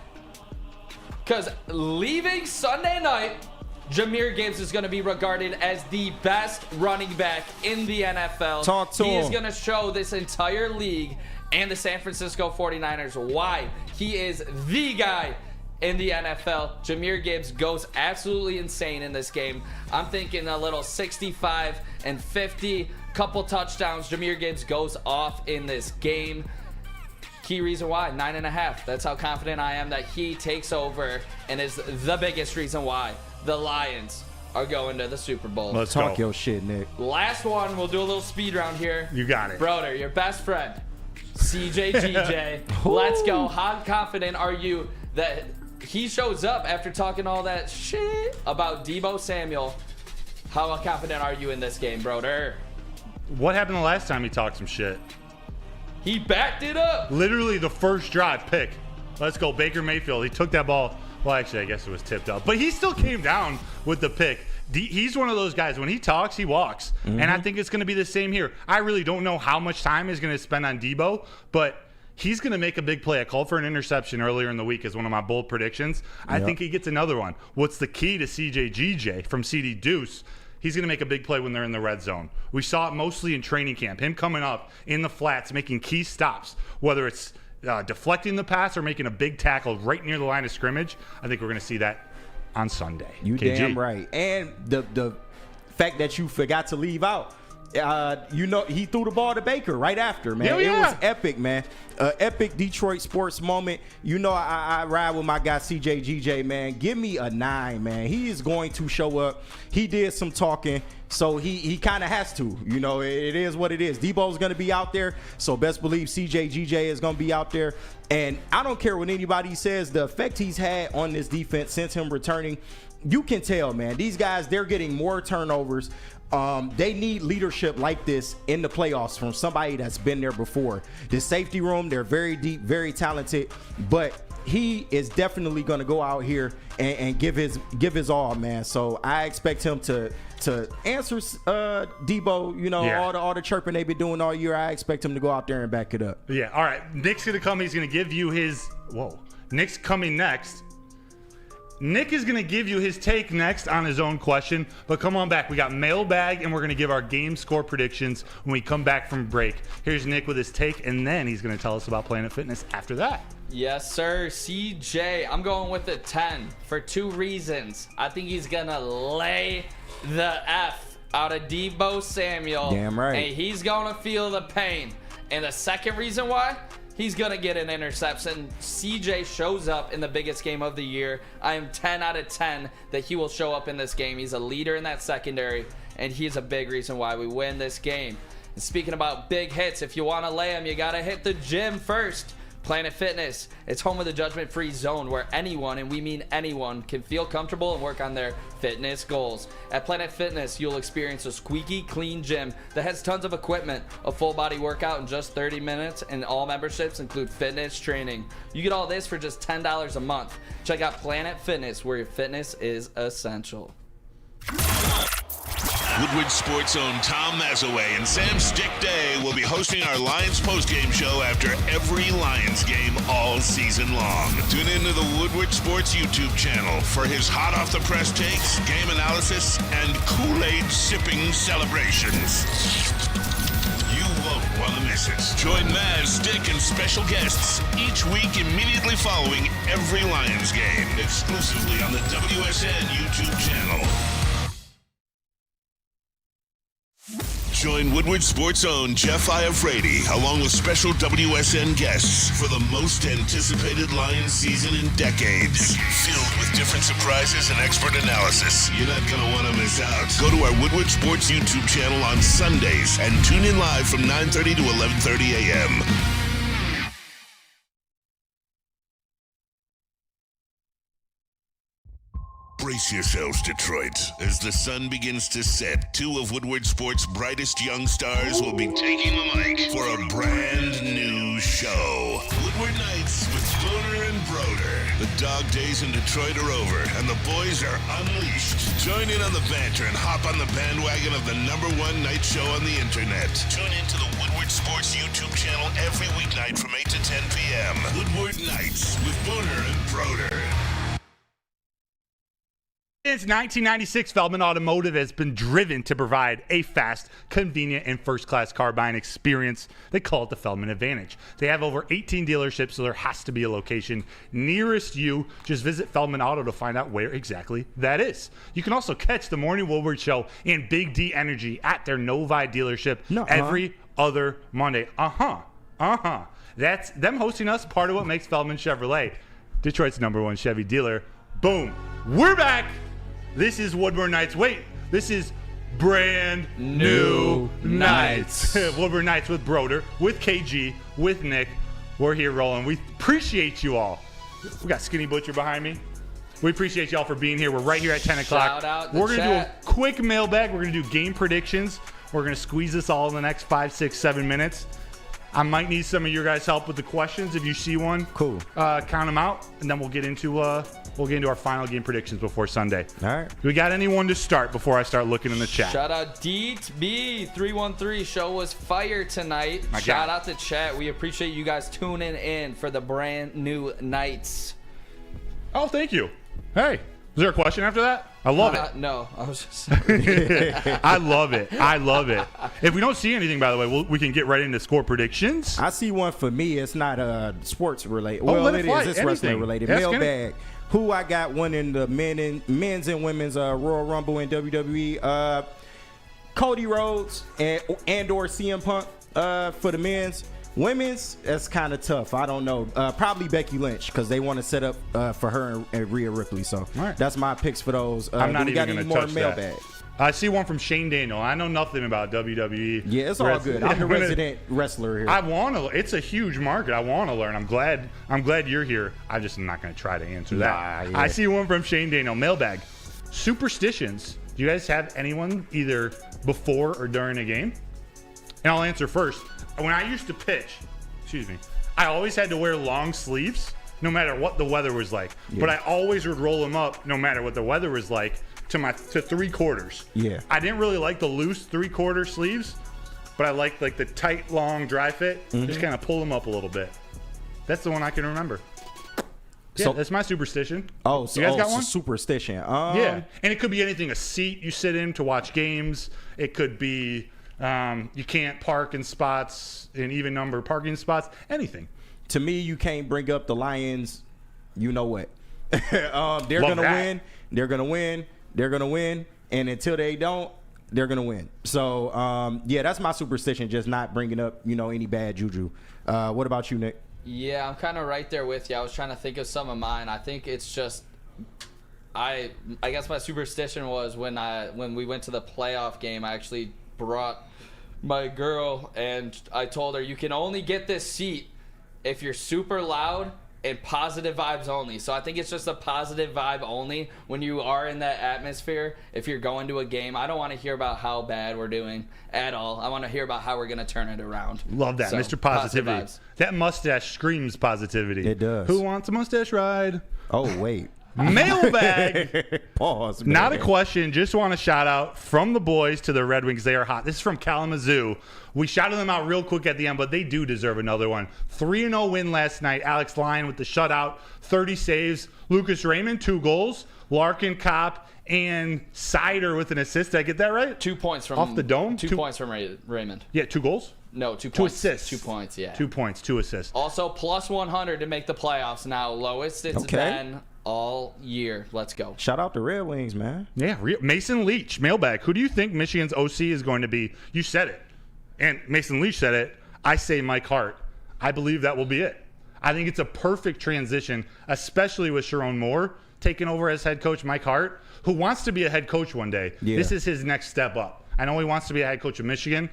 Because leaving Sunday night, Jahmyr Gibbs is going to be regarded as the best running back in the NFL. Talk to him. He is going to show this entire league and the San Francisco 49ers why he is the guy in the NFL. Jahmyr Gibbs goes absolutely insane in this game. I'm thinking a little 65 and 50, couple touchdowns. Jahmyr Gibbs goes off in this game. Key reason why, 9.5. That's how confident I am that he takes over and is the biggest reason why the Lions are going to the Super Bowl. Let's Talk go. your shit, Nick. Last one, we'll do a little speed round here. You got it. Broder, your best friend, CJGJ. Let's go. How confident are you that he shows up after talking all that shit about Deebo Samuel? How confident are you in this game, broder? What happened the last time he talked some shit? He backed it up. Literally the first drive pick. Let's go. Baker Mayfield. He took that ball. Well, actually, I guess it was tipped up. But he still came down with the pick. He's one of those guys. When he talks, he walks. Mm-hmm. And I think it's going to be the same here. I really don't know how much time he's going to spend on Deebo, but he's going to make a big play. I called for an interception earlier in the week as one of my bold predictions. I think he gets another one. What's the key to CJGJ from CD Deuce? He's going to make a big play when they're in the red zone. We saw it mostly in training camp. Him coming up in the flats, making key stops, whether it's deflecting the pass or making a big tackle right near the line of scrimmage. I think we're going to see that on Sunday. You KG. damn right. And the fact that you forgot to leave out, he threw the ball to Baker right after, man. Hell yeah. It was epic, man. Epic Detroit sports moment. You know, I ride with my guy CJGJ, man. Give me a 9, man. He is going to show up. He did some talking, so he kind of has to. You know, it is what it is. Debo's going to be out there, so best believe CJGJ is going to be out there. And I don't care what anybody says, the effect he's had on this defense since him returning, you can tell, man. These guys, they're getting more turnovers. They need leadership like this in the playoffs from somebody that's been there before. The safety room, they're very deep, very talented, but he is definitely going to go out here and give his all, man. So I expect him to answer Deebo, you know, all the chirping they've been doing all year. I expect him to go out there and back it up. Yeah, all right. Nick's going to come. He's going to give you his – whoa. Nick's coming next. Nick is going to give you his take next on his own question, but come on back. We got mailbag, and we're going to give our game score predictions when we come back from break. Here's Nick with his take, and then he's going to tell us about Planet Fitness after that. Yes, sir. CJ, I'm going with a 10 for 2 reasons. I think he's going to lay the F out of Deebo Samuel. Damn right. And he's going to feel the pain. And the second reason why? He's going to get an interception. CJ shows up in the biggest game of the year. I am 10 out of 10 that he will show up in this game. He's a leader in that secondary, and he's a big reason why we win this game. And speaking about big hits, if you want to lay them, you got to hit the gym first. Planet Fitness, it's home of the judgment-free zone where anyone, and we mean anyone, can feel comfortable and work on their fitness goals. At Planet Fitness, you'll experience a squeaky clean gym that has tons of equipment, a full-body workout in just 30 minutes, and all memberships include fitness training. You get all this for just $10 a month. Check out Planet Fitness, where your fitness is essential. Woodward Sports' own Tom Mazaway and Sam Stick Day will be hosting our Lions postgame show after every Lions game all season long. Tune into the Woodward Sports YouTube channel for his hot off the press takes, game analysis, and Kool-Aid sipping celebrations. You won't want to miss it. Join Maz, Stick, and special guests each week immediately following every Lions game, exclusively on the WSN YouTube channel. Join Woodward Sports' own Jeff Iafrate along with special WSN guests for the most anticipated Lions season in decades. Filled with different surprises and expert analysis. You're not going to want to miss out. Go to our Woodward Sports YouTube channel on Sundays and tune in live from 9:30 to 11:30 a.m. Brace yourselves, Detroit. As the sun begins to set, two of Woodward Sports' brightest young stars will be taking the mic for a brand new show. Woodward Nights with Booner and Broder. The dog days in Detroit are over, and the boys are unleashed. Join in on the banter and hop on the bandwagon of the #1 night show on the internet. Tune into the Woodward Sports YouTube channel every weeknight from 8 to 10 p.m. Woodward Nights with Booner and Broder. Since 1996, Feldman Automotive has been driven to provide a fast, convenient, and first-class car buying experience. They call it the Feldman Advantage. They have over 18 dealerships, so there has to be a location nearest you. Just visit Feldman Auto to find out where exactly that is. You can also catch the Morning Woodward Show and Big D Energy at their Novi dealership every other Monday. That's them hosting us, part of what makes Feldman Chevrolet Detroit's #1 Chevy dealer. Boom. We're back. This is Woodward Nights. Wait, this is brand new nights. Woodward Nights with Broder, with KG, with Nick. We're here rolling. We appreciate you all. We got Skinny Butcher behind me. We appreciate y'all for being here. We're right here at 10 o'clock. Shout out We're the going to do a chat. quick mailbag. We're going to do game predictions. We're going to squeeze this all in the next 5, 6, 7 minutes. I might need some of your guys' help with the questions. If you see one, cool. Count them out, and then we'll get into our final game predictions before Sunday. All right. We got anyone to start before I start looking in the chat? Shout out DB313. Show was fire tonight. My Shout God. out to chat. We appreciate you guys tuning in for the brand new nights. Oh, thank you. Hey, is there a question after that? I love it. No, I was just. I love it. I love it. If we don't see anything, by the way, we can get right into score predictions. I see one for me. It's not sports related. Oh, Well, let it it fly. is. It's Anything. wrestling related. Ask Mailbag. Who I got winning the men's and women's Royal Rumble in WWE? Cody Rhodes and or CM Punk for the men's. Women's, that's kind of tough. I don't know. Probably Becky Lynch because they want to set up for her and Rhea Ripley. So that's my picks for those. I'm not even going to touch mailbag? that. I see one from Shane Daniel. I know nothing about WWE. Yeah, it's all good. I'm the resident wrestler here. I want to. It's a huge market. I want to learn. I'm glad you're here. I'm just not going to try to answer that. Yeah. I see one from Shane Daniel. Mailbag. Superstitions. Do you guys have anyone either before or during a game? And I'll answer first. When I used to pitch, I always had to wear long sleeves no matter what the weather was like. Yeah. But I always would roll them up no matter what the weather was like to 3/4. Yeah. I didn't really like the loose 3/4 sleeves, but I liked like the tight, long, dry fit. Just kind of pull them up a little bit. That's the one I can remember. Yeah, that's my superstition. Oh, so you guys got one? Superstition. Yeah, and it could be anything. A seat you sit in to watch games. It could be you can't park in spots, in even number parking spots. Anything. To me, you can't bring up the Lions. You know what? They're gonna win. They're gonna win. They're gonna win. And until they don't, they're gonna win. So yeah, that's my superstition. Just not bringing up any bad juju. What about you, Nick? Yeah, I'm kind of right there with you. I was trying to think of some of mine. I think it's just, I guess my superstition was when we went to the playoff game, I actually brought my girl and I told her, you can only get this seat if you're super loud and positive vibes only. So I think it's just a positive vibe only when you are in that atmosphere. If you're going to a game, I don't want to hear about how bad we're doing at all. I want to hear about how we're going to turn it around. Love that, So, Mr. Positivity. vibes. That mustache screams positivity. It does. Who wants a mustache ride? Oh, wait. Mailbag. Pause. Not a question. Just want to shout out from the boys to the Red Wings. They are hot. This is from Kalamazoo. We shouted them out real quick at the end, but they do deserve another one. 3-0 win last night. Alex Lyon with the shutout, 30 saves. Lucas Raymond, 2 goals. Larkin, Kopp, and Sider with an assist. Did I get that right? 2 points from off the dome. 2 points from Raymond. Yeah, 2 goals. No, 2 2 points. assists. 2 points. Yeah. 2 points. 2 assists. Also, plus 100 to make the playoffs now. Lowest it's been all year. Let's go. Shout out to Red Wings, man. Yeah, Mason Leach, mailbag. Who do you think Michigan's OC is going to be? You said it. And Mason Leach said it. I say Mike Hart. I believe that will be it. I think it's a perfect transition, especially with Sharon Moore taking over as head coach. Mike Hart, who wants to be a head coach one day. Yeah. This is his next step up. I know he wants to be a head coach of Michigan.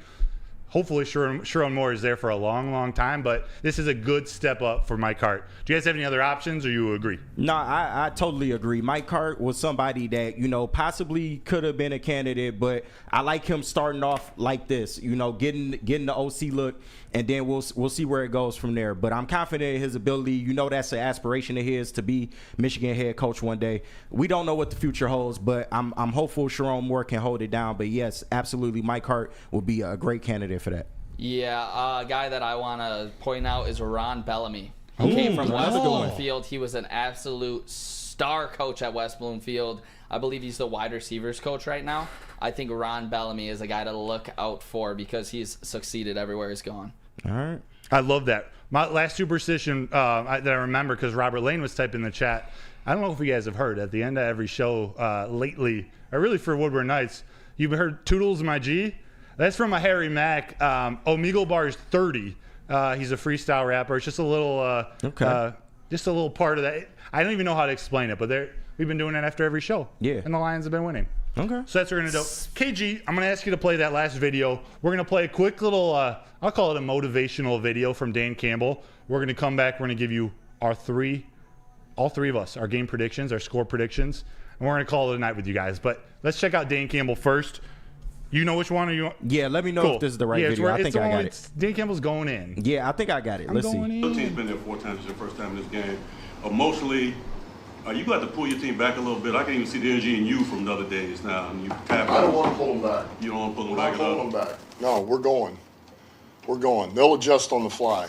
hopefully Sharon Moore is there for a long, long time, but this is a good step up for Mike Hart. Do you guys have any other options, or you agree? No, I totally agree. Mike Hart was somebody that, possibly could have been a candidate, but I like him starting off like this, getting the OC look, and then we'll see where it goes from there. But I'm confident in his ability. That's an aspiration of his to be Michigan head coach one day. We don't know what the future holds, but I'm hopeful Sharon Moore can hold it down. But yes, absolutely, Mike Hart will be a great candidate for that. Yeah, a guy that I want to point out is Ron Bellamy. He came from West Bloomfield. He was an absolute star coach at West Bloomfield. I believe he's the wide receivers coach right now. I think Ron Bellamy is a guy to look out for because he's succeeded everywhere he's gone. All right. I love that. My last superstition that I remember, because Robert Lane was typing in the chat, I don't know if you guys have heard, at the end of every show lately, or really for Woodward Nights, you've heard Toodles My G? That's from a Harry Mack. Omegle Bar's 30. He's a freestyle rapper. It's just a little just a little part of that. I don't even know how to explain it, but we've been doing that after every show. Yeah. And the Lions have been winning. Okay. So that's what we're going to do. KG, I'm going to ask you to play that last video. We're going to play a quick little, I'll call it a motivational video from Dan Campbell. We're going to come back. We're going to give you all three of us, our game predictions, our score predictions, and we're going to call it a night with you guys. But let's check out Dan Campbell first. You know which one? Or you want? Yeah, let me know if this is the right video. I think I got it. Dan Campbell's going in. Yeah, I think I got it. Let's see. The team's been there 4 times. It's your first time in this game. Emotionally, you got to pull your team back a little bit. I can even see the energy in you from the other days now. I don't want to pull them back. You don't want to pull them back? We're not pulling them back. No, we're going. We're going. They'll adjust on the fly,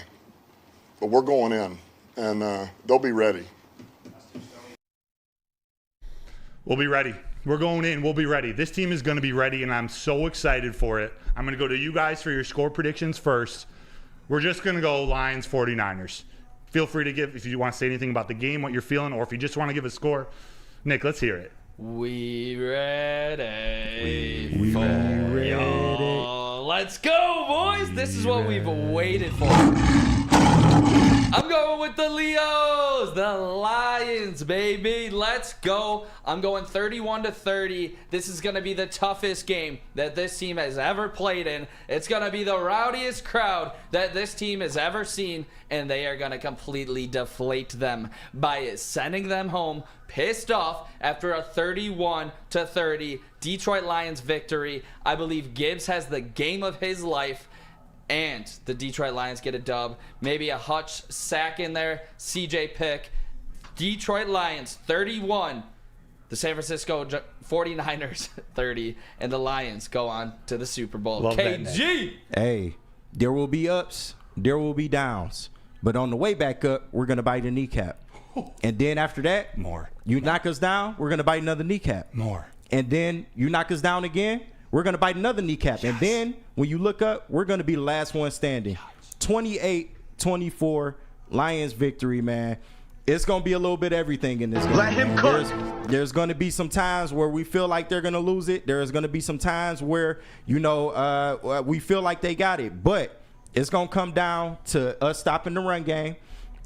but we're going in, and they'll be ready. We'll be ready. We're going in. We'll be ready. This team is going to be ready, and I'm so excited for it. I'm going to go to you guys for your score predictions first. We're just going to go Lions 49ers. Feel free to give, if you want to say anything about the game, what you're feeling, or if you just want to give a score. Nick, let's hear it. We ready. We ready. Let's go, boys. This is what we've waited for. I'm going with the Leos, the Lions, baby. Let's go. I'm going 31-30. This is going to be the toughest game that this team has ever played in. It's going to be the rowdiest crowd that this team has ever seen, and they are going to completely deflate them by sending them home pissed off after a 31-30 Detroit Lions victory. I believe Gibbs has the game of his life. And the Detroit Lions get a dub. Maybe a Hutch sack in there. CJ pick. Detroit Lions 31. The San Francisco 49ers 30. And the Lions go on to the Super Bowl. Love KG! Hey, there will be ups. There will be downs. But on the way back up, we're going to bite a kneecap. And then after that, more. You knock us down, we're going to bite another kneecap. More. And then you knock us down again, we're going to bite another kneecap. Yes. And then when you look up, we're going to be the last one standing. 28-24, Lions victory, man. It's going to be a little bit of everything in this game. Let him cook. There's going to be some times where we feel like they're going to lose it. There's going to be some times where, we feel like they got it. But it's going to come down to us stopping the run game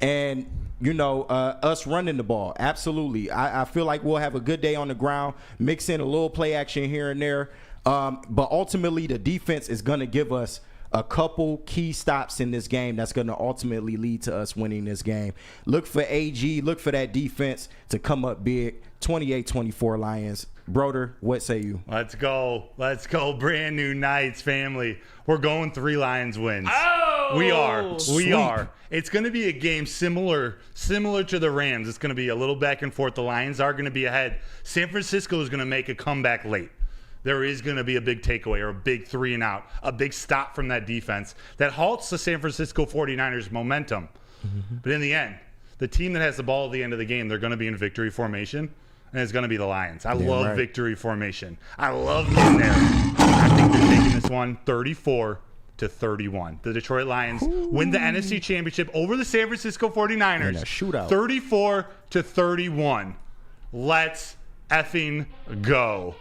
and, us running the ball. Absolutely. I feel like we'll have a good day on the ground, mix in a little play action here and there. But ultimately, the defense is going to give us a couple key stops in this game that's going to ultimately lead to us winning this game. Look for AG, look for that defense to come up big. 28-24 Lions. Broder, what say you? Let's go. Let's go. Brand new Knights family. We're going 3 Lions wins. Oh! We are. Sweet. We are. It's going to be a game similar to the Rams. It's going to be a little back and forth. The Lions are going to be ahead. San Francisco is going to make a comeback late. There is going to be a big takeaway or a big 3 and out, a big stop from that defense that halts the San Francisco 49ers momentum. Mm-hmm. But in the end, the team that has the ball at the end of the game, they're going to be in victory formation, and it's going to be the Lions. I love victory formation. I love getting there. I think they're taking this one 34-31. The Detroit Lions win the NFC Championship over the San Francisco 49ers. In a shootout. 34-31. Let's effing go.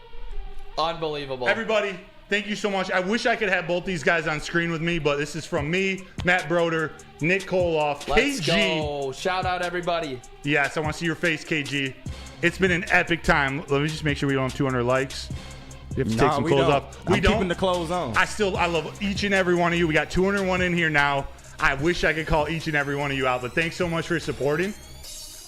Unbelievable. Everybody, thank you so much. I wish I could have both these guys on screen with me, but this is from me, Matt Broder, Nick Koloff, Let's KG. go. Shout out everybody. Yes, I want to see your face, KG. It's been an epic time. Let me just make sure we don't have 200 likes. You have to take some we clothes don't. off. I'm keeping the clothes on. I love each and every one of you. We got 201 in here now. I wish I could call each and every one of you out, but thanks so much for supporting.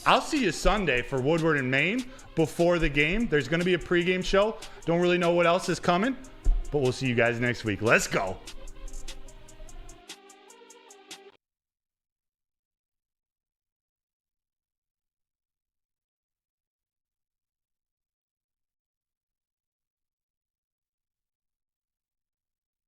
I'll see you Sunday for Woodward and Maine before the game. There's going to be a pregame show. Don't really know what else is coming, but we'll see you guys next week. Let's go.